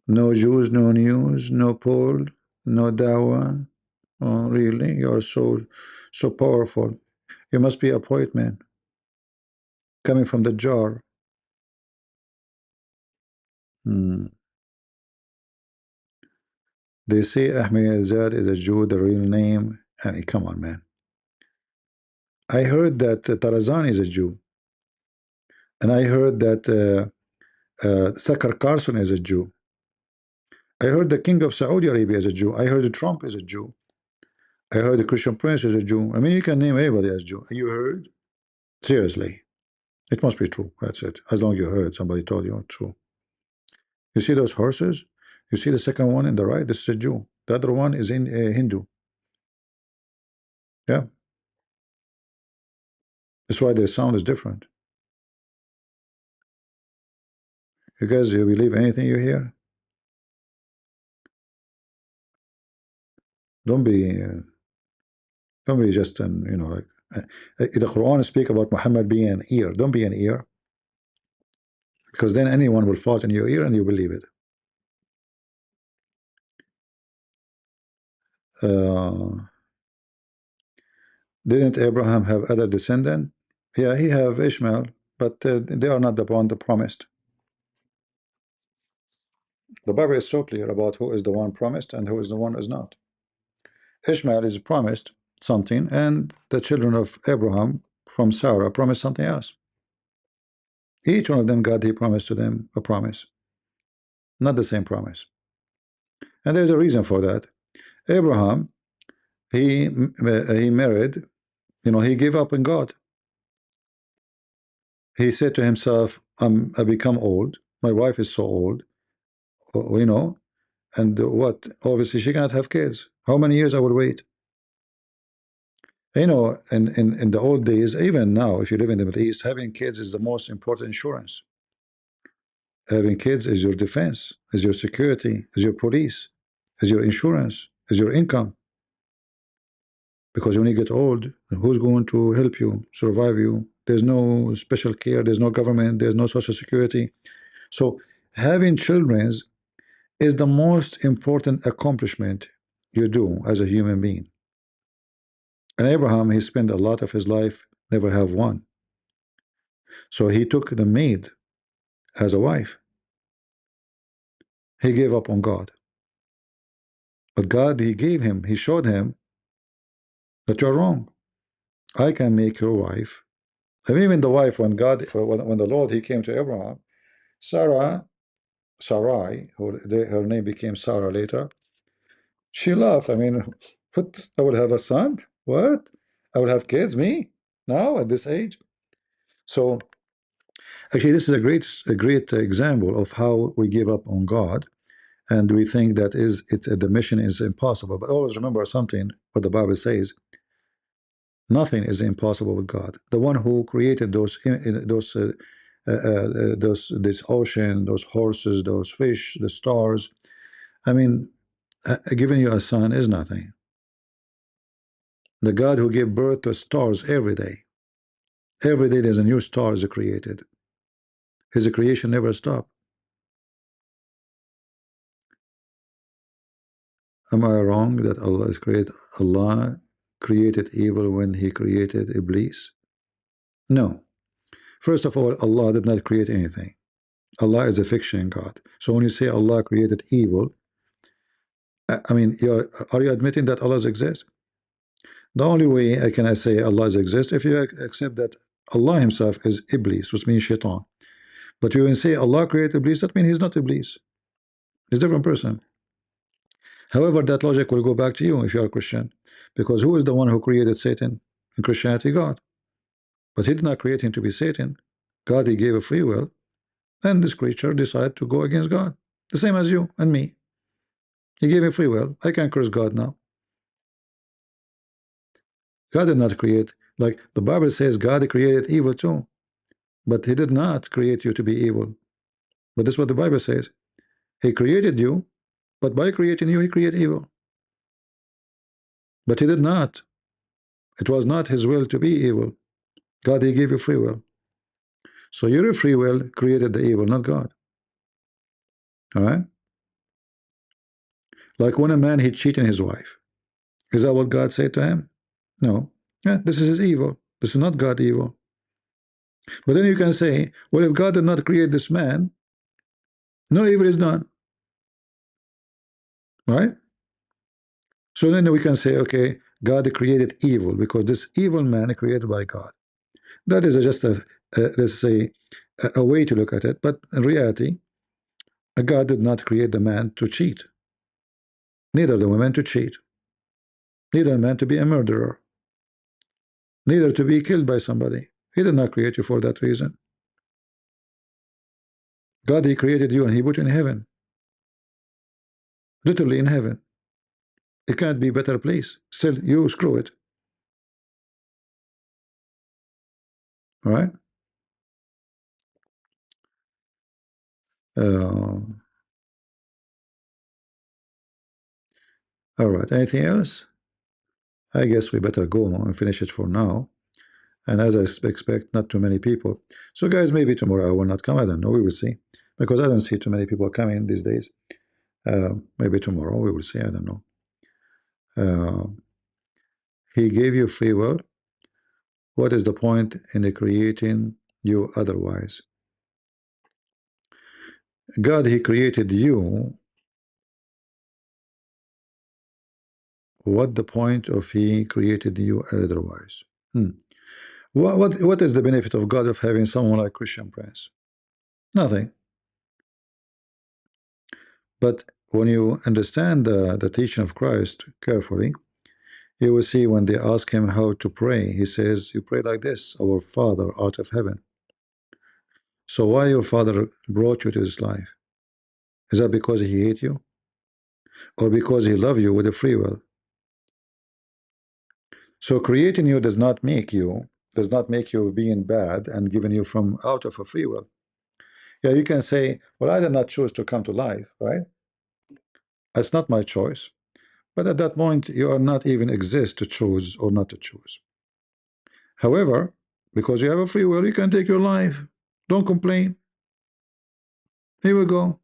No Jews, no news, no poll, no Dawah. Oh, really? You're so powerful. You must be a poet, man, coming from the jar. Hmm. They say Ahmed is a Jew, the real name. I mean, come on, man. I heard that Tarazan is a Jew, and I heard that Sakar Carson is a Jew. I heard the king of Saudi Arabia is a Jew. I heard Trump is a Jew. I heard the Christian Prince is a Jew. I mean, you can name anybody as Jew. You heard? Seriously. It must be true. That's it. As long as you heard, somebody told you it's true. You see those horses? You see the second one in the right? This is a Jew. The other one is in Hindu. Yeah. That's why their sound is different. You guys, you believe anything you hear? Don't be, just an, like the Quran speak about Muhammad being an ear. Don't be an ear, because then anyone will fall in your ear and you believe it. Uh, didn't Abraham have other descendant? Yeah, he have Ishmael, but they are not the one that promised. The Bible is so clear about who is the one promised and who is the one who is not. Ishmael is promised something, and the children of Abraham from Sarah promised something else. Each one of them, God, he promised to them a promise, not the same promise. And there's a reason for that. Abraham, he married, he gave up on God. He said to himself, I become old, my wife is so old, and what? Obviously, she cannot have kids. How many years I will wait? In the old days, even now, if you live in the Middle East, having kids is the most important insurance. Having kids is your defense, is your security, is your police, is your insurance, is your income. Because when you get old, who's going to help you, survive you? There's no special care, there's no government, there's no social security. So having children is the most important accomplishment you do as a human being. And Abraham, he spent a lot of his life never have one. So he took the maid as a wife. He gave up on God. But God, he gave him, he showed him that you're wrong. I can make your wife. And even the wife, when God, when the Lord, he came to Abraham, Sarai, her name became Sarah later, she laughed. I mean, what? I will have a son? What? I will have kids? Me? Now at this age? So actually, this is a great example of how we give up on God, and we think that the mission is impossible. But always remember something: what the Bible says. Nothing is impossible with God. The one who created this ocean, those horses, those fish, the stars. I mean, giving you a son is nothing. The God who gave birth to stars every day. Every day there's a new star is created. His creation never stopped. Am I wrong that Allah created evil when He created Iblis? No. First of all, Allah did not create anything. Allah is a fiction God. So when you say Allah created evil, I mean, are you admitting that Allah exists? The only way I can say Allah exists if you accept that Allah Himself is Iblis, which means Shaitan. But you can say Allah created Iblis, that means He's not Iblis. He's a different person. However, that logic will go back to you if you are a Christian. Because who is the one who created Satan? In Christianity, God. But He did not create him to be Satan. God, He gave a free will. And this creature decided to go against God. The same as you and me. He gave me free will. I can curse God now. God did not create, like the Bible says, God created evil too. But He did not create you to be evil. But that's what the Bible says. He created you, but by creating you, He created evil. But He did not. It was not His will to be evil. God, He gave you free will. So your free will created the evil, not God. All right? Like when a man, he cheating his wife. Is that what God said to him? No. Yeah, this is his evil. This is not God evil. But then you can say, well, if God did not create this man, no evil is done. Right? So then we can say, okay, God created evil because this evil man created by God. That is just let's say, a way to look at it. But in reality, God did not create the man to cheat, neither the woman to cheat, neither the man to be a murderer, neither to be killed by somebody. He did not create you for that reason. God, He created you and He put you in heaven, literally in heaven. It can't be a better place. Still, you screw it. All right. Uh, all right. Anything else? I guess we better go and finish it for now. And as I expect, not too many people. So, guys, maybe tomorrow I will not come. I don't know. We will see. Because I don't see too many people coming these days. Maybe tomorrow we will see. I don't know. He gave you free will. What is the point in creating you otherwise? God, He created you. What the point of He created you otherwise? What is the benefit of God of having someone like Christian Prince? Nothing. But when you understand the teaching of Christ carefully, you will see when they ask him how to pray, he says, you pray like this, our Father out of heaven. So why your father brought you to this life? Is that because he hate you? Or because he love you with a free will? So creating you does not make you being bad and giving you from out of a free will. Yeah, you can say, well, I did not choose to come to life, right? That's not my choice. But at that point, you are not even exist to choose or not to choose. However, because you have a free will, you can take your life. Don't complain. Here we go.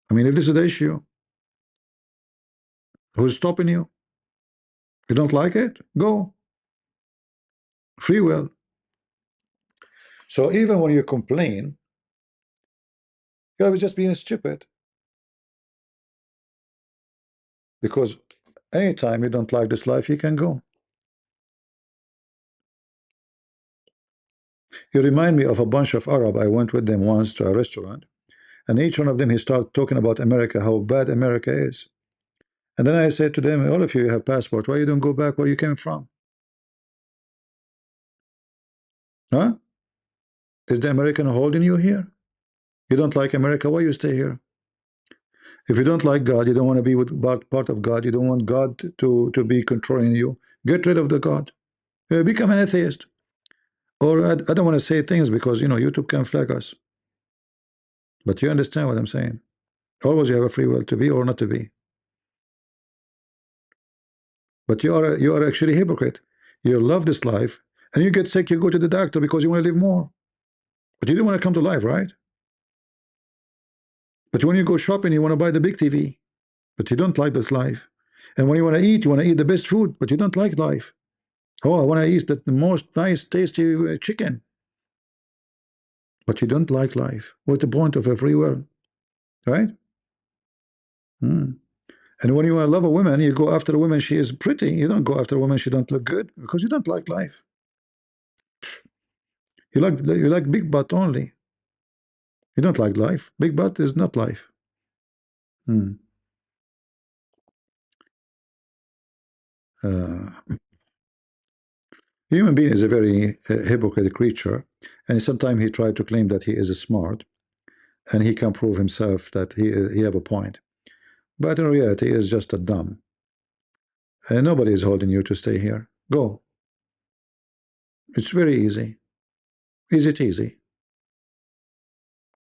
I mean, if this is the issue, who's stopping you? You don't like it? Go. Free will. So even when you complain, you're just being stupid. Because anytime you don't like this life, you can go. You remind me of a bunch of Arab. I went with them once to a restaurant, and each one of them, he started talking about America, how bad America is. And then I said to them, all of you have passport, why you don't go back where you came from? Huh? Is the American holding you here? You don't like America, why you stay here? If you don't like God, you don't want to be with part of God, you don't want God to be controlling you, get rid of the God. Become an atheist. Or I don't want to say things because, YouTube can flag us. But you understand what I'm saying. Always you have a free will to be or not to be. But you are actually a hypocrite. You love this life, and you get sick, you go to the doctor because you want to live more. But you don't want to come to life, right? But when you go shopping, you want to buy the big TV, but you don't like this life. And when you want to eat the best food, but you don't like life. Oh, I want to eat the most nice, tasty chicken, but you don't like life. What's the point of a free will, right? Hmm. And when you love a woman, you go after a woman she is pretty. You don't go after a woman she don't look good because you don't like life. You like big butt only. You don't like life. Big butt is not life. Hmm. Uh, Human being is a very hypocritical creature, and sometimes he tried to claim that he is smart, and he can prove himself that he have a point. But in reality, he is just a dumb. And nobody is holding you to stay here. Go. It's very easy. Easy easy.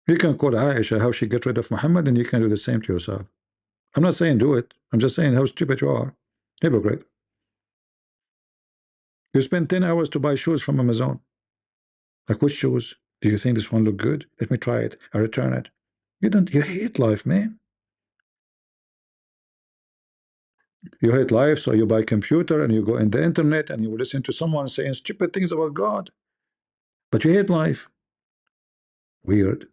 You can call Aisha how she get rid of Muhammad, and you can do the same to yourself. I'm not saying do it. I'm just saying how stupid you are. Hypocrite. You spend 10 hours to buy shoes from Amazon. Like which shoes? Do you think this one look good? Let me try it. I return it. You hate life, man. You hate life, so you buy computer and you go in the internet and you listen to someone saying stupid things about God. But you hate life. Weird.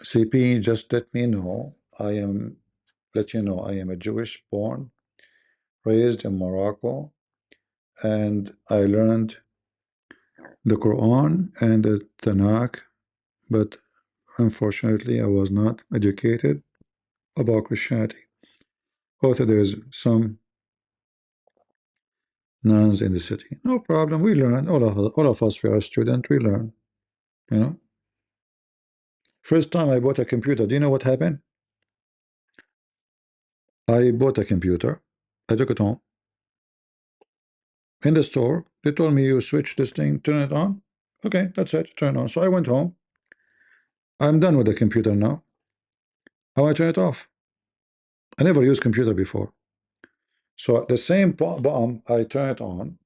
CP, just let me know. Let you know I am a Jewish born, raised in Morocco, and I learned the Quran and the Tanakh, but unfortunately I was not educated about Christianity. Also, there's some nuns in the city. No problem, we learn. All of us, we are students, we learn. You know. First time I bought a computer, do you know what happened? I bought a computer, I took it home. In the store, they told me you switch this thing, turn it on. Okay, that's it, turn it on. So I went home. I'm done with the computer now. How I turn it off? I never used computer before. So the same bomb, I turn it on.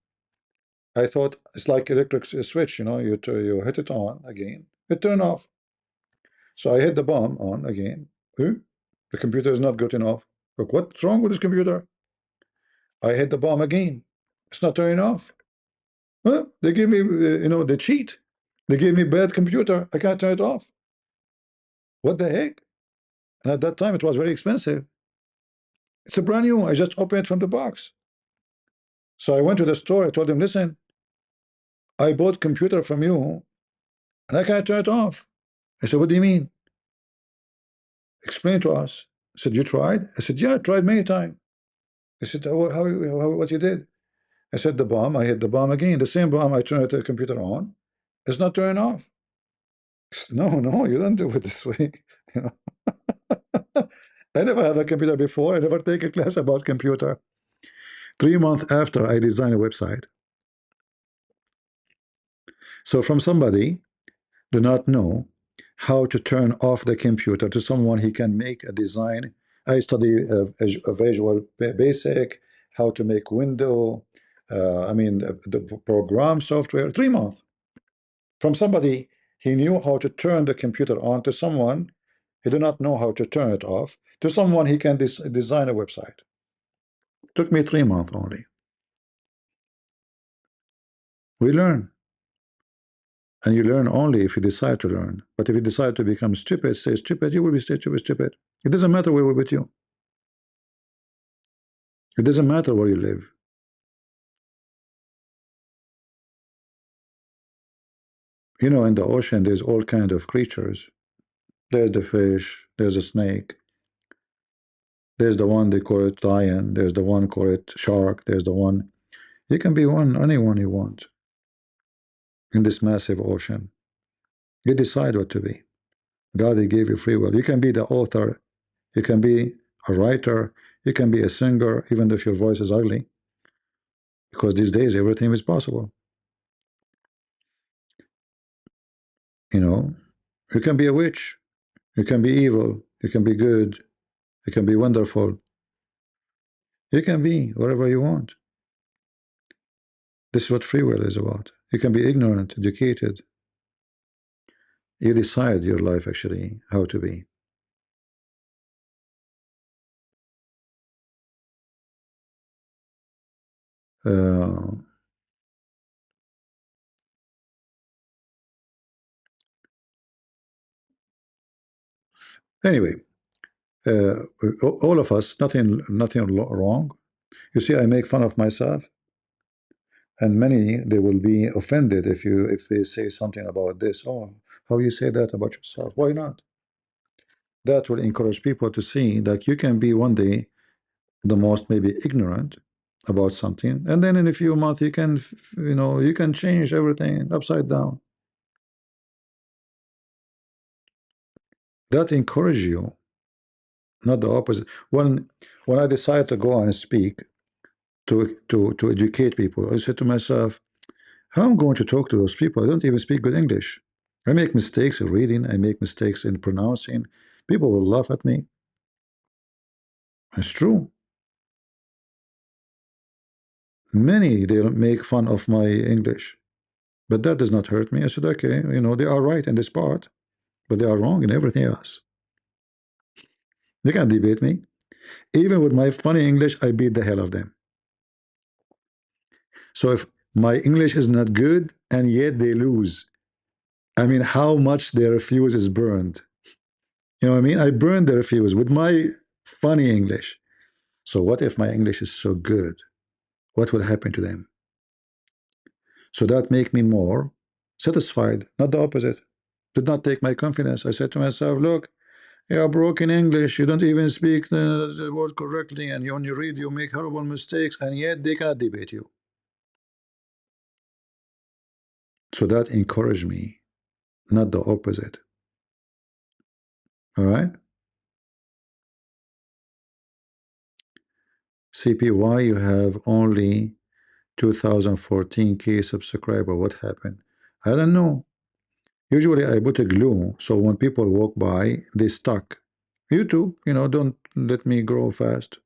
I thought it's like electric switch, you hit it on again, it turn off. So I hit the bomb on again. The computer is not good enough. Look, what's wrong with this computer? I hit the bomb again. It's not turning off. Huh? They give me, they cheat. They gave me bad computer. I can't turn it off. What the heck? And at that time, it was very expensive. It's a brand new. I just opened it from the box. So I went to the store. I told them, listen, I bought computer from you, and I can't turn it off. I said, what do you mean? Explain to us. I said, you tried? I said, yeah, I tried many times. I said, what you did? I said, the bomb. I hit the bomb again. The same bomb. I turned the computer on. It's not turning off. No, you don't do it this way. You know. I never had a computer before. I never take a class about computer. 3 months after, I designed a website. So from somebody do not know how to turn off the computer to someone he can make a design. I study a Visual Basic, how to make window, I mean the program software. 3 months from somebody he knew how to turn the computer on to someone he did not know how to turn it off to someone he can design a website. Took me 3 months only. We learn. And you learn only if you decide to learn. But if you decide to become stupid, stay stupid, you will be stupid. It doesn't matter where we're with you. It doesn't matter where you live. You know, in the ocean, there's all kind of creatures. There's the fish, there's a snake, there's the one they call it lion, there's the one call it shark, there's the one. You can be anyone you want in this massive ocean. You decide what to be. God, He gave you free will. You can be the author, you can be a writer, you can be a singer, even if your voice is ugly. Because these days everything is possible. You know, you can be a witch, you can be evil, you can be good, you can be wonderful, you can be whatever you want. This is what free will is about. You can be ignorant, educated. You decide your life actually how to be. Uh, anyway, uh, all of us, nothing wrong. You see, I make fun of myself, and many they will be offended if they say something about this. Oh, how you say that about yourself? Why not? That will encourage people to see that you can be one day the most maybe ignorant about something, and then in a few months you can you can change everything upside down. That encourage you, not the opposite. When I decide to go and speak to educate people, I said to myself, how am I going to talk to those people? I don't even speak good English. I make mistakes in reading, I make mistakes in pronouncing. People will laugh at me. It's true. Many they'll make fun of my English, but that does not hurt me. I said, okay, they are right in this part, but they are wrong in everything else. They can't debate me. Even with my funny English, I beat the hell of them. So if my English is not good and yet they lose, I mean, how much their fuse is burned. You know what I mean? I burned their fuse with my funny English. So what if my English is so good? What will happen to them? So that make me more satisfied, not the opposite. Did not take my confidence. I said to myself, look, you are broken English. You don't even speak the word correctly, and when you read, you make horrible mistakes, and yet they cannot debate you. So that encouraged me, not the opposite. All right? CPY, you have only 2014K subscriber. What happened? I don't know. Usually I put a glue so when people walk by, they stuck. YouTube, don't let me grow fast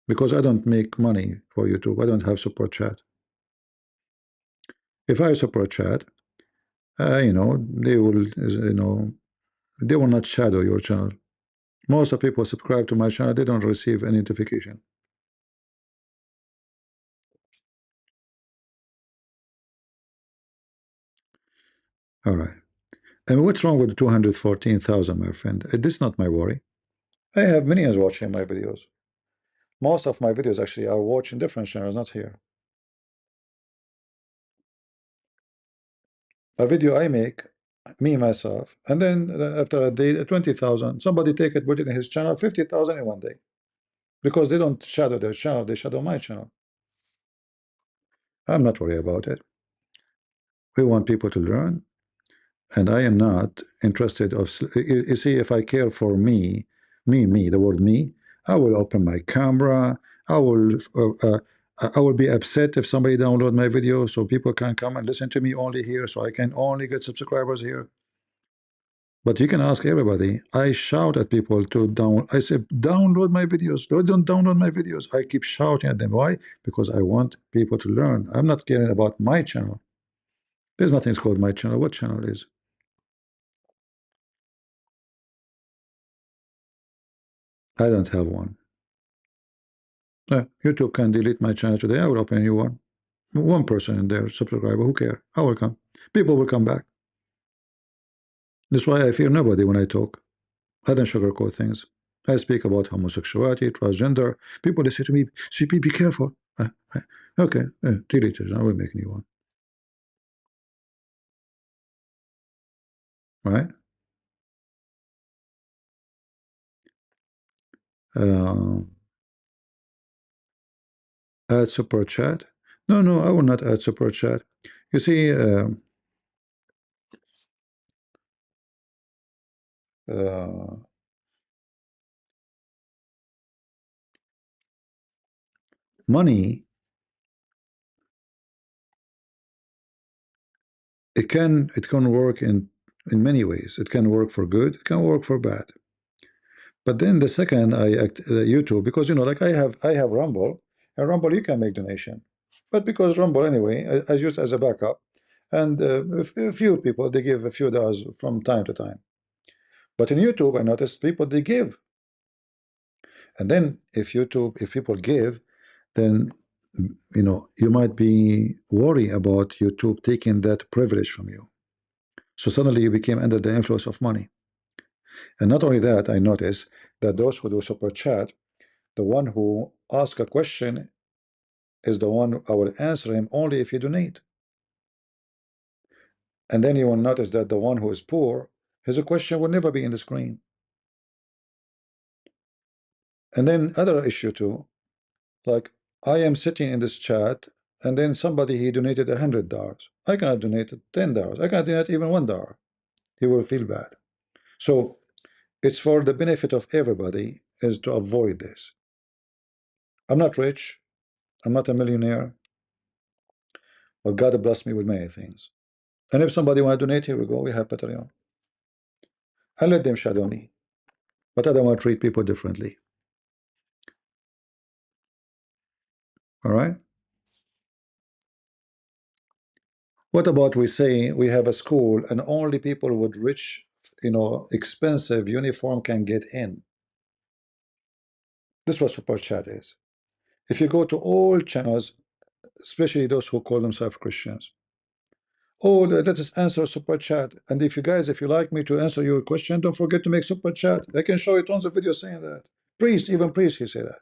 because I don't make money for YouTube. I don't have support chat. If I support chat, they will, they will not shadow your channel. Most of people subscribe to my channel, they don't receive any notification. All right. And what's wrong with 214,000, my friend? This is not my worry. I have millions watching my videos. Most of my videos actually are watching different channels, not here. A video I make, me myself, and then after a day, 20,000. Somebody take it, put it in his channel, 50,000 in one day, because they don't shadow their channel, they shadow my channel. I'm not worried about it. We want people to learn, and I am not interested of. You see, if I care for me, me, the word me, I will open my camera. I will I will be upset if somebody download my video so people can come and listen to me only here, so I can only get subscribers here. But you can ask everybody. I shout at people to down. I say, download my videos. Don't download my videos. I keep shouting at them. Why? Because I want people to learn. I'm not caring about my channel. There's nothing called my channel. What channel is? I don't have one. YouTube can delete my channel today. I will open a new one. One person in there, subscriber. Who care? I will come. People will come back. That's why I fear nobody when I talk. I don't sugarcoat things. I speak about homosexuality, transgender. People they say to me, "CP, be careful." Okay, delete it. I will make a new one. Right? Uh, Add super chat. No, no, I will not add super chat. You see, uh, money. It can work in many ways. It can work for good. It can work for bad. But then the second I act YouTube, because like I have Rumble, and Rumble you can make donation, but because Rumble anyway I use as a backup, and a few people they give a few dollars from time to time. But in YouTube I noticed people they give, and then if people give, then you might be worried about YouTube taking that privilege from you. So suddenly you became under the influence of money. And not only that, I noticed that those who do super chat, the one who asks a question is the one I will answer him only if you donate. And then you will notice that the one who is poor, his question will never be in the screen. And then other issue too, like I am sitting in this chat, and then somebody he donated $100. I cannot donate $10. I cannot donate even $1. He will feel bad. So it's for the benefit of everybody is to avoid this. I'm not rich. I'm not a millionaire. But God bless me with many things. And if somebody want to donate, here we go. We have Patreon. I let them shadow me. But I don't want to treat people differently. All right? What about we say we have a school and only people with rich, expensive uniform can get in? This is what super chat is. If you go to all channels, especially those who call themselves Christians, oh, let us answer super chat. And if you like me to answer your question, don't forget to make super chat. I can show you tons of videos saying that. Even priest, he say that.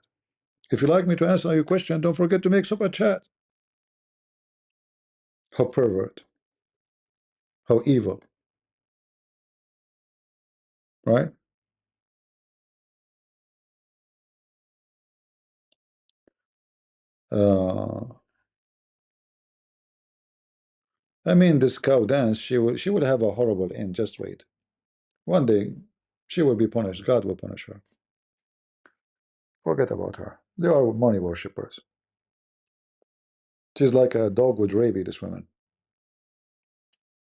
If you like me to answer your question, don't forget to make super chat. How pervert, how evil, right? Uh, I mean, this cow dance, she will have a horrible end. Just wait. One day, she will be punished. God will punish her. Forget about her. They are money worshippers. She's like a dog with rabies, this woman.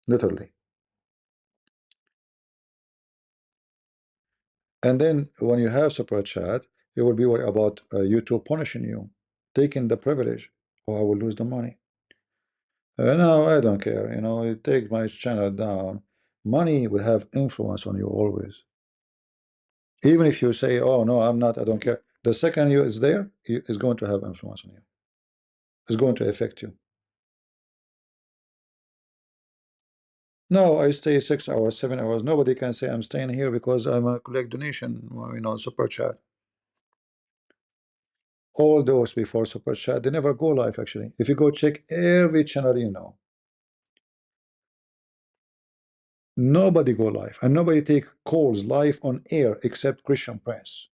Literally. And then when you have super chat, you will be worried about YouTube punishing you, taking the privilege, or I will lose the money. No, I don't care. You take my channel down. Money will have influence on you always. Even if you say, "Oh no, I'm not. I don't care." The second you is there, is going to have influence on you. It's going to affect you. No, I stay 6 hours, 7 hours. Nobody can say I'm staying here because I'm a collect donation, super chat. All those before super chat, they never go live actually. If you go check every channel, nobody go live and nobody take calls live on air except Christian Prince.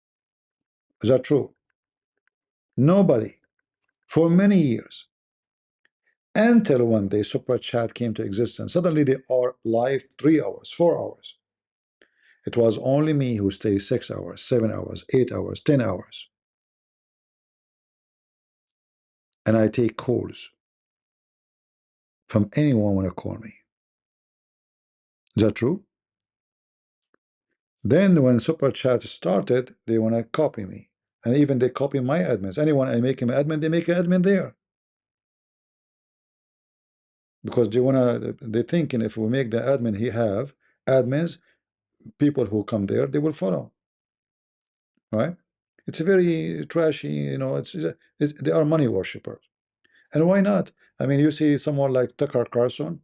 Is that true? Nobody for many years until one day super chat came to existence. Suddenly they are live 3 hours, 4 hours. It was only me who stayed 6 hours, 7 hours, 8 hours, 10 hours. And I take calls from anyone want to call me. Is that true? Then when Super Chat started, they want to copy me. And even they copy my admins. Anyone I make him admin, they make an admin there. Because they're thinking if we make the admin he have admins, people who come there, they will follow. Right? It's a very trashy, they are money worshippers. And why not? I mean, you see someone like Tucker Carlson,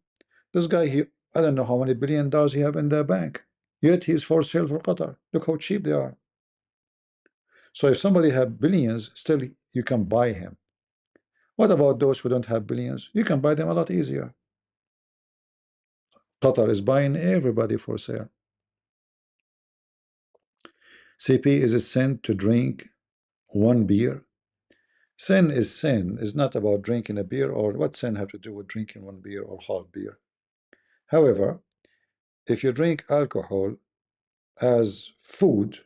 this guy, I don't know how many $1 billion he have in the bank, yet he's for sale for Qatar. Look how cheap they are. So if somebody have billions, still you can buy him. What about those who don't have billions? You can buy them a lot easier. Qatar is buying everybody for sale. CP, is a sin to drink one beer? Sin is sin. It's not about drinking a beer, or what sin have to do with drinking one beer or half beer. However, if you drink alcohol as food,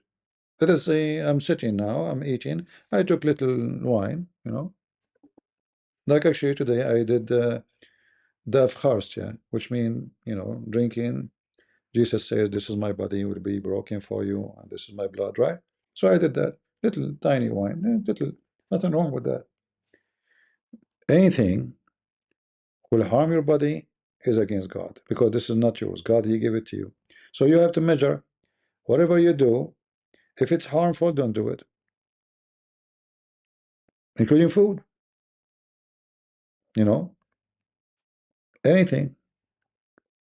let us say I'm sitting now, I'm eating, I took little wine, like actually today I did the Afkharst, which mean, drinking. Jesus says, this is my body will be broken for you, and this is my blood, right? So I did that little tiny wine, little, nothing wrong with that. Anything will harm your body is against God, because this is not yours. God, He gave it to you. So you have to measure whatever you do. If it's harmful, don't do it, including food, anything.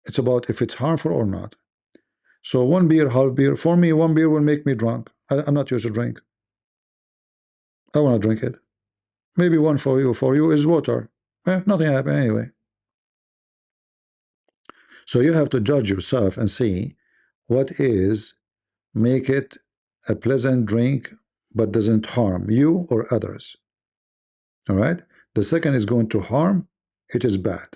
It's about if it's harmful or not. So one beer, half beer, for me, one beer will make me drunk. I'm not used to drink. I want to drink it. Maybe one for you is water. Nothing happened anyway. So you have to judge yourself and see what is make it a pleasant drink but doesn't harm you or others. All right. The second is going to harm, it is bad.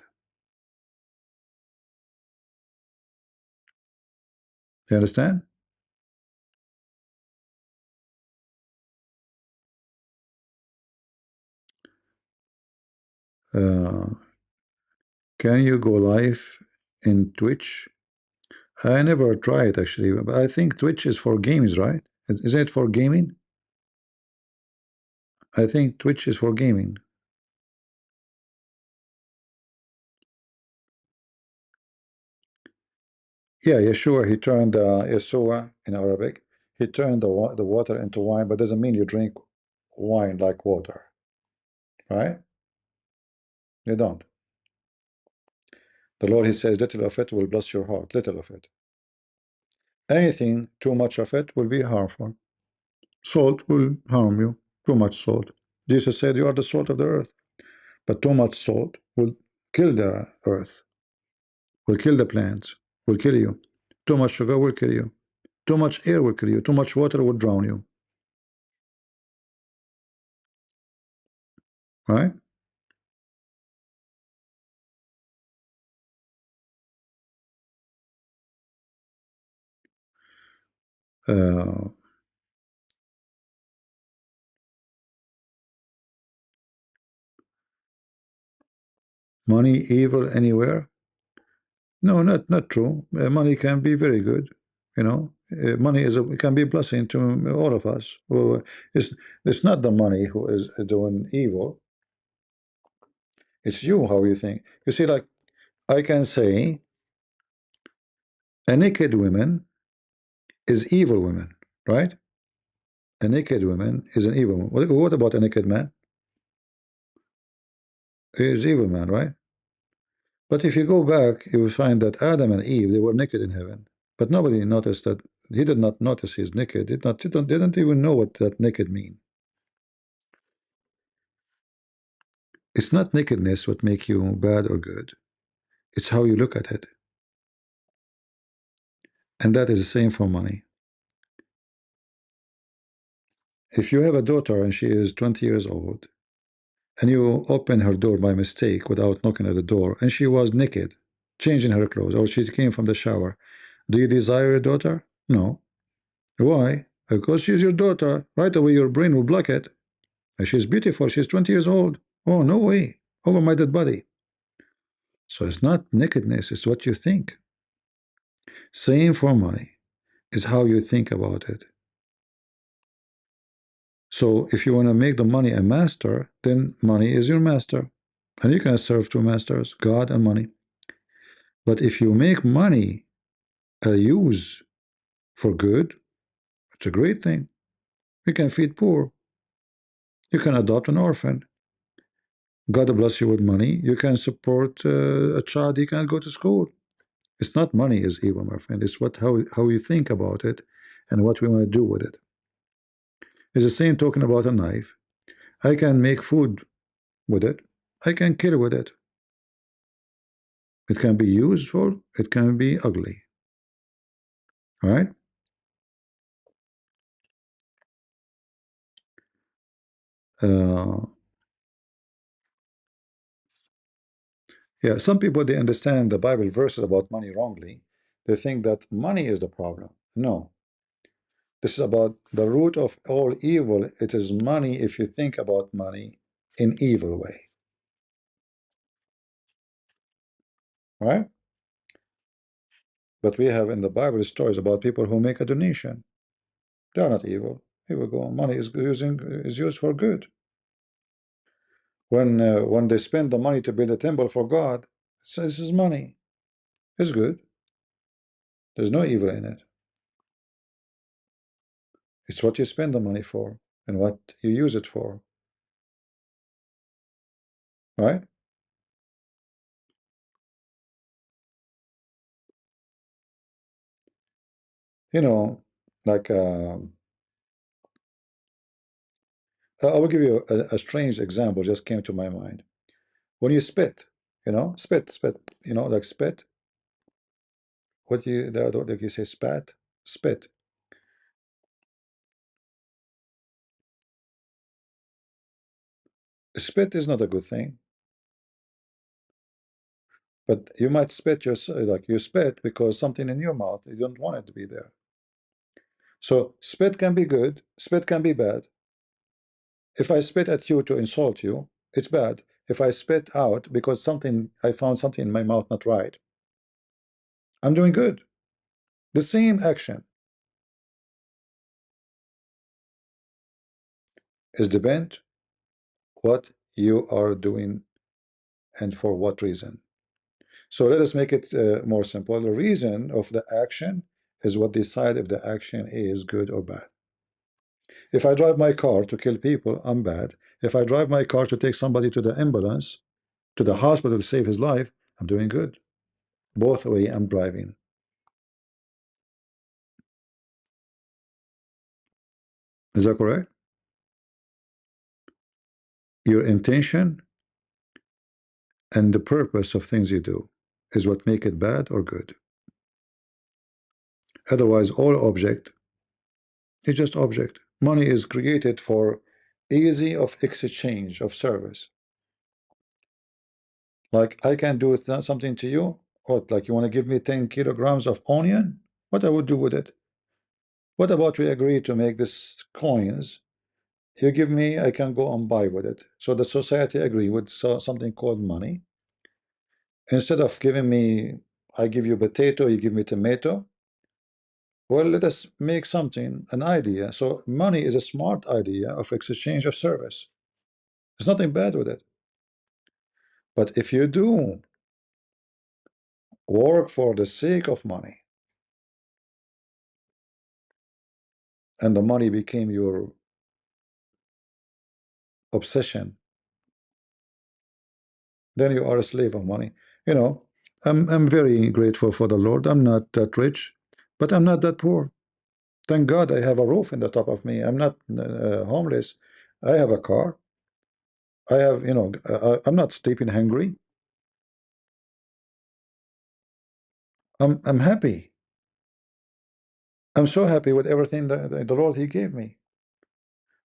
You understand? Uh, can you go live in Twitch? I never tried actually, but I think Twitch is for games, right? Isn't it for gaming? I think Twitch is for gaming. Yeah, Yeshua, he turned Yeshua in Arabic. He turned the water into wine, but doesn't mean you drink wine like water, right? You don't. The Lord, He says, little of it will bless your heart, little of it. Anything too much of it will be harmful. Salt will harm you, too much salt. Jesus said, you are the salt of the earth, but too much salt will kill the earth, will kill the plants, will kill you. Too much sugar will kill you. Too much air will kill you. Too much water will drown you. Right? Uh, money evil anywhere? No, not true. Money can be very good. Money can be a blessing to all of us. Well, it's not the money who is doing evil. It's you, how you think. You see, like I can say a naked woman is evil woman, right? A naked woman is an evil woman. What about a naked man? He is evil man, right? But if you go back, you will find that Adam and Eve, they were naked in heaven. But nobody noticed that. He did not notice he's naked. Didn't even know what that naked mean. It's not nakedness what make you bad or good. It's how you look at it. And that is the same for money. If you have a daughter and she is 20 years old, and you open her door by mistake without knocking at the door, and she was naked, changing her clothes, or she came from the shower, do you desire your daughter? No. Why? Because she's your daughter. Right away, your brain will block it. And she's beautiful. She's 20 years old. Oh, no way. Over my dead body. So it's not nakedness, it's what you think. Same for money, is how you think about it. So if you want to make the money a master, then money is your master. And you can serve two masters, God and money. But if you make money a use for good, it's a great thing. You can feed poor. You can adopt an orphan. God bless you with money. You can support a child. He can go to school. It's not money is evil, my friend. It's what how you think about it and what we want to do with it. It's the same talking about a knife. I can make food with it. I can kill with it. It can be useful. It can be ugly. Right? Uh, yeah. Some people they understand the Bible verses about money wrongly. They think that money is the problem. No. This is about the root of all evil. It is money if you think about money in evil way. Right? But we have in the Bible stories about people who make a donation. They are not evil. Here we go. Money is used for good. When they spend the money to build a temple for God, so this is money. It's good. There's no evil in it. It's what you spend the money for and what you use it for. Right? You know, like I will give you a strange example. Just came to my mind. When you spit, spit, like spit. What you there? Like you say, spat, spit. Spit is not a good thing. But you might spit like you spit because something in your mouth, you don't want it to be there. So spit can be good, spit can be bad. If I spit at you to insult you, it's bad. If I spit out because I found something in my mouth not right, I'm doing good. The same action is depend what you are doing and for what reason. So let us make it more simple. The reason of the action is what decide if the action is good or bad. If I drive my car to kill people, I'm bad. If I drive my car to take somebody to the ambulance, to the hospital to save his life, I'm doing good. Both way I'm driving. Is that correct? Your intention and the purpose of things you do is what make it bad or good. Otherwise, all object is just object. Money is created for easy of exchange of service. Like I can do something to you. What, like you want to give me 10 kilograms of onion? What I would do with it? What about we agree to make this coins? You give me, I can go and buy with it. So the society agree with something called money. Instead of giving me, I give you potato, you give me tomato. Well, let us make something, an idea. So money is a smart idea of exchange of service. There's nothing bad with it. But if you do work for the sake of money, and the money became your obsession, then you are a slave of money. You know, I'm very grateful for the Lord. I'm not that rich, but I'm not that poor. Thank God I have a roof in the top of me. I'm not homeless. I have a car. I have, I'm not sleeping hungry. I'm happy. I'm so happy with everything that the Lord He gave me.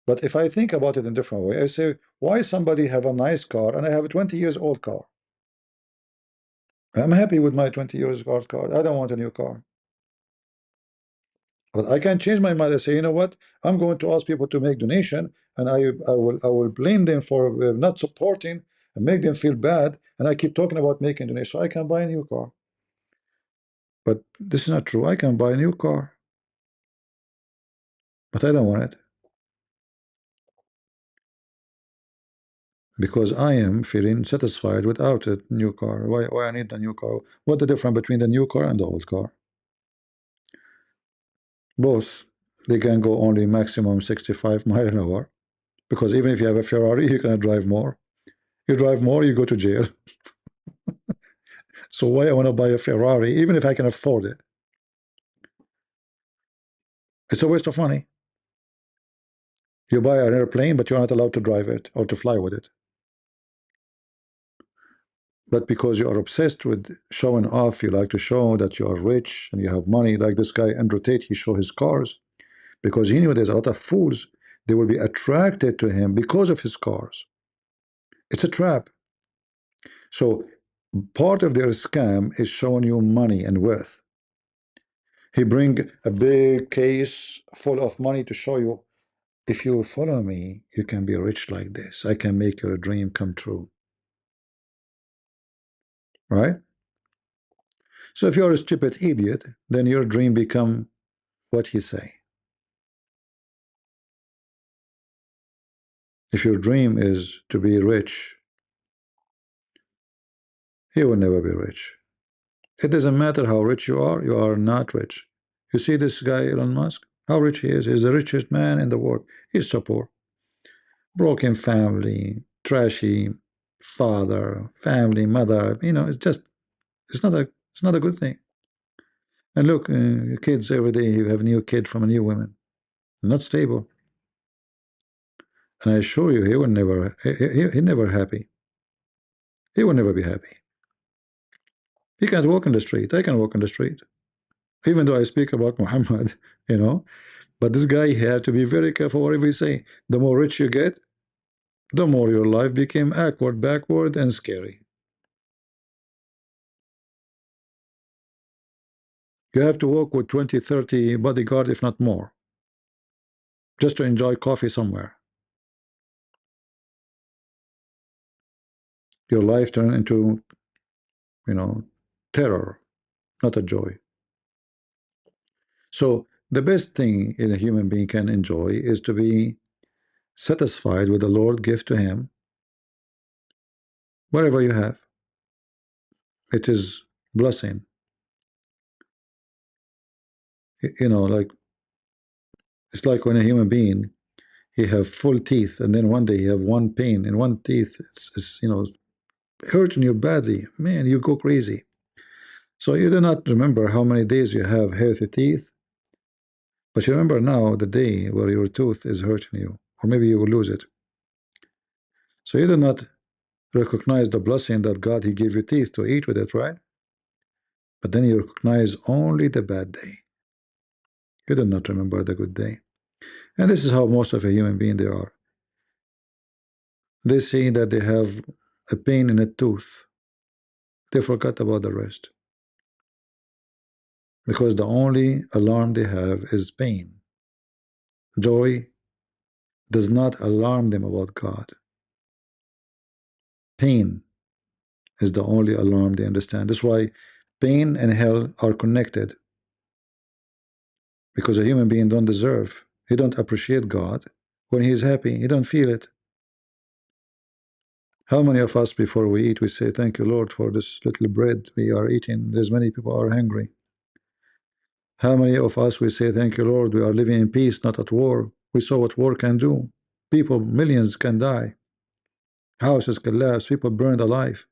But if I think about it in a different way, I say, why somebody have a nice car and I have a 20 years old car? I'm happy with my 20 years old car. I don't want a new car. But I can change my mind. I say, you know what? I'm going to ask people to make donation, and I will blame them for not supporting and make them feel bad. And I keep talking about making donation, so I can buy a new car. But this is not true. I can buy a new car, but I don't want it because I am feeling satisfied without a new car. Why I need a new car? What the difference between the new car and the old car? Both, they can go only maximum 65 mile an hour, because even if you have a Ferrari, you cannot drive more. You drive more, you go to jail. So why I want to buy a Ferrari, even if I can afford it? It's a waste of money. You buy an airplane, but you're not allowed to drive it or to fly with it. But because you are obsessed with showing off, you like to show that you are rich and you have money. Like this guy Andrew Tate, he showed his cars because he knew there's a lot of fools. They will be attracted to him because of his cars. It's a trap. So part of their scam is showing you money and wealth. He bring a big case full of money to show you, if you follow me, you can be rich like this. I can make your dream come true. Right? So if you're a stupid idiot, then your dream become what he say. If your dream is to be rich, you will never be rich. It doesn't matter how rich you are not rich. You see this guy, Elon Musk, how rich he is. He's the richest man in the world. He's so poor. Broken family, trashy father, family, mother. You know, it's not a good thing. And look, kids every day you have a new kid from a new woman, not stable. And I assure you, he will never, he never happy. He will never be happy. He can't walk in the street. I can walk in the street, even though I speak about Muhammad, you know. But this guy had to be very careful whatever he say. The more rich you get, the more your life became awkward, backward, and scary. You have to walk with 20, 30 bodyguard, if not more, just to enjoy coffee somewhere. Your life turned into, you know, terror, not a joy. So the best thing in a human being can enjoy is to be satisfied with the Lord give to him, whatever you have. It is blessing. You know, like it's like when a human being he have full teeth and then one day you have one pain in one teeth. It's you know hurting you badly. Man, you go crazy. So you do not remember how many days you have healthy teeth, but you remember now the day where your tooth is hurting you, or maybe you will lose it. So you do not recognize the blessing that God he gave you teeth to eat with it, right? But then you recognize only the bad day. You do not remember the good day. And this is how most of a human being they are. They say that they have a pain in a tooth. They forgot about the rest. Because the only alarm they have is pain. Joy does not alarm them about God. Pain is the only alarm they understand. That's why pain and hell are connected. Because a human being don't deserve, he don't appreciate God. When he is happy, he don't feel it. How many of us before we eat, we say, thank you, Lord, for this little bread we are eating. There's many people are hungry. How many of us we say, thank you, Lord, we are living in peace, not at war. We saw what war can do. People, millions can die. Houses collapse, people burned alive.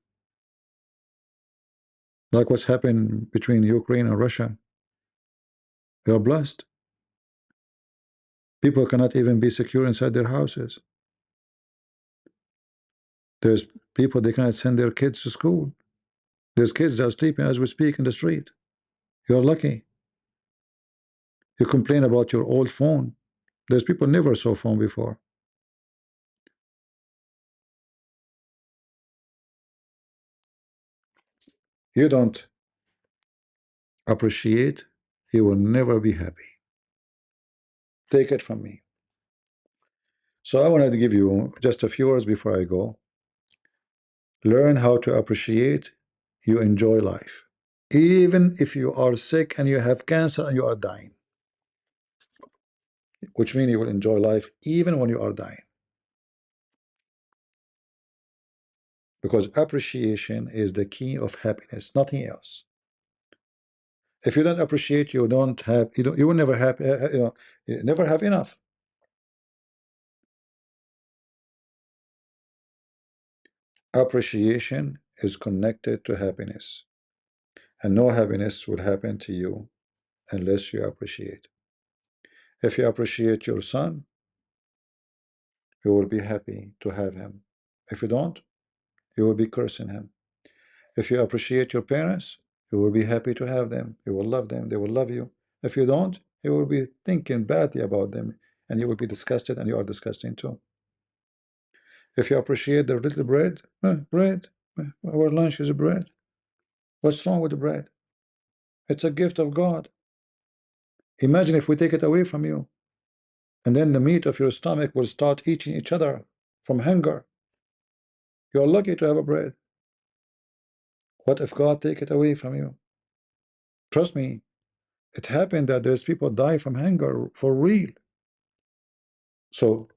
Like what's happened between Ukraine and Russia. We are blessed. People cannot even be secure inside their houses. There's people, they cannot send their kids to school. There's kids that are sleeping as we speak in the street. You're lucky. You complain about your old phone. There's people never saw phone before. You don't appreciate, you will never be happy. take it from me. So I wanted to give you just a few words before I go. Learn how to appreciate you enjoy life. Even if you are sick and you have cancer and you are dying, which means you will enjoy life even when you are dying. Because appreciation is the key of happiness, nothing else. If you don't appreciate, you don't have, you will never have, you never have enough. Appreciation is connected to happiness, and no happiness will happen to you unless you appreciate. If you appreciate your son, you will be happy to have him. If you don't, you will be cursing him. If you appreciate your parents, you will be happy to have them. You will love them. They will love you. If you don't, you will be thinking badly about them, and you will be disgusted, and you are disgusting too. If you appreciate the little bread, bread, our lunch is bread. What's wrong with the bread? It's a gift of God. Imagine if we take it away from you, and then the meat of your stomach will start eating each other from hunger. You are lucky to have a bread. What if God take it away from you? Trust me, it happened that there's people die from hunger for real. So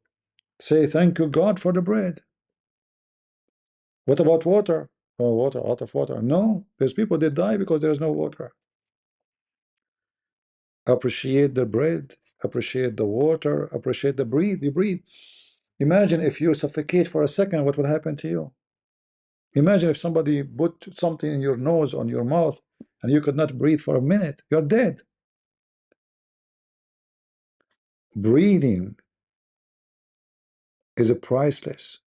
say thank you God for the bread. What about water? Oh, water, out of water. No, there's people that die because there's no water. Appreciate the bread, appreciate the water, appreciate the breathe. You breathe. Imagine if you suffocate for a second, what will happen to you? Imagine if somebody put something in your nose, on your mouth, and you could not breathe for a minute. You're dead. Breathing is a priceless.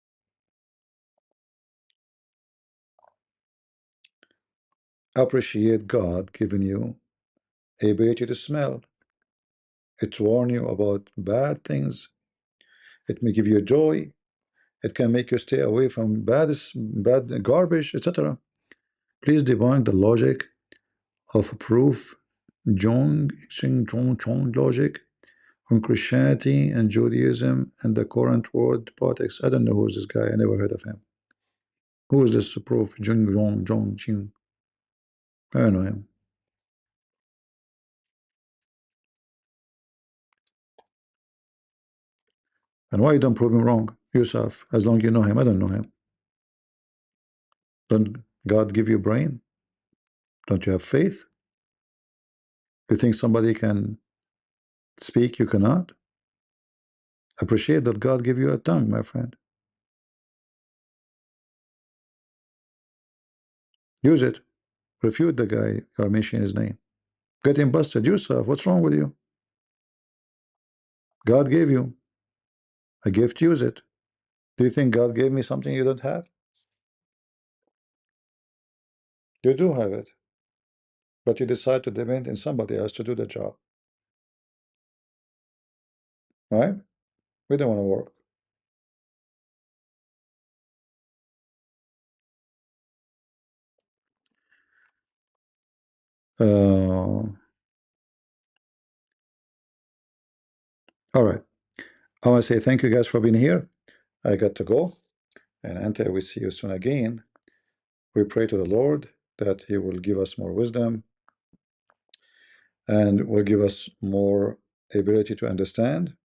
Appreciate God giving you ability to smell. It's warn you about bad things. It may give you joy. It can make you stay away from bad garbage, etc. Please debunk the logic of proof Chong logic on Christianity and Judaism and the current world politics. I don't know who's this guy. I never heard of him. Who is this proof Jong Ching? I don't know him. And why you don't prove him wrong yourself? As long as you know him, I don't know him. Don't God give you brain? Don't you have faith? You think somebody can speak, you cannot? Appreciate that God give you a tongue, my friend. Use it. Refute the guy you are mentioning his name. Get him busted yourself. What's wrong with you? God gave you a gift, use it. Do you think God gave me something you don't have? You do have it, but you decide to depend on somebody else to do the job, right? We don't want to work. All right. I want to say thank you guys for being here. I got to go, and until we see you soon again, we pray to the Lord that He will give us more wisdom and will give us more ability to understand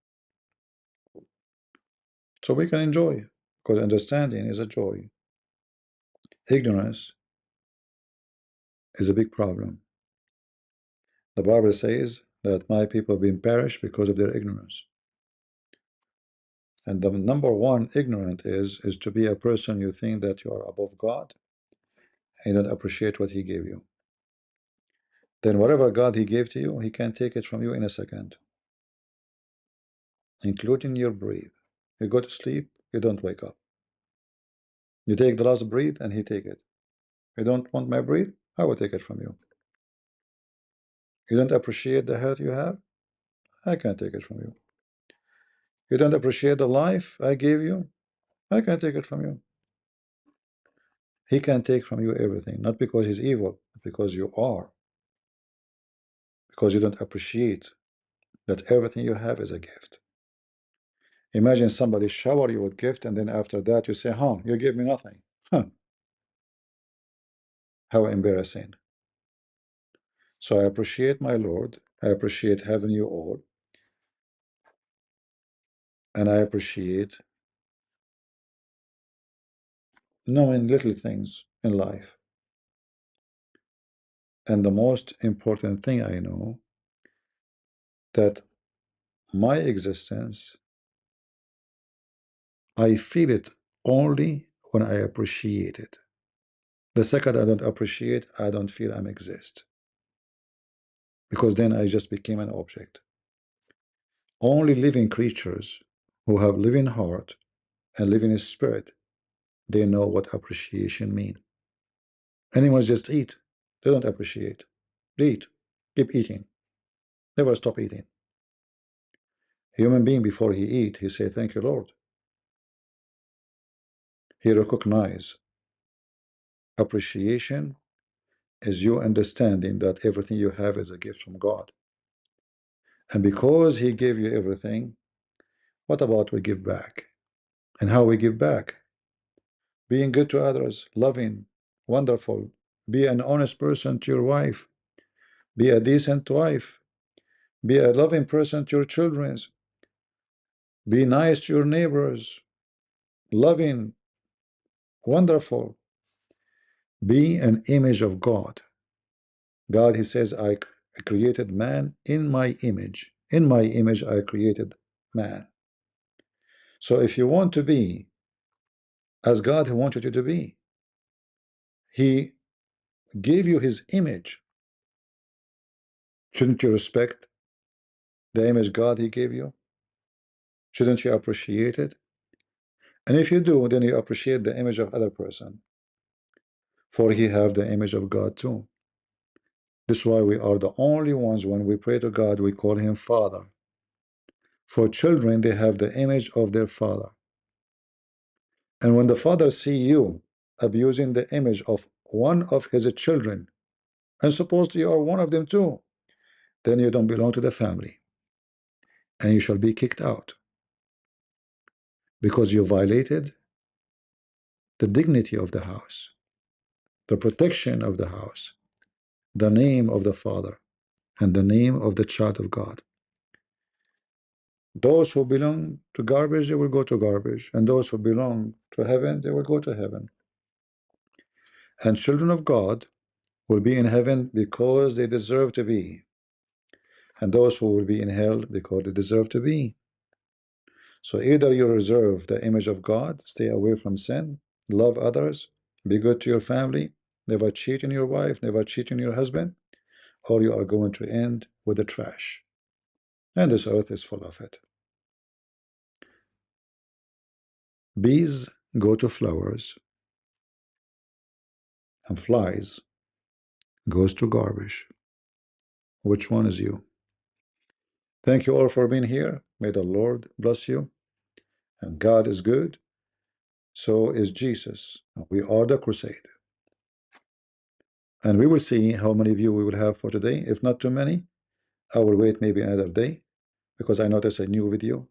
so we can enjoy, because understanding is a joy. Ignorance is a big problem. The Bible says that my people have been perished because of their ignorance. And the number one ignorant is to be a person you think that you are above God and you don't appreciate what He gave you. Then whatever God He gave to you, He can take it from you in a second, including your breath. You go to sleep, you don't wake up. You take the last breath and He take it. You don't want my breath, I will take it from you. You don't appreciate the health you have, I can take it from you. You don't appreciate the life I gave you, I can take it from you. He can take from you everything, not because He's evil, but because you are. Because you don't appreciate that everything you have is a gift. Imagine somebody shower you with gift, and then after that you say, huh, you gave me nothing. Huh. How embarrassing. So I appreciate my Lord. I appreciate having you all. And I appreciate knowing little things in life. And the most important thing I know, that my existence, I feel it only when I appreciate it. The second I don't appreciate, I don't feel I'm exist. Because then I just became an object. Only living creatures who have living heart and living spirit, they know what appreciation mean. Animals just eat. They don't appreciate. They eat. Keep eating. Never stop eating. Human being, before he eat, he say, thank you, Lord. He recognize appreciation is you understanding that everything you have is a gift from God. And because he gave you everything, what about we give back? And how we give back? Being good to others, loving, wonderful. Be an honest person to your wife. Be a decent wife. Be a loving person to your children. Be nice to your neighbors. Loving, wonderful. Be an image of God. God, he says, I created man in my image. In my image, I created man. So if you want to be as God wanted you to be, he gave you his image. Shouldn't you respect the image God he gave you? Shouldn't you appreciate it? And if you do, then you appreciate the image of other person, for he have the image of God too. This is why we are the only ones, when we pray to God, we call him Father. For children, they have the image of their father. And when the father see you abusing the image of one of his children, and supposed you are one of them too, then you don't belong to the family, and you shall be kicked out, because you violated the dignity of the house, the protection of the house, the name of the father, and the name of the child of God. Those who belong to garbage, they will go to garbage, and those who belong to heaven, they will go to heaven. And children of God will be in heaven because they deserve to be, and those who will be in hell because they deserve to be. So either you reserve the image of God, stay away from sin, love others, be good to your family, never cheat on your wife, never cheat on your husband, or you are going to end with the trash. And this earth is full of it. Bees go to flowers, and flies goes to garbage. Which one is you? Thank you all for being here. May the Lord bless you. And God is good. So is Jesus. We are the crusade. And we will see how many of you we will have for today. If not too many, I will wait maybe another day, because I notice a new video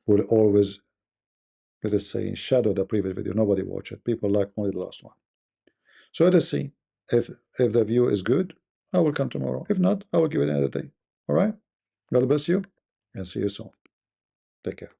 will always, let us say, shadow the previous video. Nobody watch it. People like only the last one. So let us see. If the view is good, I will come tomorrow. If not, I will give it another day. All right? God bless you, and see you soon. Take care.